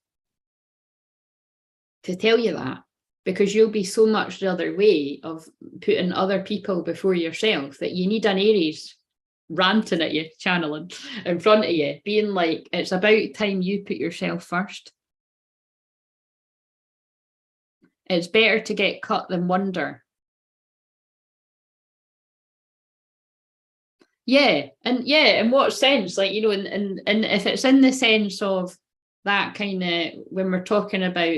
to tell you that, because you'll be so much the other way of putting other people before yourself that you need an Aries ranting at you, channeling in front of you, being like, it's about time you put yourself first. It's better to get cut than wonder. Yeah, and yeah, in what sense? Like, you know, and if it's in the sense of that kind of, when we're talking about,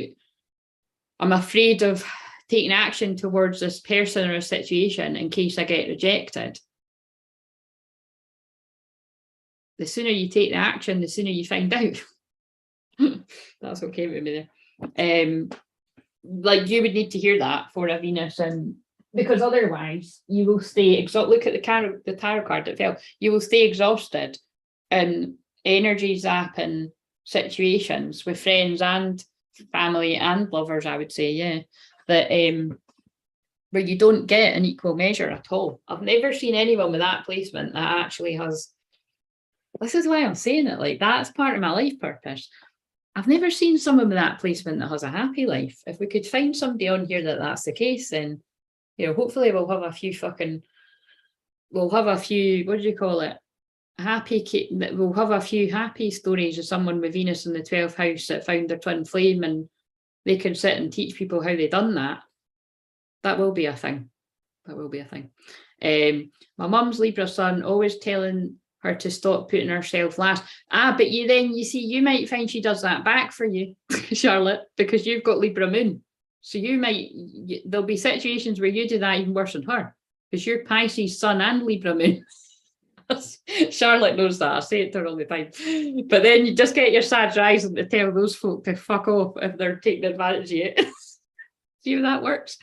I'm afraid of taking action towards this person or a situation in case I get rejected. The sooner you take the action, the sooner you find out. That's what came to me there. Like you would need to hear that for a Venus, and because otherwise you will stay exhausted. Look at the tarot card that fell. You will stay exhausted in energy zapping situations with friends and family and lovers, I would say, yeah, that where you don't get an equal measure at all. I've never seen anyone with that placement that actually has. This is why I'm saying it, like that's part of my life purpose. I've never seen someone with that placement that has a happy life. If we could find somebody on here that's the case, then, you know, hopefully we'll have a few, what do you call it? We'll have a few happy stories of someone with Venus in the 12th house that found their twin flame and they can sit and teach people how they've done that. That will be a thing. That will be a thing. My mum's Libra sun, always telling her to stop putting herself last. But you see, you might find she does that back for you, Charlotte, because you've got Libra moon. So there'll be situations where you do that even worse than her, because you're Pisces sun and Libra moon. Charlotte knows that. I say it to her all the time. But then you just get your sad rising to tell those folk to fuck off if they're taking advantage of you. See how that works?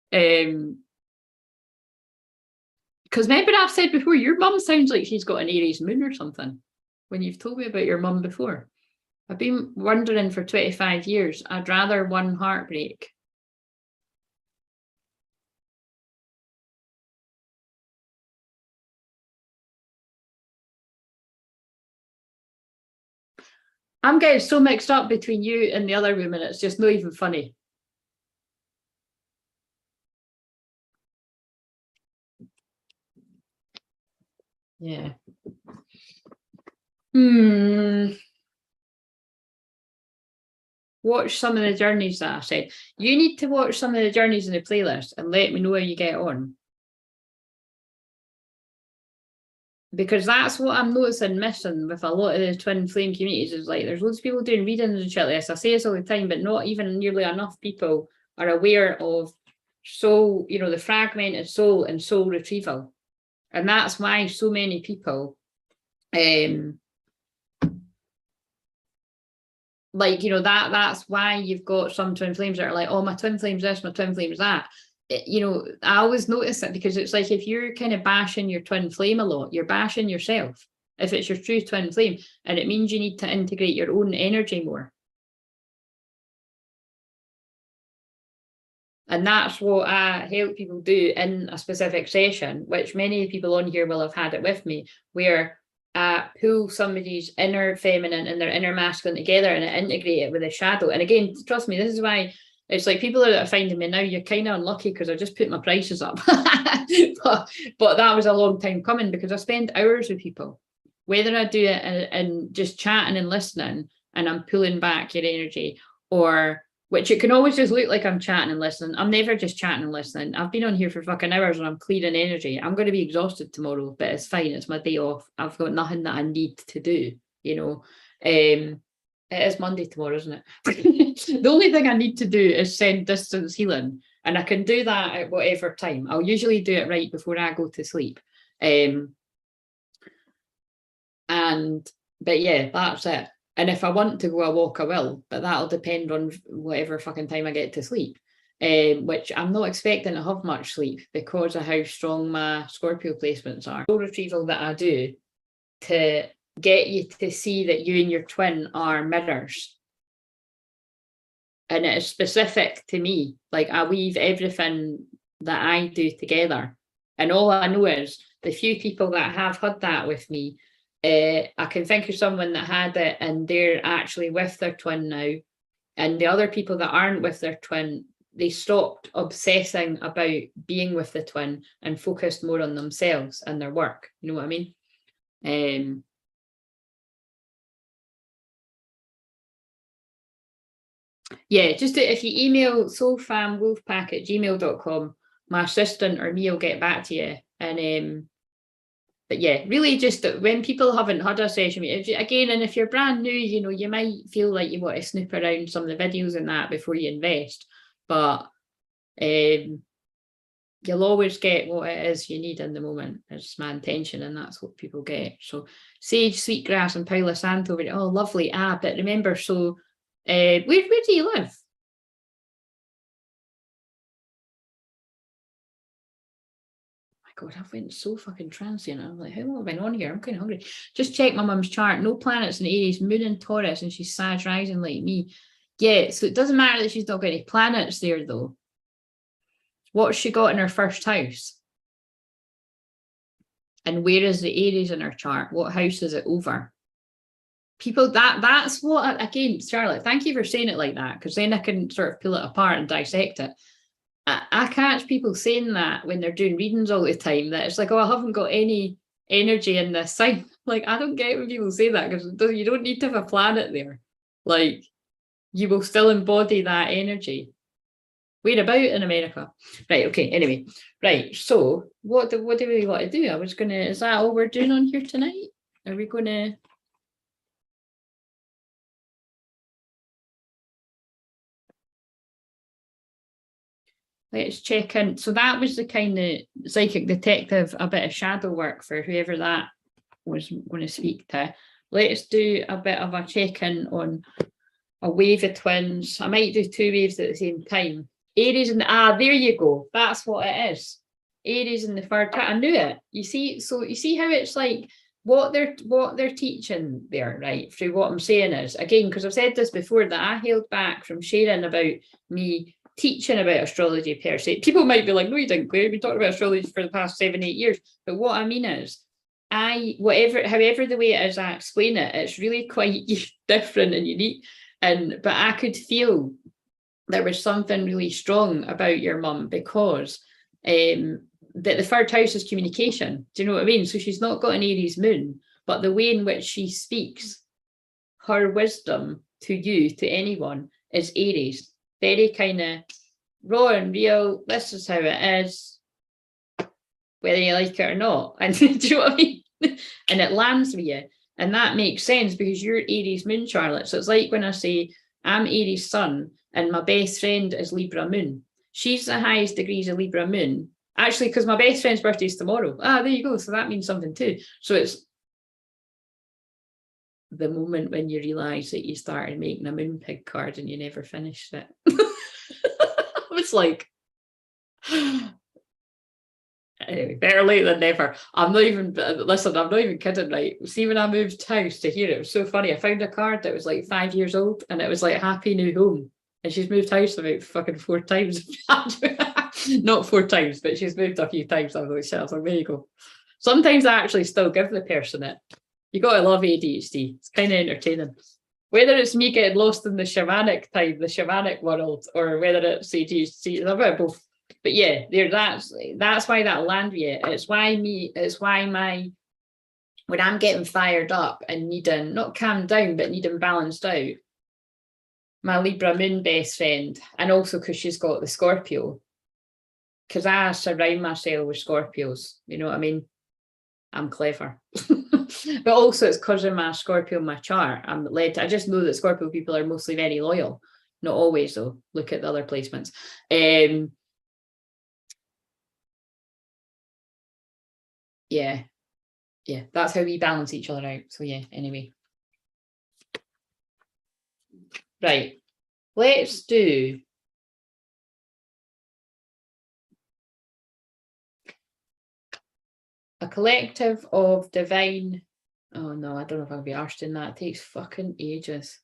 Because remember I've said before, your mum sounds like she's got an Aries moon or something. When you've told me about your mum before. I've been wondering for 25 years. I'd rather one heartbreak. I'm getting so mixed up between you and the other women, it's just not even funny. Yeah. Watch some of the journeys that I said. You need to watch some of the journeys in the playlist and let me know how you get on. Because that's what I'm noticing missing with a lot of the twin flame communities, is like there's loads of people doing readings and shit like this. I say this all the time, but not even nearly enough people are aware of soul, you know, the fragmented soul and soul retrieval. And that's why so many people like, you know, that's why you've got some twin flames that are like, oh, my twin flame's this, my twin flame's that. you know, I always notice that, because it's like, if you're kind of bashing your twin flame a lot, you're bashing yourself. If it's your true twin flame, and it means you need to integrate your own energy more. And that's what I help people do in a specific session, which many people on here will have had it with me, where I pull somebody's inner feminine and their inner masculine together and I integrate it with a shadow. And again, trust me, this is why it's like, people that are finding me now, you're kind of unlucky because I just put my prices up. but that was a long time coming, because I spend hours with people, whether I do it and just chatting and listening and I'm pulling back your energy, or which it can always just look like I'm chatting and listening. I'm never just chatting and listening. I've been on here for fucking hours and I'm clearing energy. I'm going to be exhausted tomorrow, but it's fine. It's my day off. I've got nothing that I need to do, you know. It is Monday tomorrow, isn't it? The only thing I need to do is send distance healing, and I can do that at whatever time. I'll usually do it right before I go to sleep. But yeah, that's it. And if I want to go a walk, I will, but that'll depend on whatever fucking time I get to sleep, which I'm not expecting to have much sleep because of how strong my Scorpio placements are. Soul retrieval that I do to get you to see that you and your twin are mirrors. And it is specific to me. Like, I weave everything that I do together. And all I know is the few people that have had that with me, I can think of someone that had it and they're actually with their twin now. And the other people that aren't with their twin, they stopped obsessing about being with the twin and focused more on themselves and their work. You know what I mean? Yeah, just if you email soulfamwolfpack@gmail.com, my assistant or me will get back to you. And but yeah, really just when people haven't had a session, again, and if you're brand new, you know, you might feel like you want to snoop around some of the videos and that before you invest, but you'll always get what it is you need in the moment. It's my intention, and that's what people get. So sage, sweetgrass and Palo Santo, oh lovely. But remember, so where do you live? God, I've went so fucking transient. I'm like, how long have I been on here? I'm kind of hungry. Just check my mum's chart. No planets in Aries, moon in Taurus, and she's Sag rising like me. Yeah, so it doesn't matter that she's not got any planets there, though. What's she got in her first house? And where is the Aries in her chart? What house is it over? People, that's what, again, Charlotte, thank you for saying it like that, because then I can sort of pull it apart and dissect it. I catch people saying that when they're doing readings all the time, that it's like, oh, I haven't got any energy in this sign. Like, I don't get when people say that, because you don't need to have a planet there. Like, you will still embody that energy. Where about in America? Right, okay, anyway. Right, so what do we want to do? Is that all we're doing on here tonight? Are we going to... Let's check in. So that was the kind of psychic detective, a bit of shadow work for whoever that was going to speak to. Let's do a bit of a check-in on a wave of twins. I might do two waves at the same time. Aries and there you go. That's what it is. Aries in the third. I knew it. You see, so you see how it's like what they're teaching there, right? Through what I'm saying is, again, because I've said this before, that I held back from sharing about me teaching about astrology per se. People might be like, no, you didn't, Claire. We've been talking about astrology for the past 7-8 years. But what I mean is, however the way it is I explain it, it's really quite different and unique. But I could feel there was something really strong about your mum, because that the third house is communication. Do you know what I mean? So she's not got an Aries moon, but the way in which she speaks, her wisdom to you, to anyone, is Aries. Very kind of raw and real. This is how it is, whether you like it or not. And do you know what I mean? And it lands with you. And that makes sense because you're Aries moon, Charlotte. So it's like when I say I'm Aries sun and my best friend is Libra moon. She's the highest degrees of Libra moon. Actually, because my best friend's birthday is tomorrow. There you go. So that means something too. So it's the moment when you realise that you started making a moon pig card and you never finished it. It's like, Anyway, better late than never. I'm not even, listen, I'm not even kidding, right? See, when I moved house to here, it was so funny. I found a card that was like 5 years old and it was like Happy New Home. And she's moved house about fucking 4 times. Not 4 times, but she's moved a few times. I was like, shit, I was like, there you go. Sometimes I actually still give the person it. You gotta love ADHD. It's kind of entertaining. Whether it's me getting lost in the shamanic time, the shamanic world, or whether it's ADHD, it's a bit of both. But yeah, there. That's why that'll land with you. It's why my when I'm getting fired up and needing not calmed down, but needing balanced out, my Libra moon best friend, and also because she's got the Scorpio, because I surround myself with Scorpios. You know what I mean? I'm clever. But also it's because of my Scorpio in my chart. I'm led to, I just know that Scorpio people are mostly very loyal. Not always though. Look at the other placements. Yeah, that's how we balance each other out. So yeah, anyway. Right, let's do a collective of divine. Oh no, I don't know if I'll be arsed in that. It takes fucking ages.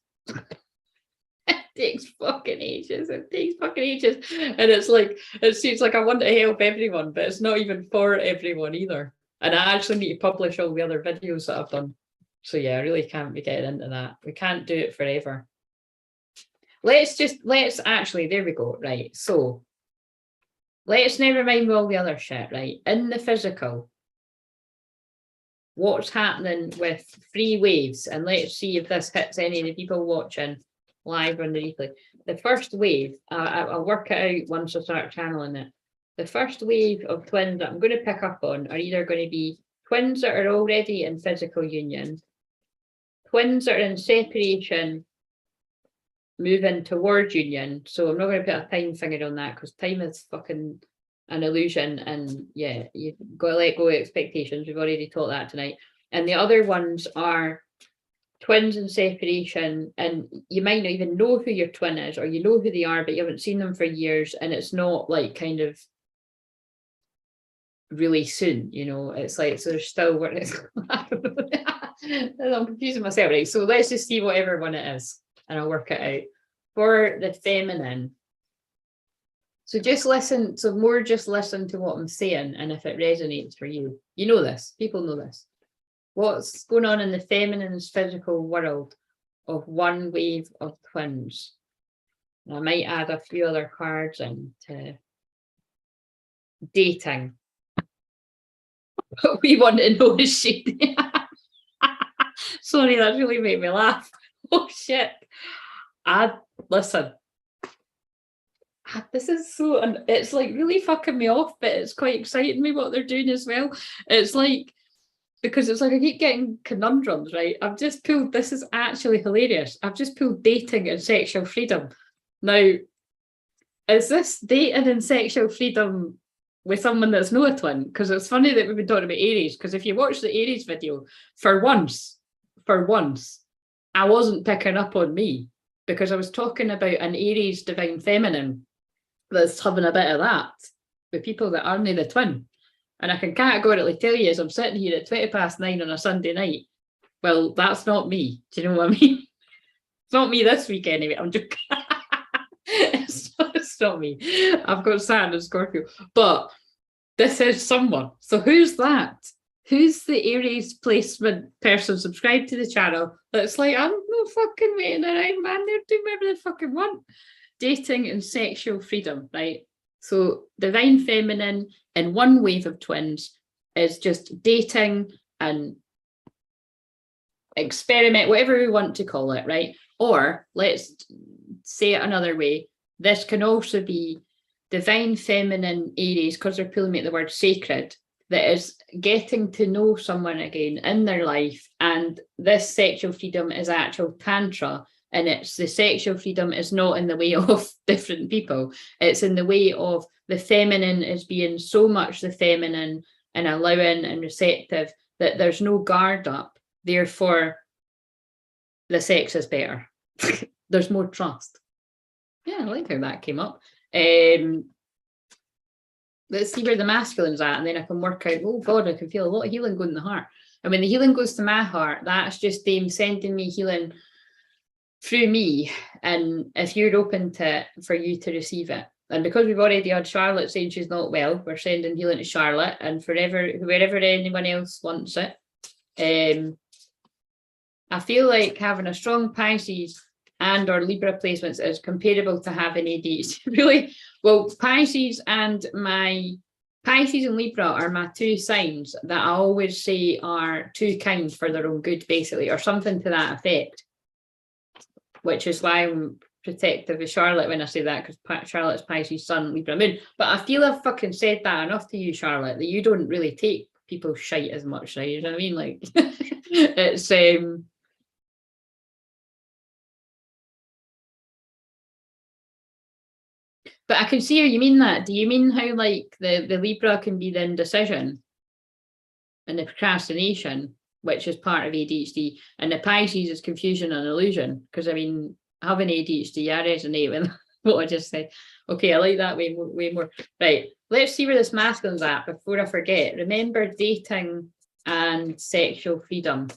It takes fucking ages. It takes fucking ages. And it's like, it seems like I want to help everyone, but it's not even for everyone either. And I actually need to publish all the other videos that I've done. So yeah, I really can't be getting into that. We can't do it forever. Let's actually, there we go. Right. So let's never mind all the other shit, right? In the physical, what's happening with free waves? And let's see if this hits any of the people watching live on the replay. The first wave, I'll work it out once I start channeling it. The first wave of twins that I'm going to pick up on are either going to be twins that are already in physical union, twins that are in separation, moving towards union. So I'm not going to put a time finger on that because time is fucking an illusion. And yeah, you've got to let go of expectations. We've already taught that tonight. And the other ones are twins in separation, and you might not even know who your twin is, or you know who they are, but you haven't seen them for years, and it's not like kind of really soon, you know, it's like, so there's still what it's I'm confusing myself, right? So let's just see whatever one it is and I'll work it out. For the feminine, so just listen, so more just listen to what I'm saying, and if it resonates for you, you know this, people know this. What's going on in the feminine's physical world of one wave of twins? And I might add a few other cards into dating. What we want to know is she. Sorry, that really made me laugh. Oh shit. Listen. This is so, and it's like really fucking me off, but it's quite exciting me what they're doing as well. It's like, because it's like I keep getting conundrums, right? I've just pulled, this is actually hilarious. I've just pulled dating and sexual freedom. Now, is this dating and sexual freedom with someone that's not a twin? Because it's funny that we've been talking about Aries, because if you watch the Aries video, for once, I wasn't picking up on me, because I was talking about an Aries divine feminine that's having a bit of that with people that aren't the twin. And I can categorically tell you, as I'm sitting here at 9:20 on a Sunday night, well, that's not me. Do you know what I mean? It's not me this week anyway. I'm joking. It's not me. I've got Saturn and Scorpio. But this is someone. So who's that? Who's the Aries placement person subscribed to the channel that's like, I'm no fucking waiting around, man. They're doing whatever they fucking want. Dating and sexual freedom, right? So divine feminine in one wave of twins is just dating and experiment, whatever we want to call it, right? Or let's say it another way. This can also be divine feminine Aries, because they're pulling me at the word sacred, that is getting to know someone again in their life. And this sexual freedom is actual tantra. And it's the sexual freedom is not in the way of different people. It's in the way of the feminine is being so much the feminine and allowing and receptive that there's no guard up. Therefore, the sex is better. There's more trust. Yeah, I like how that came up. let's see where the masculine's at, and then I can work out, oh God, I can feel a lot of healing going in the heart. And when the healing goes to my heart, that's just them sending me healing through me. And if you're open to it, for you to receive it. And because we've already had Charlotte saying she's not well, we're sending healing to Charlotte, and wherever anyone else wants it. I feel like having a strong Pisces and or Libra placements is comparable to having ADHD. Really? Well, Pisces and Libra are my two signs that I always say are too kind for their own good, basically, or something to that effect. Which is why I'm protective of Charlotte when I say that, because Charlotte's Pisces Sun, Libra Moon. But I feel I've fucking said that enough to you, Charlotte, that you don't really take people's shite as much, right? You know what I mean? Like, it's but I can see how you mean that. Do you mean how like the Libra can be the indecision and the procrastination, which is part of ADHD, and the Pisces is confusion and illusion? Because I mean, having ADHD, I resonate with what I just said. Okay, I like that way more. Right, let's see where this masculine's at before I forget. Remember dating and sexual freedom.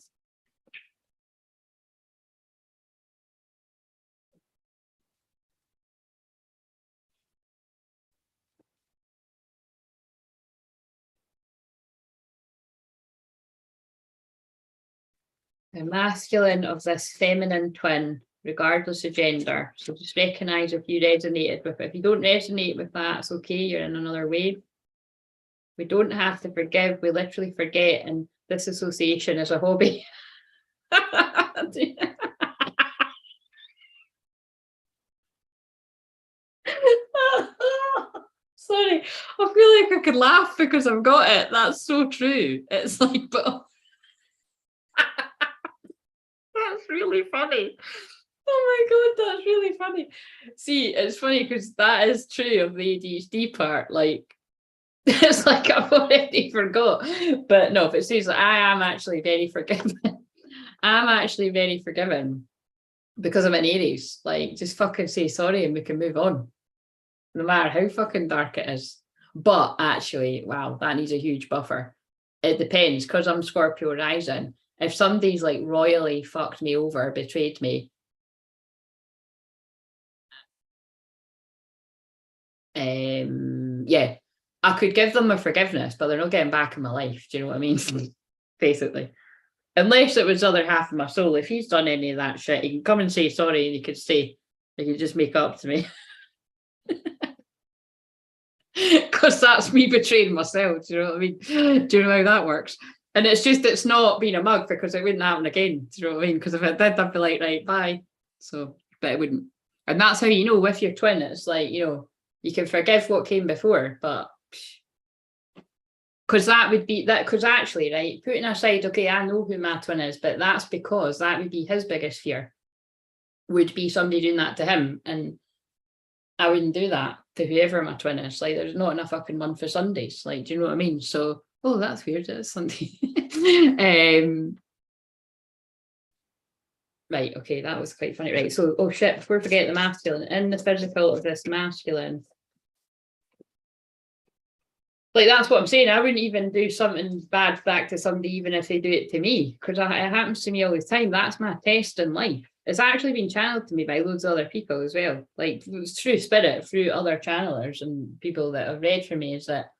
The masculine of this feminine twin, regardless of gender. So just recognize if you resonated with it. If you don't resonate with that, it's okay, you're in another wave. We don't have to forgive, we literally forget, and disassociation is a hobby. Sorry, I feel like I could laugh because I've got it. That's so true. It's like, but that's really funny. Oh my God, that's really funny. See, it's funny because that is true of the ADHD part. Like, it's like I've already forgot. But no, if it says that I am actually very forgiving, I'm actually very forgiving because I'm an Aries. Like, just fucking say sorry and we can move on, no matter how fucking dark it is. But actually, wow, that needs a huge buffer. It depends, because I'm Scorpio rising. If somebody's like royally fucked me over, betrayed me, yeah, I could give them a forgiveness, but they're not getting back in my life. Do you know what I mean? Basically. Unless it was the other half of my soul. If he's done any of that shit, he can come and say sorry, and he could say, he could just make up to me. Because that's me betraying myself. Do you know what I mean? Do you know how that works? And it's not being a mug, because it wouldn't happen again. Do you know what I mean? Because if it did, I'd be like, right, bye. So, but it wouldn't. And that's how you know with your twin, it's like, you know, you can forgive what came before, but because that would be that, because actually, right, putting aside, okay, I know who my twin is, but that's because that would be his biggest fear, would be somebody doing that to him. And I wouldn't do that to whoever my twin is. Like, there's not enough fucking month for Sundays. Like, do you know what I mean? So, oh, that's weird. It's Sunday. Right, okay, that was quite funny. Right, so, oh shit, before we forget the masculine, in the physical of this masculine, like, that's what I'm saying. I wouldn't even do something bad back to somebody, even if they do it to me, because it happens to me all the time. That's my test in life. It's actually been channeled to me by loads of other people as well. Like, it's through spirit, through other channelers and people that have read for me, is that,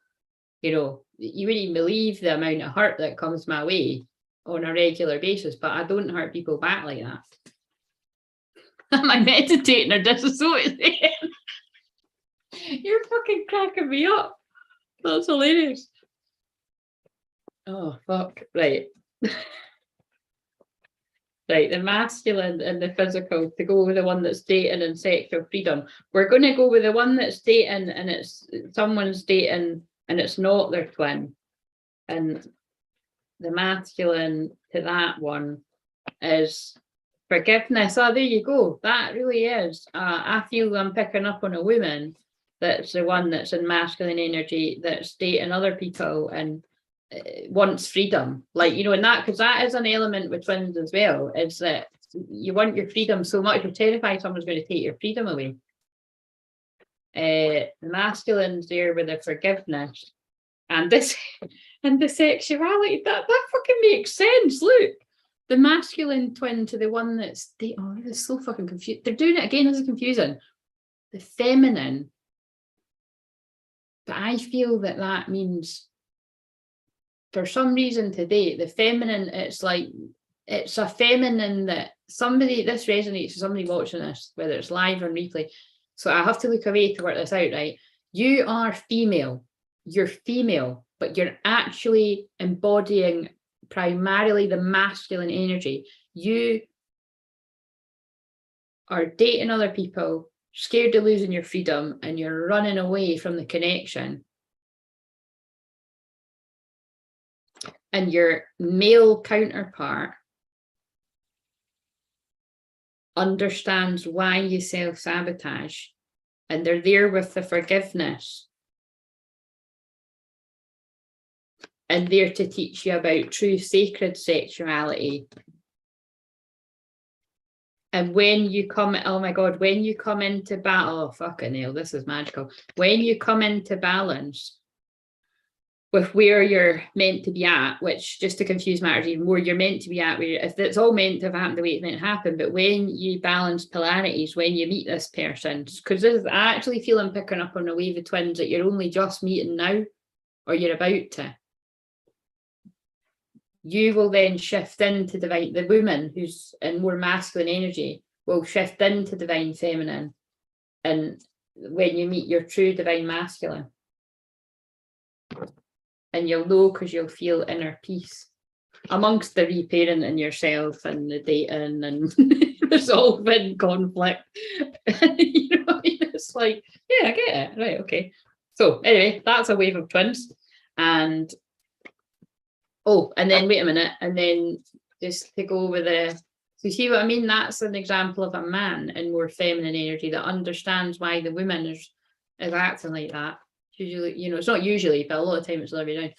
you know, you wouldn't even believe the amount of hurt that comes my way on a regular basis, but I don't hurt people back like that. Am I meditating or disassociating? You're fucking cracking me up. That's hilarious. Oh, fuck. Right. Right, the masculine and the physical, to go with the one that's dating and sexual freedom. We're going to go with the one that's dating, and it's someone's dating and it's not their twin. And the masculine to that one is forgiveness. Oh, there you go. That really is. I feel I'm picking up on a woman that's the one that's in masculine energy, that's dating other people and wants freedom. Like, you know, and that, because that is an element with twins as well, is that you want your freedom so much, you're terrified someone's going to take your freedom away. The masculine's there with the forgiveness and this and the sexuality. That fucking makes sense. Look, the masculine twin to the one that's this is so fucking confused. They're doing it again. This is confusing. The feminine, but I feel that means for some reason today the feminine. It's like it's a feminine that somebody. This resonates with somebody watching this, whether it's live or replay. So I have to look away to work this out, right? You are female. You're female, but you're actually embodying primarily the masculine energy. You are dating other people, scared of losing your freedom, and you're running away from the connection. And your male counterpart understands why you self-sabotage, and they're there with the forgiveness. And there to teach you about true sacred sexuality. And when you come, oh my God, when you come into battle, oh fucking hell, this is magical. When you come into balance with where you're meant to be at, which just to confuse matters even more, you're meant to be at where if it's all meant to have happened the way it's meant to happen, but when you balance polarities, when you meet this person, because this is, I actually feel I'm picking up on a wave of twins that you're only just meeting now, or you're about to. You will then shift into divine, the woman who's in more masculine energy will shift into divine feminine. And when you meet your true divine masculine, and you'll know because you'll feel inner peace amongst the reparenting yourself and the dating and resolving conflict. You know what I mean? It's like, yeah, I get it. Right, okay. So anyway, that's a wave of twins. And and then wait a minute, and then just to go over so you see what I mean? That's an example of a man in more feminine energy that understands why the woman is acting like that. Usually, you know, it's not usually, but a lot of time it's every now.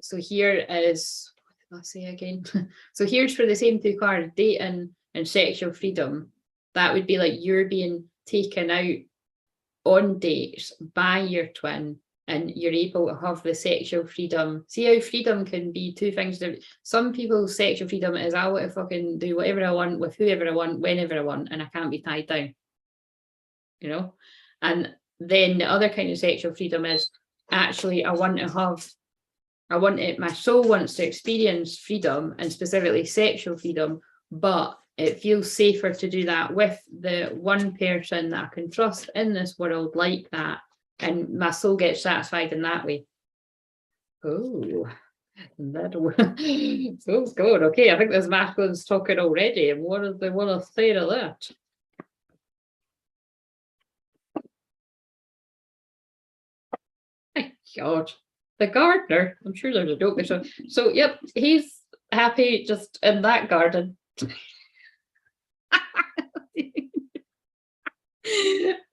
So here is, what did I say again? So here's for the same two cards, dating and sexual freedom. That would be like you're being taken out on dates by your twin, and you're able to have the sexual freedom. See how freedom can be two things. Some people's sexual freedom is I want to fucking do whatever I want with whoever I want, whenever I want, and I can't be tied down. You know? And then the other kind of sexual freedom is actually my soul wants to experience freedom, and specifically sexual freedom, but it feels safer to do that with the one person that I can trust in this world like that. And my soul gets satisfied in that way. Oh, so good. Okay, I think this masculine's talking already. And what do they want to say to that? My God. The gardener. I'm sure there's a joke there. So yep, he's happy just in that garden.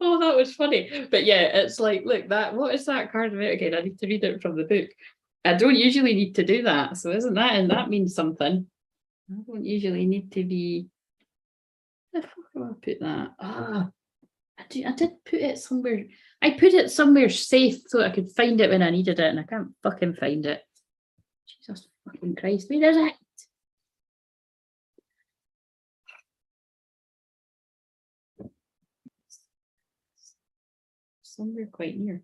Oh, that was funny. But yeah, it's like, look, what is that card about again? I need to read it from the book. I don't usually need to do that. So isn't that, and that means something. I don't usually need to be, where the fuck do I put that? I did put it somewhere. I put it somewhere safe so I could find it when I needed it, and I can't fucking find it. Jesus fucking Christ, where is it? Somewhere quite near.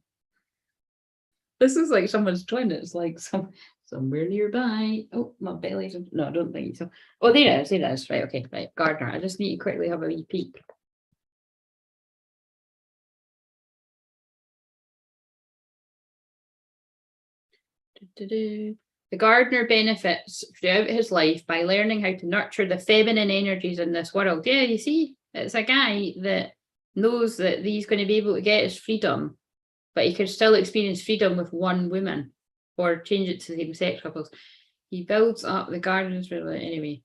This is like someone's twin. It's like somewhere nearby. Oh, my belly's, no, I don't think so. Oh, there it is. Right, okay, right. Gardener. I just need to quickly have a wee peek. The gardener benefits throughout his life by learning how to nurture the feminine energies in this world. Yeah, you see, it's a guy that knows that he's going to be able to get his freedom, but he can still experience freedom with one woman or change it to same-sex couples. He builds up the gardens for anyway.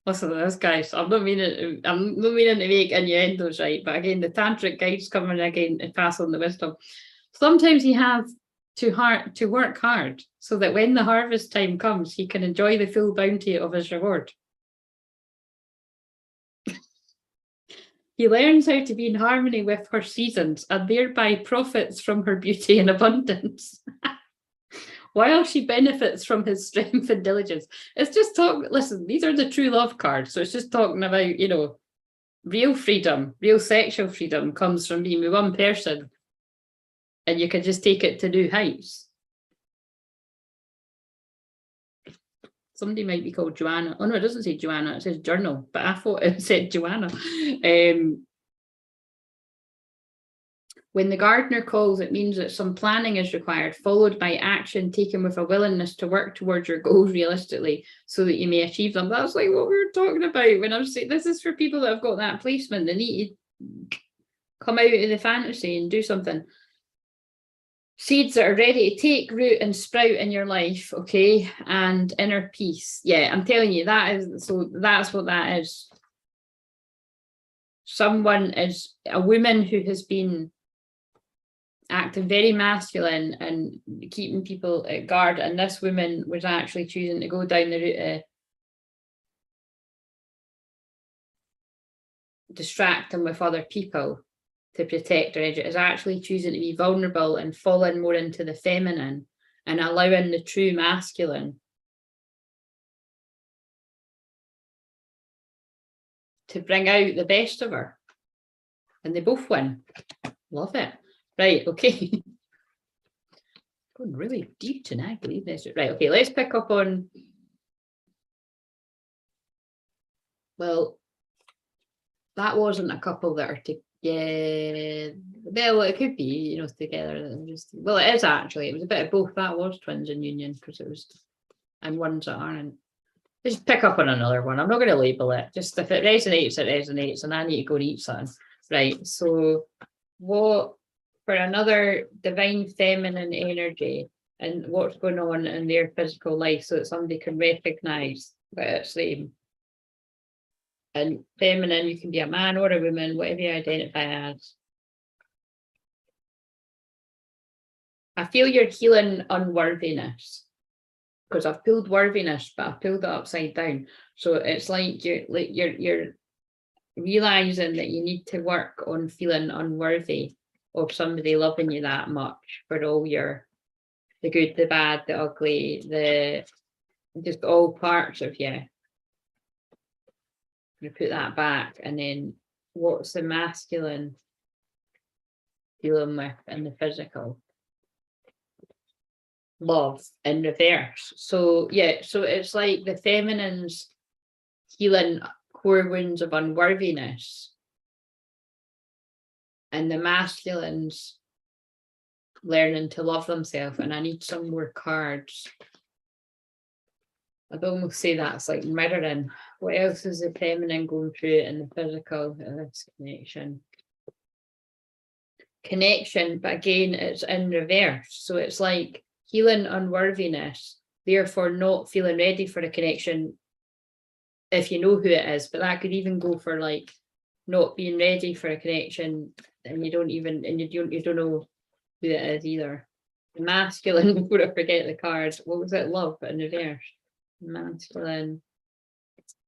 Listen to this, guys. I'm not meaning to make innuendos, right? But again, the tantric guides coming again and pass on the wisdom. Sometimes you have to work hard so that when the harvest time comes, he can enjoy the full bounty of his reward. He learns how to be in harmony with her seasons and thereby profits from her beauty and abundance. While she benefits from his strength and diligence. It's just talk. Listen, these are the true love cards. So it's just talking about, you know, real freedom, real sexual freedom comes from being with one person. And you can just take it to new heights. Somebody might be called Joanna. Oh no, it doesn't say Joanna, it says journal, but I thought it said Joanna. When the gardener calls, it means that some planning is required, followed by action taken with a willingness to work towards your goals realistically so that you may achieve them. That's like what we were talking about when I was saying this is for people that have got that placement. They need to come out of the fantasy and do something. Seeds that are ready to take root and sprout in your life, okay, and inner peace. Yeah, I'm telling you, that is, so that's what that is. Someone is a woman who has been acting very masculine and keeping people at guard, and this woman was actually choosing to go down the route of distracting with other people to protect her edge. It is actually choosing to be vulnerable and falling more into the feminine and allowing the true masculine to bring out the best of her. And they both win. Love it. Right, okay. Going really deep tonight, I believe this. Right, okay, let's pick up on, well, that wasn't a couple that are together. Yeah, well, it could be, you know, together. Just, well, it is actually. It was a bit of both. That was twins in union because it was, and ones that aren't. Just pick up on another one. I'm not going to label it. Just if it resonates, it resonates, and I need to go and eat something. Right. So, what for another divine feminine energy and what's going on in their physical life, so that somebody can recognize that it's them. And feminine, you can be a man or a woman, whatever you identify as. I feel you're healing unworthiness because I've pulled worthiness, but I've pulled it upside down. So it's like you're realizing that you need to work on feeling unworthy of somebody loving you that much for all the good, the bad, the ugly, the just all parts of you. You put that back, and then what's the masculine dealing with in the physical? Love in reverse. So yeah, so it's like the feminine's healing core wounds of unworthiness, and the masculine's learning to love themselves. And I need some more cards. I'd almost say that's like mirroring. What else is the feminine going through in the physical in this connection? Connection, but again, it's in reverse. So it's like healing unworthiness, therefore not feeling ready for a connection if you know who it is. But that could even go for like not being ready for a connection and you don't know who it is either. The masculine, before I forget the cards, what was it? Love in reverse. Masculine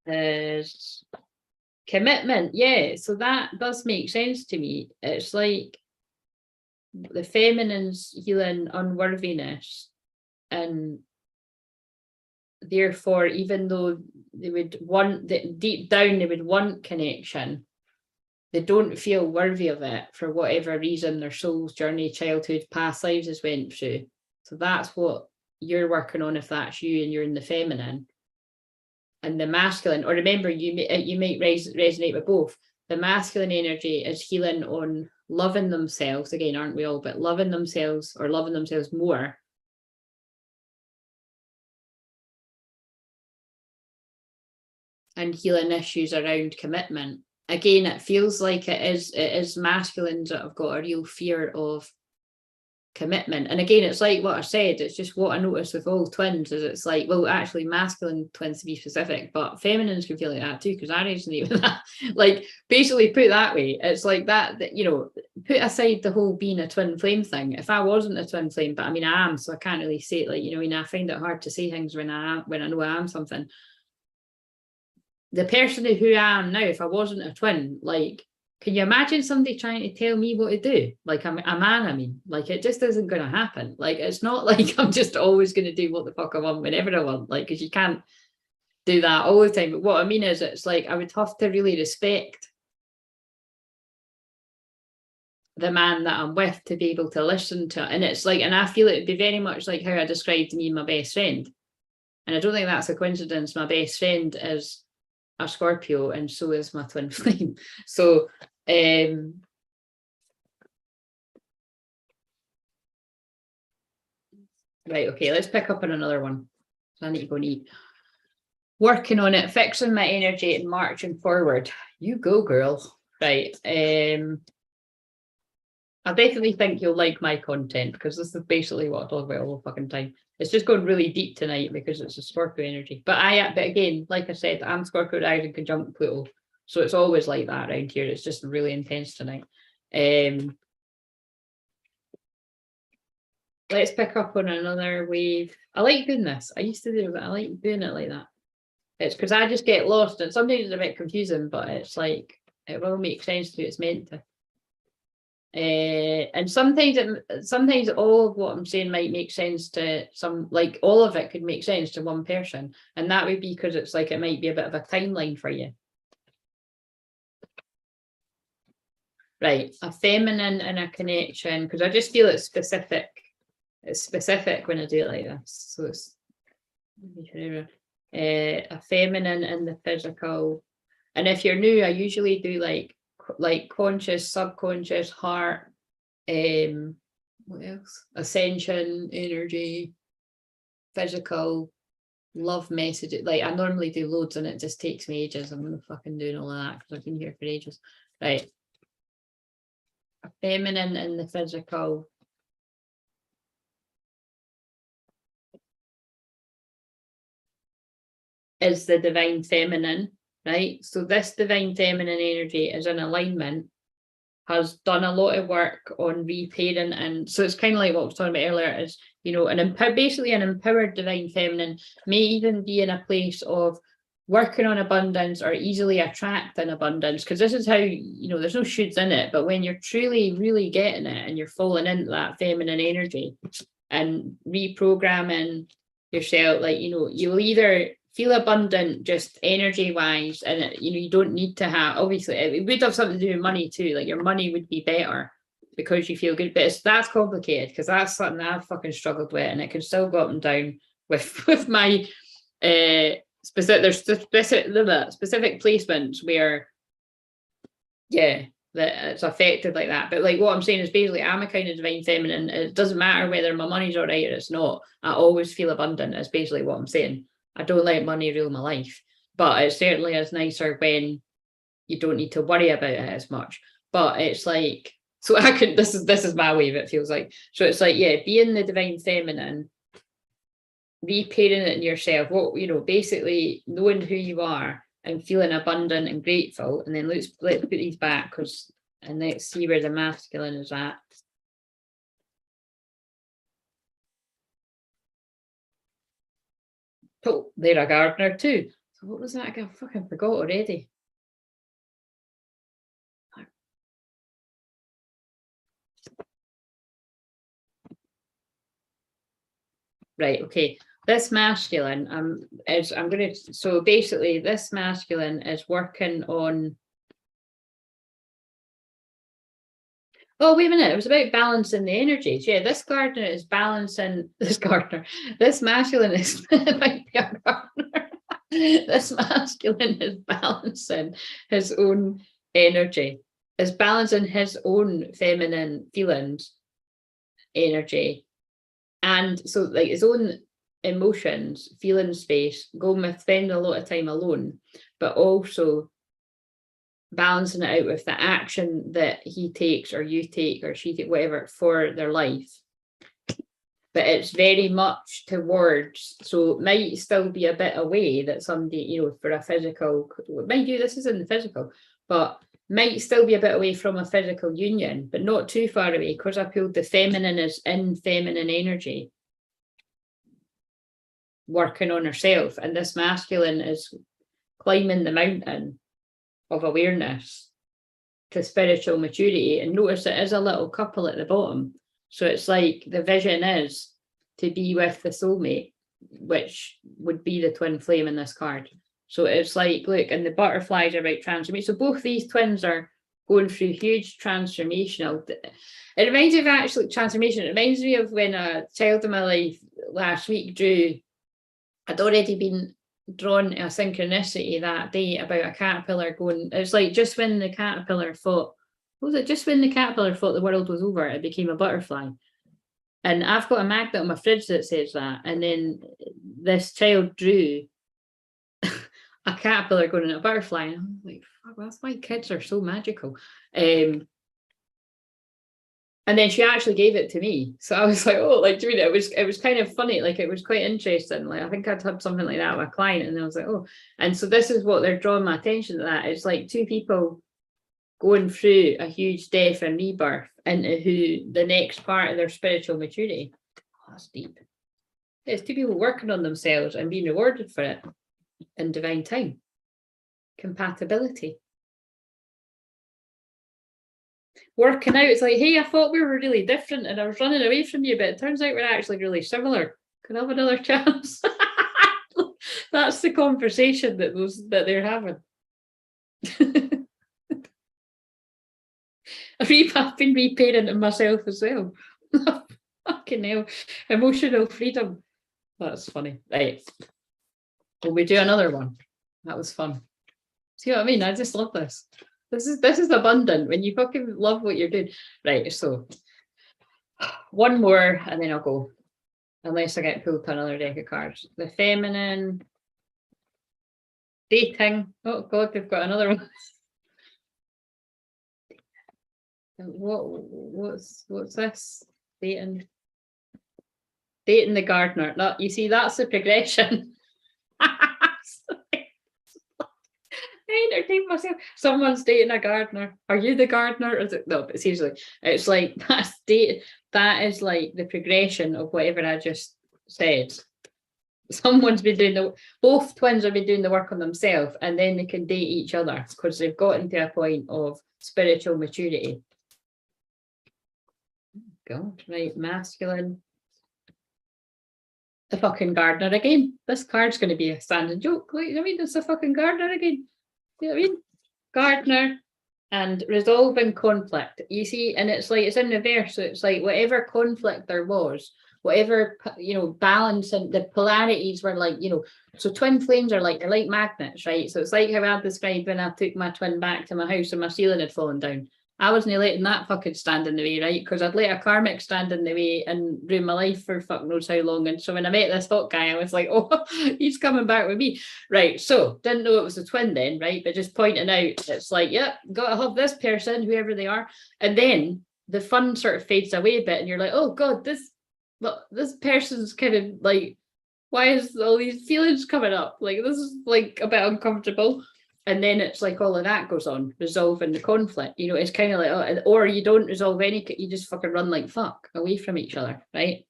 is commitment. Yeah, so that does make sense to me. It's like the feminine's healing unworthiness, and therefore, even though they would want that deep down, they would want connection, they don't feel worthy of it for whatever reason their soul's journey, childhood, past lives has went through. So that's what you're working on if that's you and you're in the feminine. And the masculine, or remember, you might resonate with both. The masculine energy is healing on loving themselves, again, aren't we all, but loving themselves or loving themselves more. And healing issues around commitment. Again, it feels like it is masculines that have got a real fear of commitment. And again, it's like what I said, it's just what I noticed with all twins is it's like, well, actually masculine twins to be specific, but feminines can feel like that too, because I resonate with that. Like, basically put that way, it's like that, you know, put aside the whole being a twin flame thing. If I wasn't a twin flame, but I mean I am, so I can't really say it, like, you know, I mean, I find it hard to say things when I know I am something. The person who I am now, if I wasn't a twin, like, Can you imagine somebody trying to tell me what to do? Like a man, I mean, like it just isn't going to happen. Like it's not like I'm just always going to do what the fuck I want whenever I want, like, because you can't do that all the time. But what I mean is, it's like I would have to really respect the man that I'm with to be able to listen to it. And it's like, and I feel it'd be very much like how I described me and my best friend. And I don't think that's a coincidence. My best friend is a Scorpio, and so is my twin flame. So right, okay, let's pick up on another one. I need to go and eat. Working on it, fixing my energy and marching forward. You go, girl. Right. I definitely think you'll like my content, because this is basically what I talk about all the fucking time. It's just going really deep tonight because it's a Scorpio energy. But again, like I said, I'm Scorpio rising conjunct Pluto. So it's always like that around here. It's just really intense tonight. Let's pick up on another wave. I like doing this. I used to do it, but I like doing it like that. It's because I just get lost, and sometimes it's a bit confusing, but it's like it will make sense to you. It's meant to. And sometimes all of what I'm saying might make sense to some, like all of it could make sense to one person, and that would be because it's like it might be a bit of a timeline for you. Right, a feminine and a connection, because I just feel it's specific. It's specific when I do it like this. So it's a feminine and the physical. And if you're new, I usually do like conscious, subconscious, heart, what else? Ascension, energy, physical, love messages. Like I normally do loads, and it just takes me ages. I'm gonna fucking doing all of that because I've been here for ages. Right. A feminine and the physical. Is the divine feminine, right? So this divine feminine energy is in alignment, has done a lot of work on repairing, and so it's kind of like what I was talking about earlier, is, you know, basically an empowered divine feminine may even be in a place of working on abundance or easily attracting abundance, because this is how, you know, there's no shoulds in it, but when you're truly really getting it and you're falling into that feminine energy and reprogramming yourself, like, you know, you'll either feel abundant just energy wise, and you know, you don't need to have, obviously it would have something to do with money too, like your money would be better because you feel good, but that's complicated because that's something I've fucking struggled with, and it can still go up and down with my there's specific placements where that it's affected like that. But like what I'm saying is basically I'm a kind of divine feminine. It doesn't matter whether my money's all right or it's not, I always feel abundant, is basically what I'm saying. I don't let money rule my life, but it certainly is nicer when you don't need to worry about it as much. But it's like, so I could, this is my wave, it feels like. So it's like, yeah, being the divine feminine, repairing it in yourself, what, you know, basically knowing who you are and feeling abundant and grateful. And then let's put these back, because, and let's see where the masculine is at. Oh, they're a gardener too. So what was that? I fucking forgot already. Right, okay. This masculine, so basically this masculine is working on, oh, wait a minute, it was about balancing the energies. Yeah, this gardener is balancing, this masculine is, might be a gardener. This masculine is balancing his own energy, is balancing his own feminine feelings, energy. And so like his own emotions, feeling space, going with spending a lot of time alone, but also balancing it out with the action that he takes or you take or she take, whatever, for their life. But it's very much towards, so it might still be a bit away that somebody, you know, for a physical, mind you, this is in the physical, but might still be a bit away from a physical union, but not too far away, because I pulled the feminine is in feminine energy, working on herself, and this masculine is climbing the mountain of awareness to spiritual maturity, and notice it is a little couple at the bottom. So it's like the vision is to be with the soulmate, which would be the twin flame in this card. So it's like, look, and the butterflies are about transformation. So both these twins are going through huge transformational. It reminds me of actually transformation. It reminds me of when a child in my life last week drew, I'd already been drawn a synchronicity that day about a caterpillar going, it's like just when the caterpillar thought, what was it? Just when the caterpillar thought the world was over, it became a butterfly. And I've got a magnet on my fridge that says that. And then this child drew a caterpillar going in a butterfly. And I'm like, fuck, that's why kids are so magical. And then she actually gave it to me. So I was like, oh, like, do you mean it was kind of funny. Like, it was quite interesting. Like, I think I'd had something like that with a client, and I was like, oh. And so this is what they're drawing my attention to, that. It's like two people going through a huge death and rebirth into who the next part of their spiritual maturity. Oh, that's deep. It's two people working on themselves and being rewarded for it in divine time. Compatibility. Working out, it's like, hey, I thought we were really different and I was running away from you, but it turns out we're actually really similar. Can I have another chance? That's the conversation that they're having. I've been reparenting myself as well. Fucking hell. Emotional freedom. That's funny. Right. Will we do another one? That was fun. See what I mean? I just love this. This is abundant when you fucking love what you're doing. Right, so one more and then I'll go. Unless I get pulled to another deck of cards. The feminine. Dating. Oh God, we've got another one. What's this? Dating the gardener. No, you see, that's the progression. I entertain myself. Someone's dating a gardener. Are you the gardener? Or is it? No, but seriously, it's like that is like the progression of whatever I just said. Someone's been doing both twins have been doing the work on themselves, and then they can date each other because they've gotten to a point of spiritual maturity. God, right, masculine. The fucking gardener again. This card's going to be a standing joke. Like, I mean, it's a fucking gardener again. You know what I mean? Gardener and resolving conflict. You see, and it's like, it's in reverse. So it's like whatever conflict there was, whatever, you know, balance and the polarities were like, you know, so twin flames are like, they're like magnets, right? So it's like how I described when I took my twin back to my house and my ceiling had fallen down. I wasn't letting that fucking stand in the way, right? Because I'd let a karmic stand in the way and ruin my life for fuck knows how long. And so when I met this hot guy, I was like, oh, he's coming back with me. Right. So didn't know it was a twin then, right? But just pointing out, it's like, yep, gotta have this person, whoever they are. And then the fun sort of fades away a bit and you're like, oh God, this person's kind of like, why is all these feelings coming up? Like, this is like a bit uncomfortable. And then it's like all of that goes on, resolving the conflict. You know, it's kind of like, oh, or you don't resolve any, you just fucking run like fuck away from each other, right?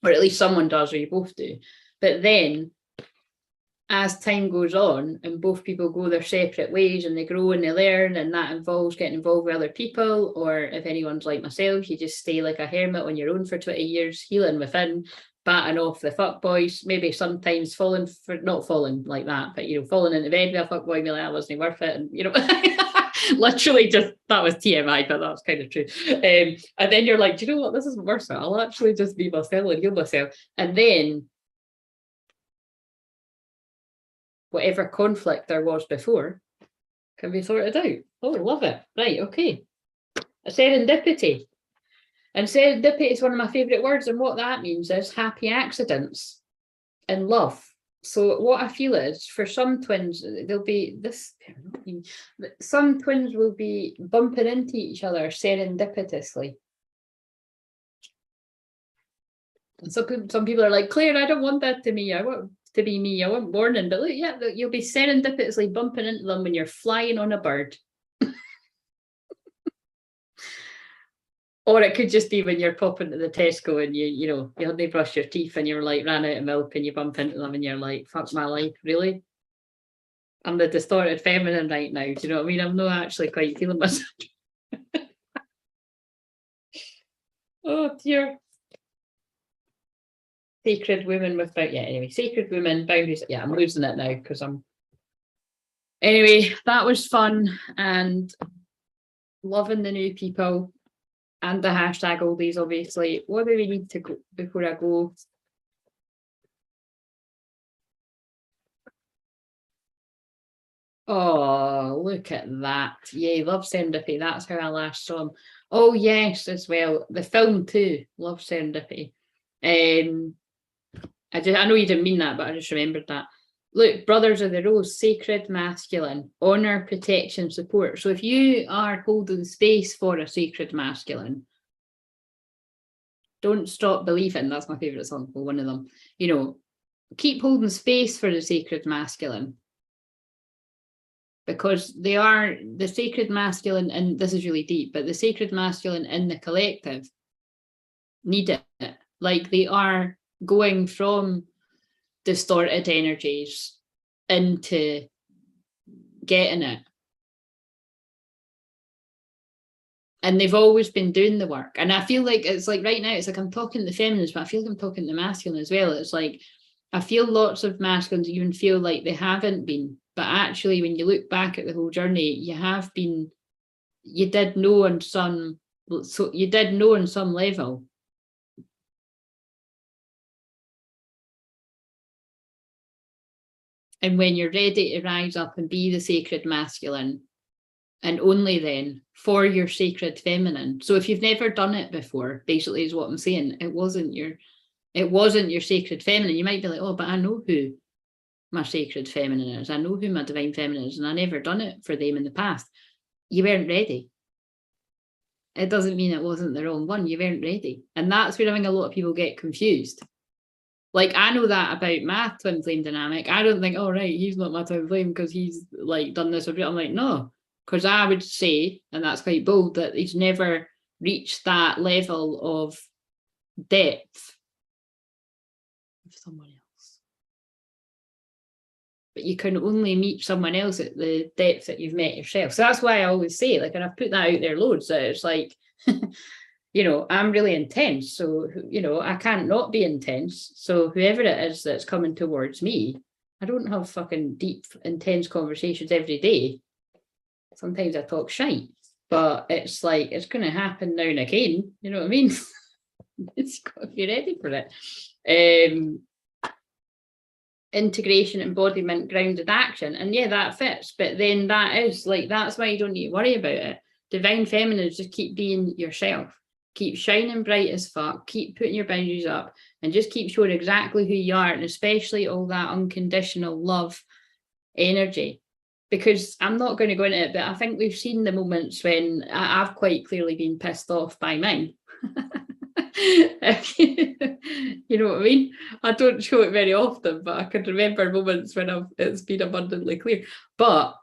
Or at least someone does, or you both do. But then as time goes on and both people go their separate ways and they grow and they learn, and that involves getting involved with other people, or if anyone's like myself, you just stay like a hermit on your own for 20 years, healing within, batting off the fuck boys, maybe sometimes not falling like that, but you know, falling into bed with a fuck boy, like that wasn't worth it, and you know, literally just, that was TMI, but that's kind of true. And then you're like, do you know what, this isn't worth it, I'll actually just be myself and heal myself. And then whatever conflict there was before can be sorted out. Oh, love it. Right, okay. A serendipity. And serendipity is one of my favourite words, and what that means is happy accidents in love. So what I feel is, for some twins, there'll be this, some twins will be bumping into each other serendipitously. And some people are like, Claire, I don't want that to me. I want to be me. I want warning. But look, yeah, you'll be serendipitously bumping into them when you're flying on a bird. Or it could just be when you're popping to the Tesco and you know, you hadn't brushed your teeth and you're like, ran out of milk and you bump into them and you're like, fuck my life, really? I'm the distorted feminine right now. Do you know what I mean? I'm not actually quite feeling myself. Oh dear. Sacred women without, yeah, anyway, sacred women, boundaries. Yeah, I'm losing it now because I'm. Anyway, that was fun and loving the new people and the hashtag oldies, obviously. What do we need to go before I go? Oh, look at that. Yay, love serendipity. That's how I last saw him. Oh, yes, as well. The film too, Love Serendipity. I know you didn't mean that, but I just remembered that. Look, Brothers of the Rose, sacred masculine, honor, protection, support. So if you are holding space for a sacred masculine, don't stop believing. That's my favorite song, well, one of them. You know, keep holding space for the sacred masculine, because they are the sacred masculine, and this is really deep, but the sacred masculine in the collective need it. Like they are going from distorted energies into getting it. And they've always been doing the work. And I feel like it's like right now, it's like I'm talking to the feminines, but I feel like I'm talking to the masculine as well. It's like I feel lots of masculines even feel like they haven't been. But actually, when you look back at the whole journey, you have been, you did know on some, so you did know on some level. And when you're ready to rise up and be the sacred masculine, and only then for your sacred feminine. So if you've never done it before, basically is what I'm saying, it wasn't your sacred feminine. You might be like, oh, but I know who my sacred feminine is. I know who my divine feminine is, and I never done it for them in the past. You weren't ready. It doesn't mean it wasn't the wrong one. You weren't ready. And that's where I think a lot of people get confused. Like, I know that about my twin flame dynamic. I don't think, oh, right, he's not my twin flame because he's like done this. I'm like, no, because I would say, and that's quite bold, that he's never reached that level of depth of someone else. But you can only meet someone else at the depth that you've met yourself. So that's why I always say, like, and I've put that out there loads, that it's like, you know, I'm really intense. So, you know, I can't not be intense. So whoever it is that's coming towards me, I don't have fucking deep, intense conversations every day. Sometimes I talk shite, but it's like, it's going to happen now and again. You know what I mean? It's got to be ready for it. Integration, embodiment, grounded action. And yeah, that fits. But then that is like, that's why you don't need to worry about it. Divine feminine is just keep being yourself. Keep shining bright as fuck, keep putting your boundaries up, and just keep showing exactly who you are, and especially all that unconditional love energy. Because I'm not going to go into it, but I think we've seen the moments when I've quite clearly been pissed off by mine. You know what I mean? I don't show it very often, but I can remember moments when it's been abundantly clear. But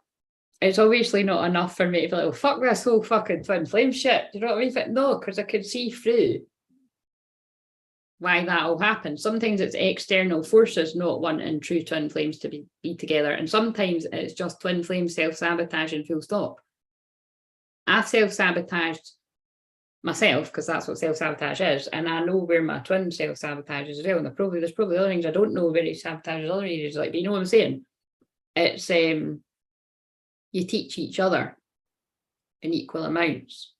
it's obviously not enough for me to be like, oh, fuck this whole fucking twin flame shit. Do you know what I mean? But no, because I could see through why that will happen. Sometimes it's external forces not wanting true twin flames to be together. And sometimes it's just twin flames self-sabotaging, full stop. I've self-sabotaged myself, because that's what self-sabotage is. And I know where my twin self-sabotages as well. And there's probably other things I don't know where he sabotages other areas. Like, but you know what I'm saying? It's you teach each other in equal amounts.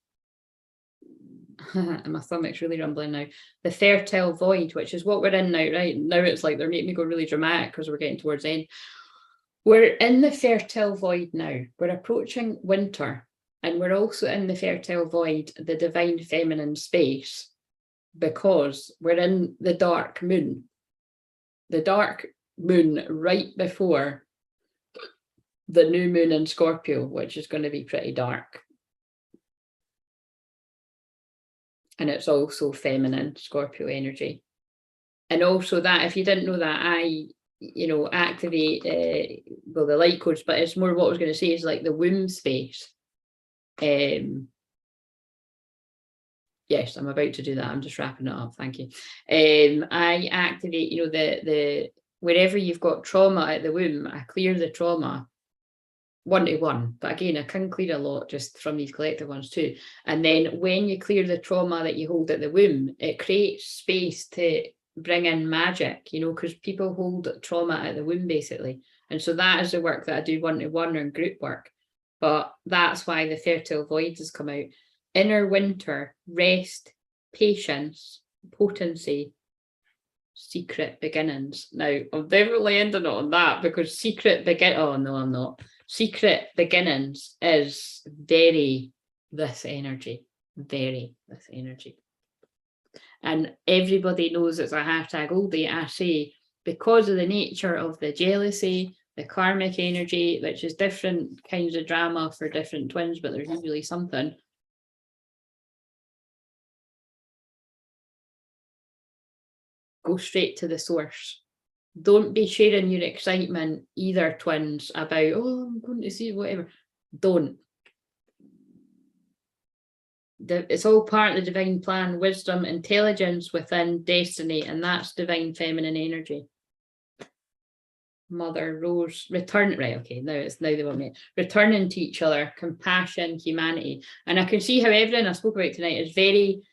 And my stomach's really rumbling now. The fertile void, which is what we're in now, right? Now it's like they're making me go really dramatic because we're getting towards the end. We're in the fertile void now. We're approaching winter, and we're also in the fertile void, the divine feminine space, because we're in the dark moon. The dark moon right before the new moon in Scorpio, which is going to be pretty dark. And it's also feminine Scorpio energy. And also that, if you didn't know that, I, you know, activate, well, the light codes, but it's more what I was going to say is like the womb space. Yes, I'm about to do that. I'm just wrapping it up. Thank you. I activate, you know, the wherever you've got trauma at the womb, I clear the trauma one-to-one, but again, I can clear a lot just from these collective ones too. And then when you clear the trauma that you hold at the womb, it creates space to bring in magic, you know, because people hold trauma at the womb basically. And so that is the work that I do one-to-one or in group work. But that's why the fertile voids has come out. Inner winter, rest, patience, potency, secret beginnings. Now, I'm definitely ending it on that because oh no, I'm not. Secret beginnings is very this energy. And everybody knows it's a hashtag oldie. I say, because of the nature of the jealousy, the karmic energy, which is different kinds of drama for different twins, but there's usually something. Go straight to the source. Don't be sharing your excitement, either twins, about, oh, I'm going to see whatever. Don't. It's all part of the divine plan, wisdom, intelligence within destiny, and that's divine feminine energy. Mother Rose, return, right, okay, now they want me. Returning to each other, compassion, humanity. And I can see how everything I spoke about tonight is very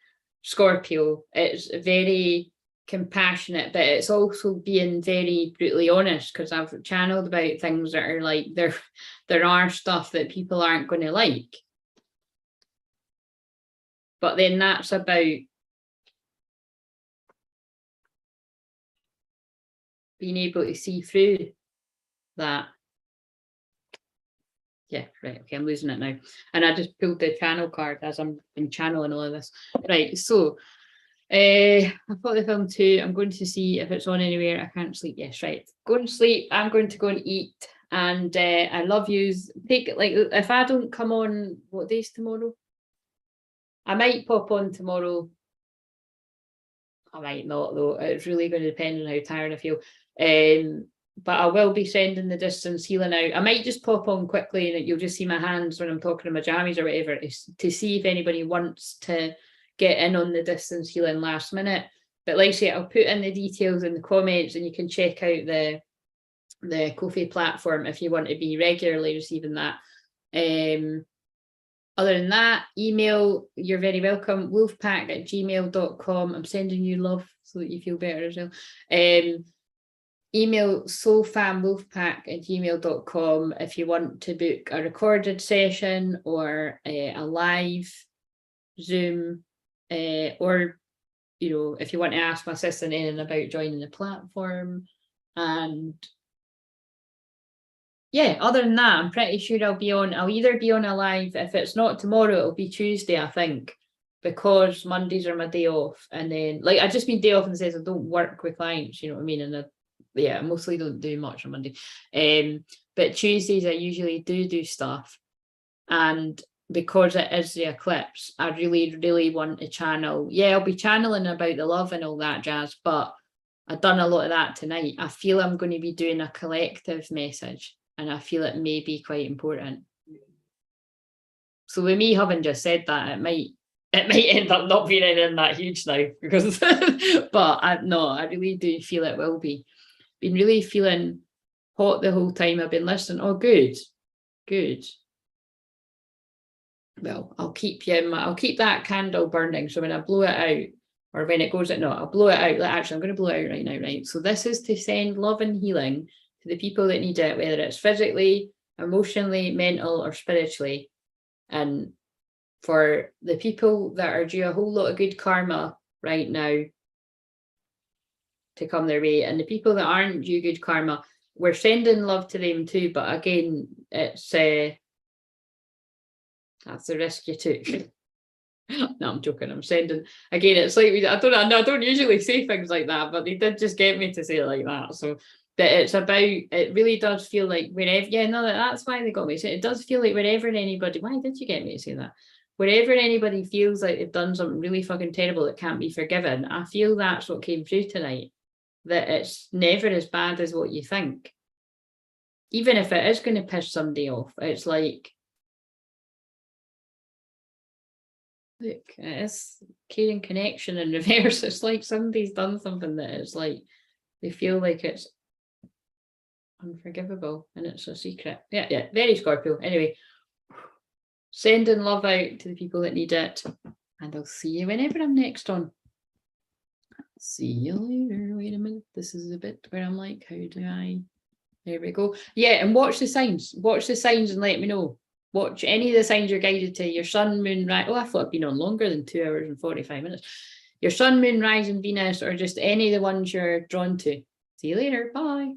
Scorpio. It's very compassionate, but it's also being very brutally honest, because I've channeled about things that are like, there are stuff that people aren't going to like. But then that's about being able to see through that. Yeah, right, okay, I'm losing it now. And I just pulled the channel card as I'm been channeling all of this. Right, so I've got the film too. I'm going to see if it's on anywhere. I can't sleep. Yes, right. Go and sleep. I'm going to go and eat. And I love yous. Take it, like, if I don't come on, what day's tomorrow? I might pop on tomorrow. I might not, though. It's really going to depend on how tired I feel. But I will be sending the distance healing out. I might just pop on quickly and you'll just see my hands when I'm talking to my jammies or whatever, to see if anybody wants to get in on the distance healing last minute. But like I say, I'll put in the details in the comments, and you can check out the Ko-fi platform if you want to be regularly receiving that. Other than that, email, you're very welcome, wolfpack@gmail.com. I'm sending you love so that you feel better as well. Email soulfamwolfpack@gmail.com if you want to book a recorded session or a live Zoom, or, you know, if you want to ask my assistant anything about joining the platform. And yeah, other than that, I'm pretty sure I'll either be on a live, if it's not tomorrow, it'll be Tuesday, I think, because Mondays are my day off. And then, like, I just mean day off and says I don't work with clients, you know what I mean? And I mostly don't do much on Monday. But Tuesdays I usually do stuff. And because it is the eclipse, I really, really want to channel. Yeah, I'll be channeling about the love and all that jazz, but I've done a lot of that tonight. I feel I'm going to be doing a collective message, and I feel it may be quite important. So with me having just said that, it might end up not being anything that huge now, because but I really do feel it will be. Been really feeling hot the whole time I've been listening. Oh, good. Well, I'll keep that candle burning. So when I blow it out, or when it goes out, no, I'll blow it out. Actually, I'm going to blow it out right now, right? So this is to send love and healing to the people that need it, whether it's physically, emotionally, mental, or spiritually. And for the people that are due a whole lot of good karma right now to come their way, and the people that aren't due good karma, we're sending love to them too. But again, it's that's the risk you took. No, I'm joking. I'm sending, again, it's like, I don't usually say things like that, but they did just get me to say it like that. So that it's about, it really does feel like wherever, that's why they got me to say it. It does feel like wherever anybody, why did you get me to say that? Wherever anybody feels like they've done something really fucking terrible that can't be forgiven, I feel that's what came through tonight. That it's never as bad as what you think. Even if it is going to piss somebody off, it's like, look, it's caring connection in reverse. It's like somebody's done something that it's like, they feel like it's unforgivable, and it's a secret. Yeah, very Scorpio. Anyway, sending love out to the people that need it, and I'll see you whenever I'm next on. See you later. Wait a minute, this is a bit where I'm like, how do I? There we go. Yeah, and watch the signs. Watch the signs and let me know. Watch any of the signs you're guided to. Your sun, moon, rise. Oh, I thought I'd been on longer than 2 hours and 45 minutes. Your sun, moon, rise, and Venus, or just any of the ones you're drawn to. See you later. Bye.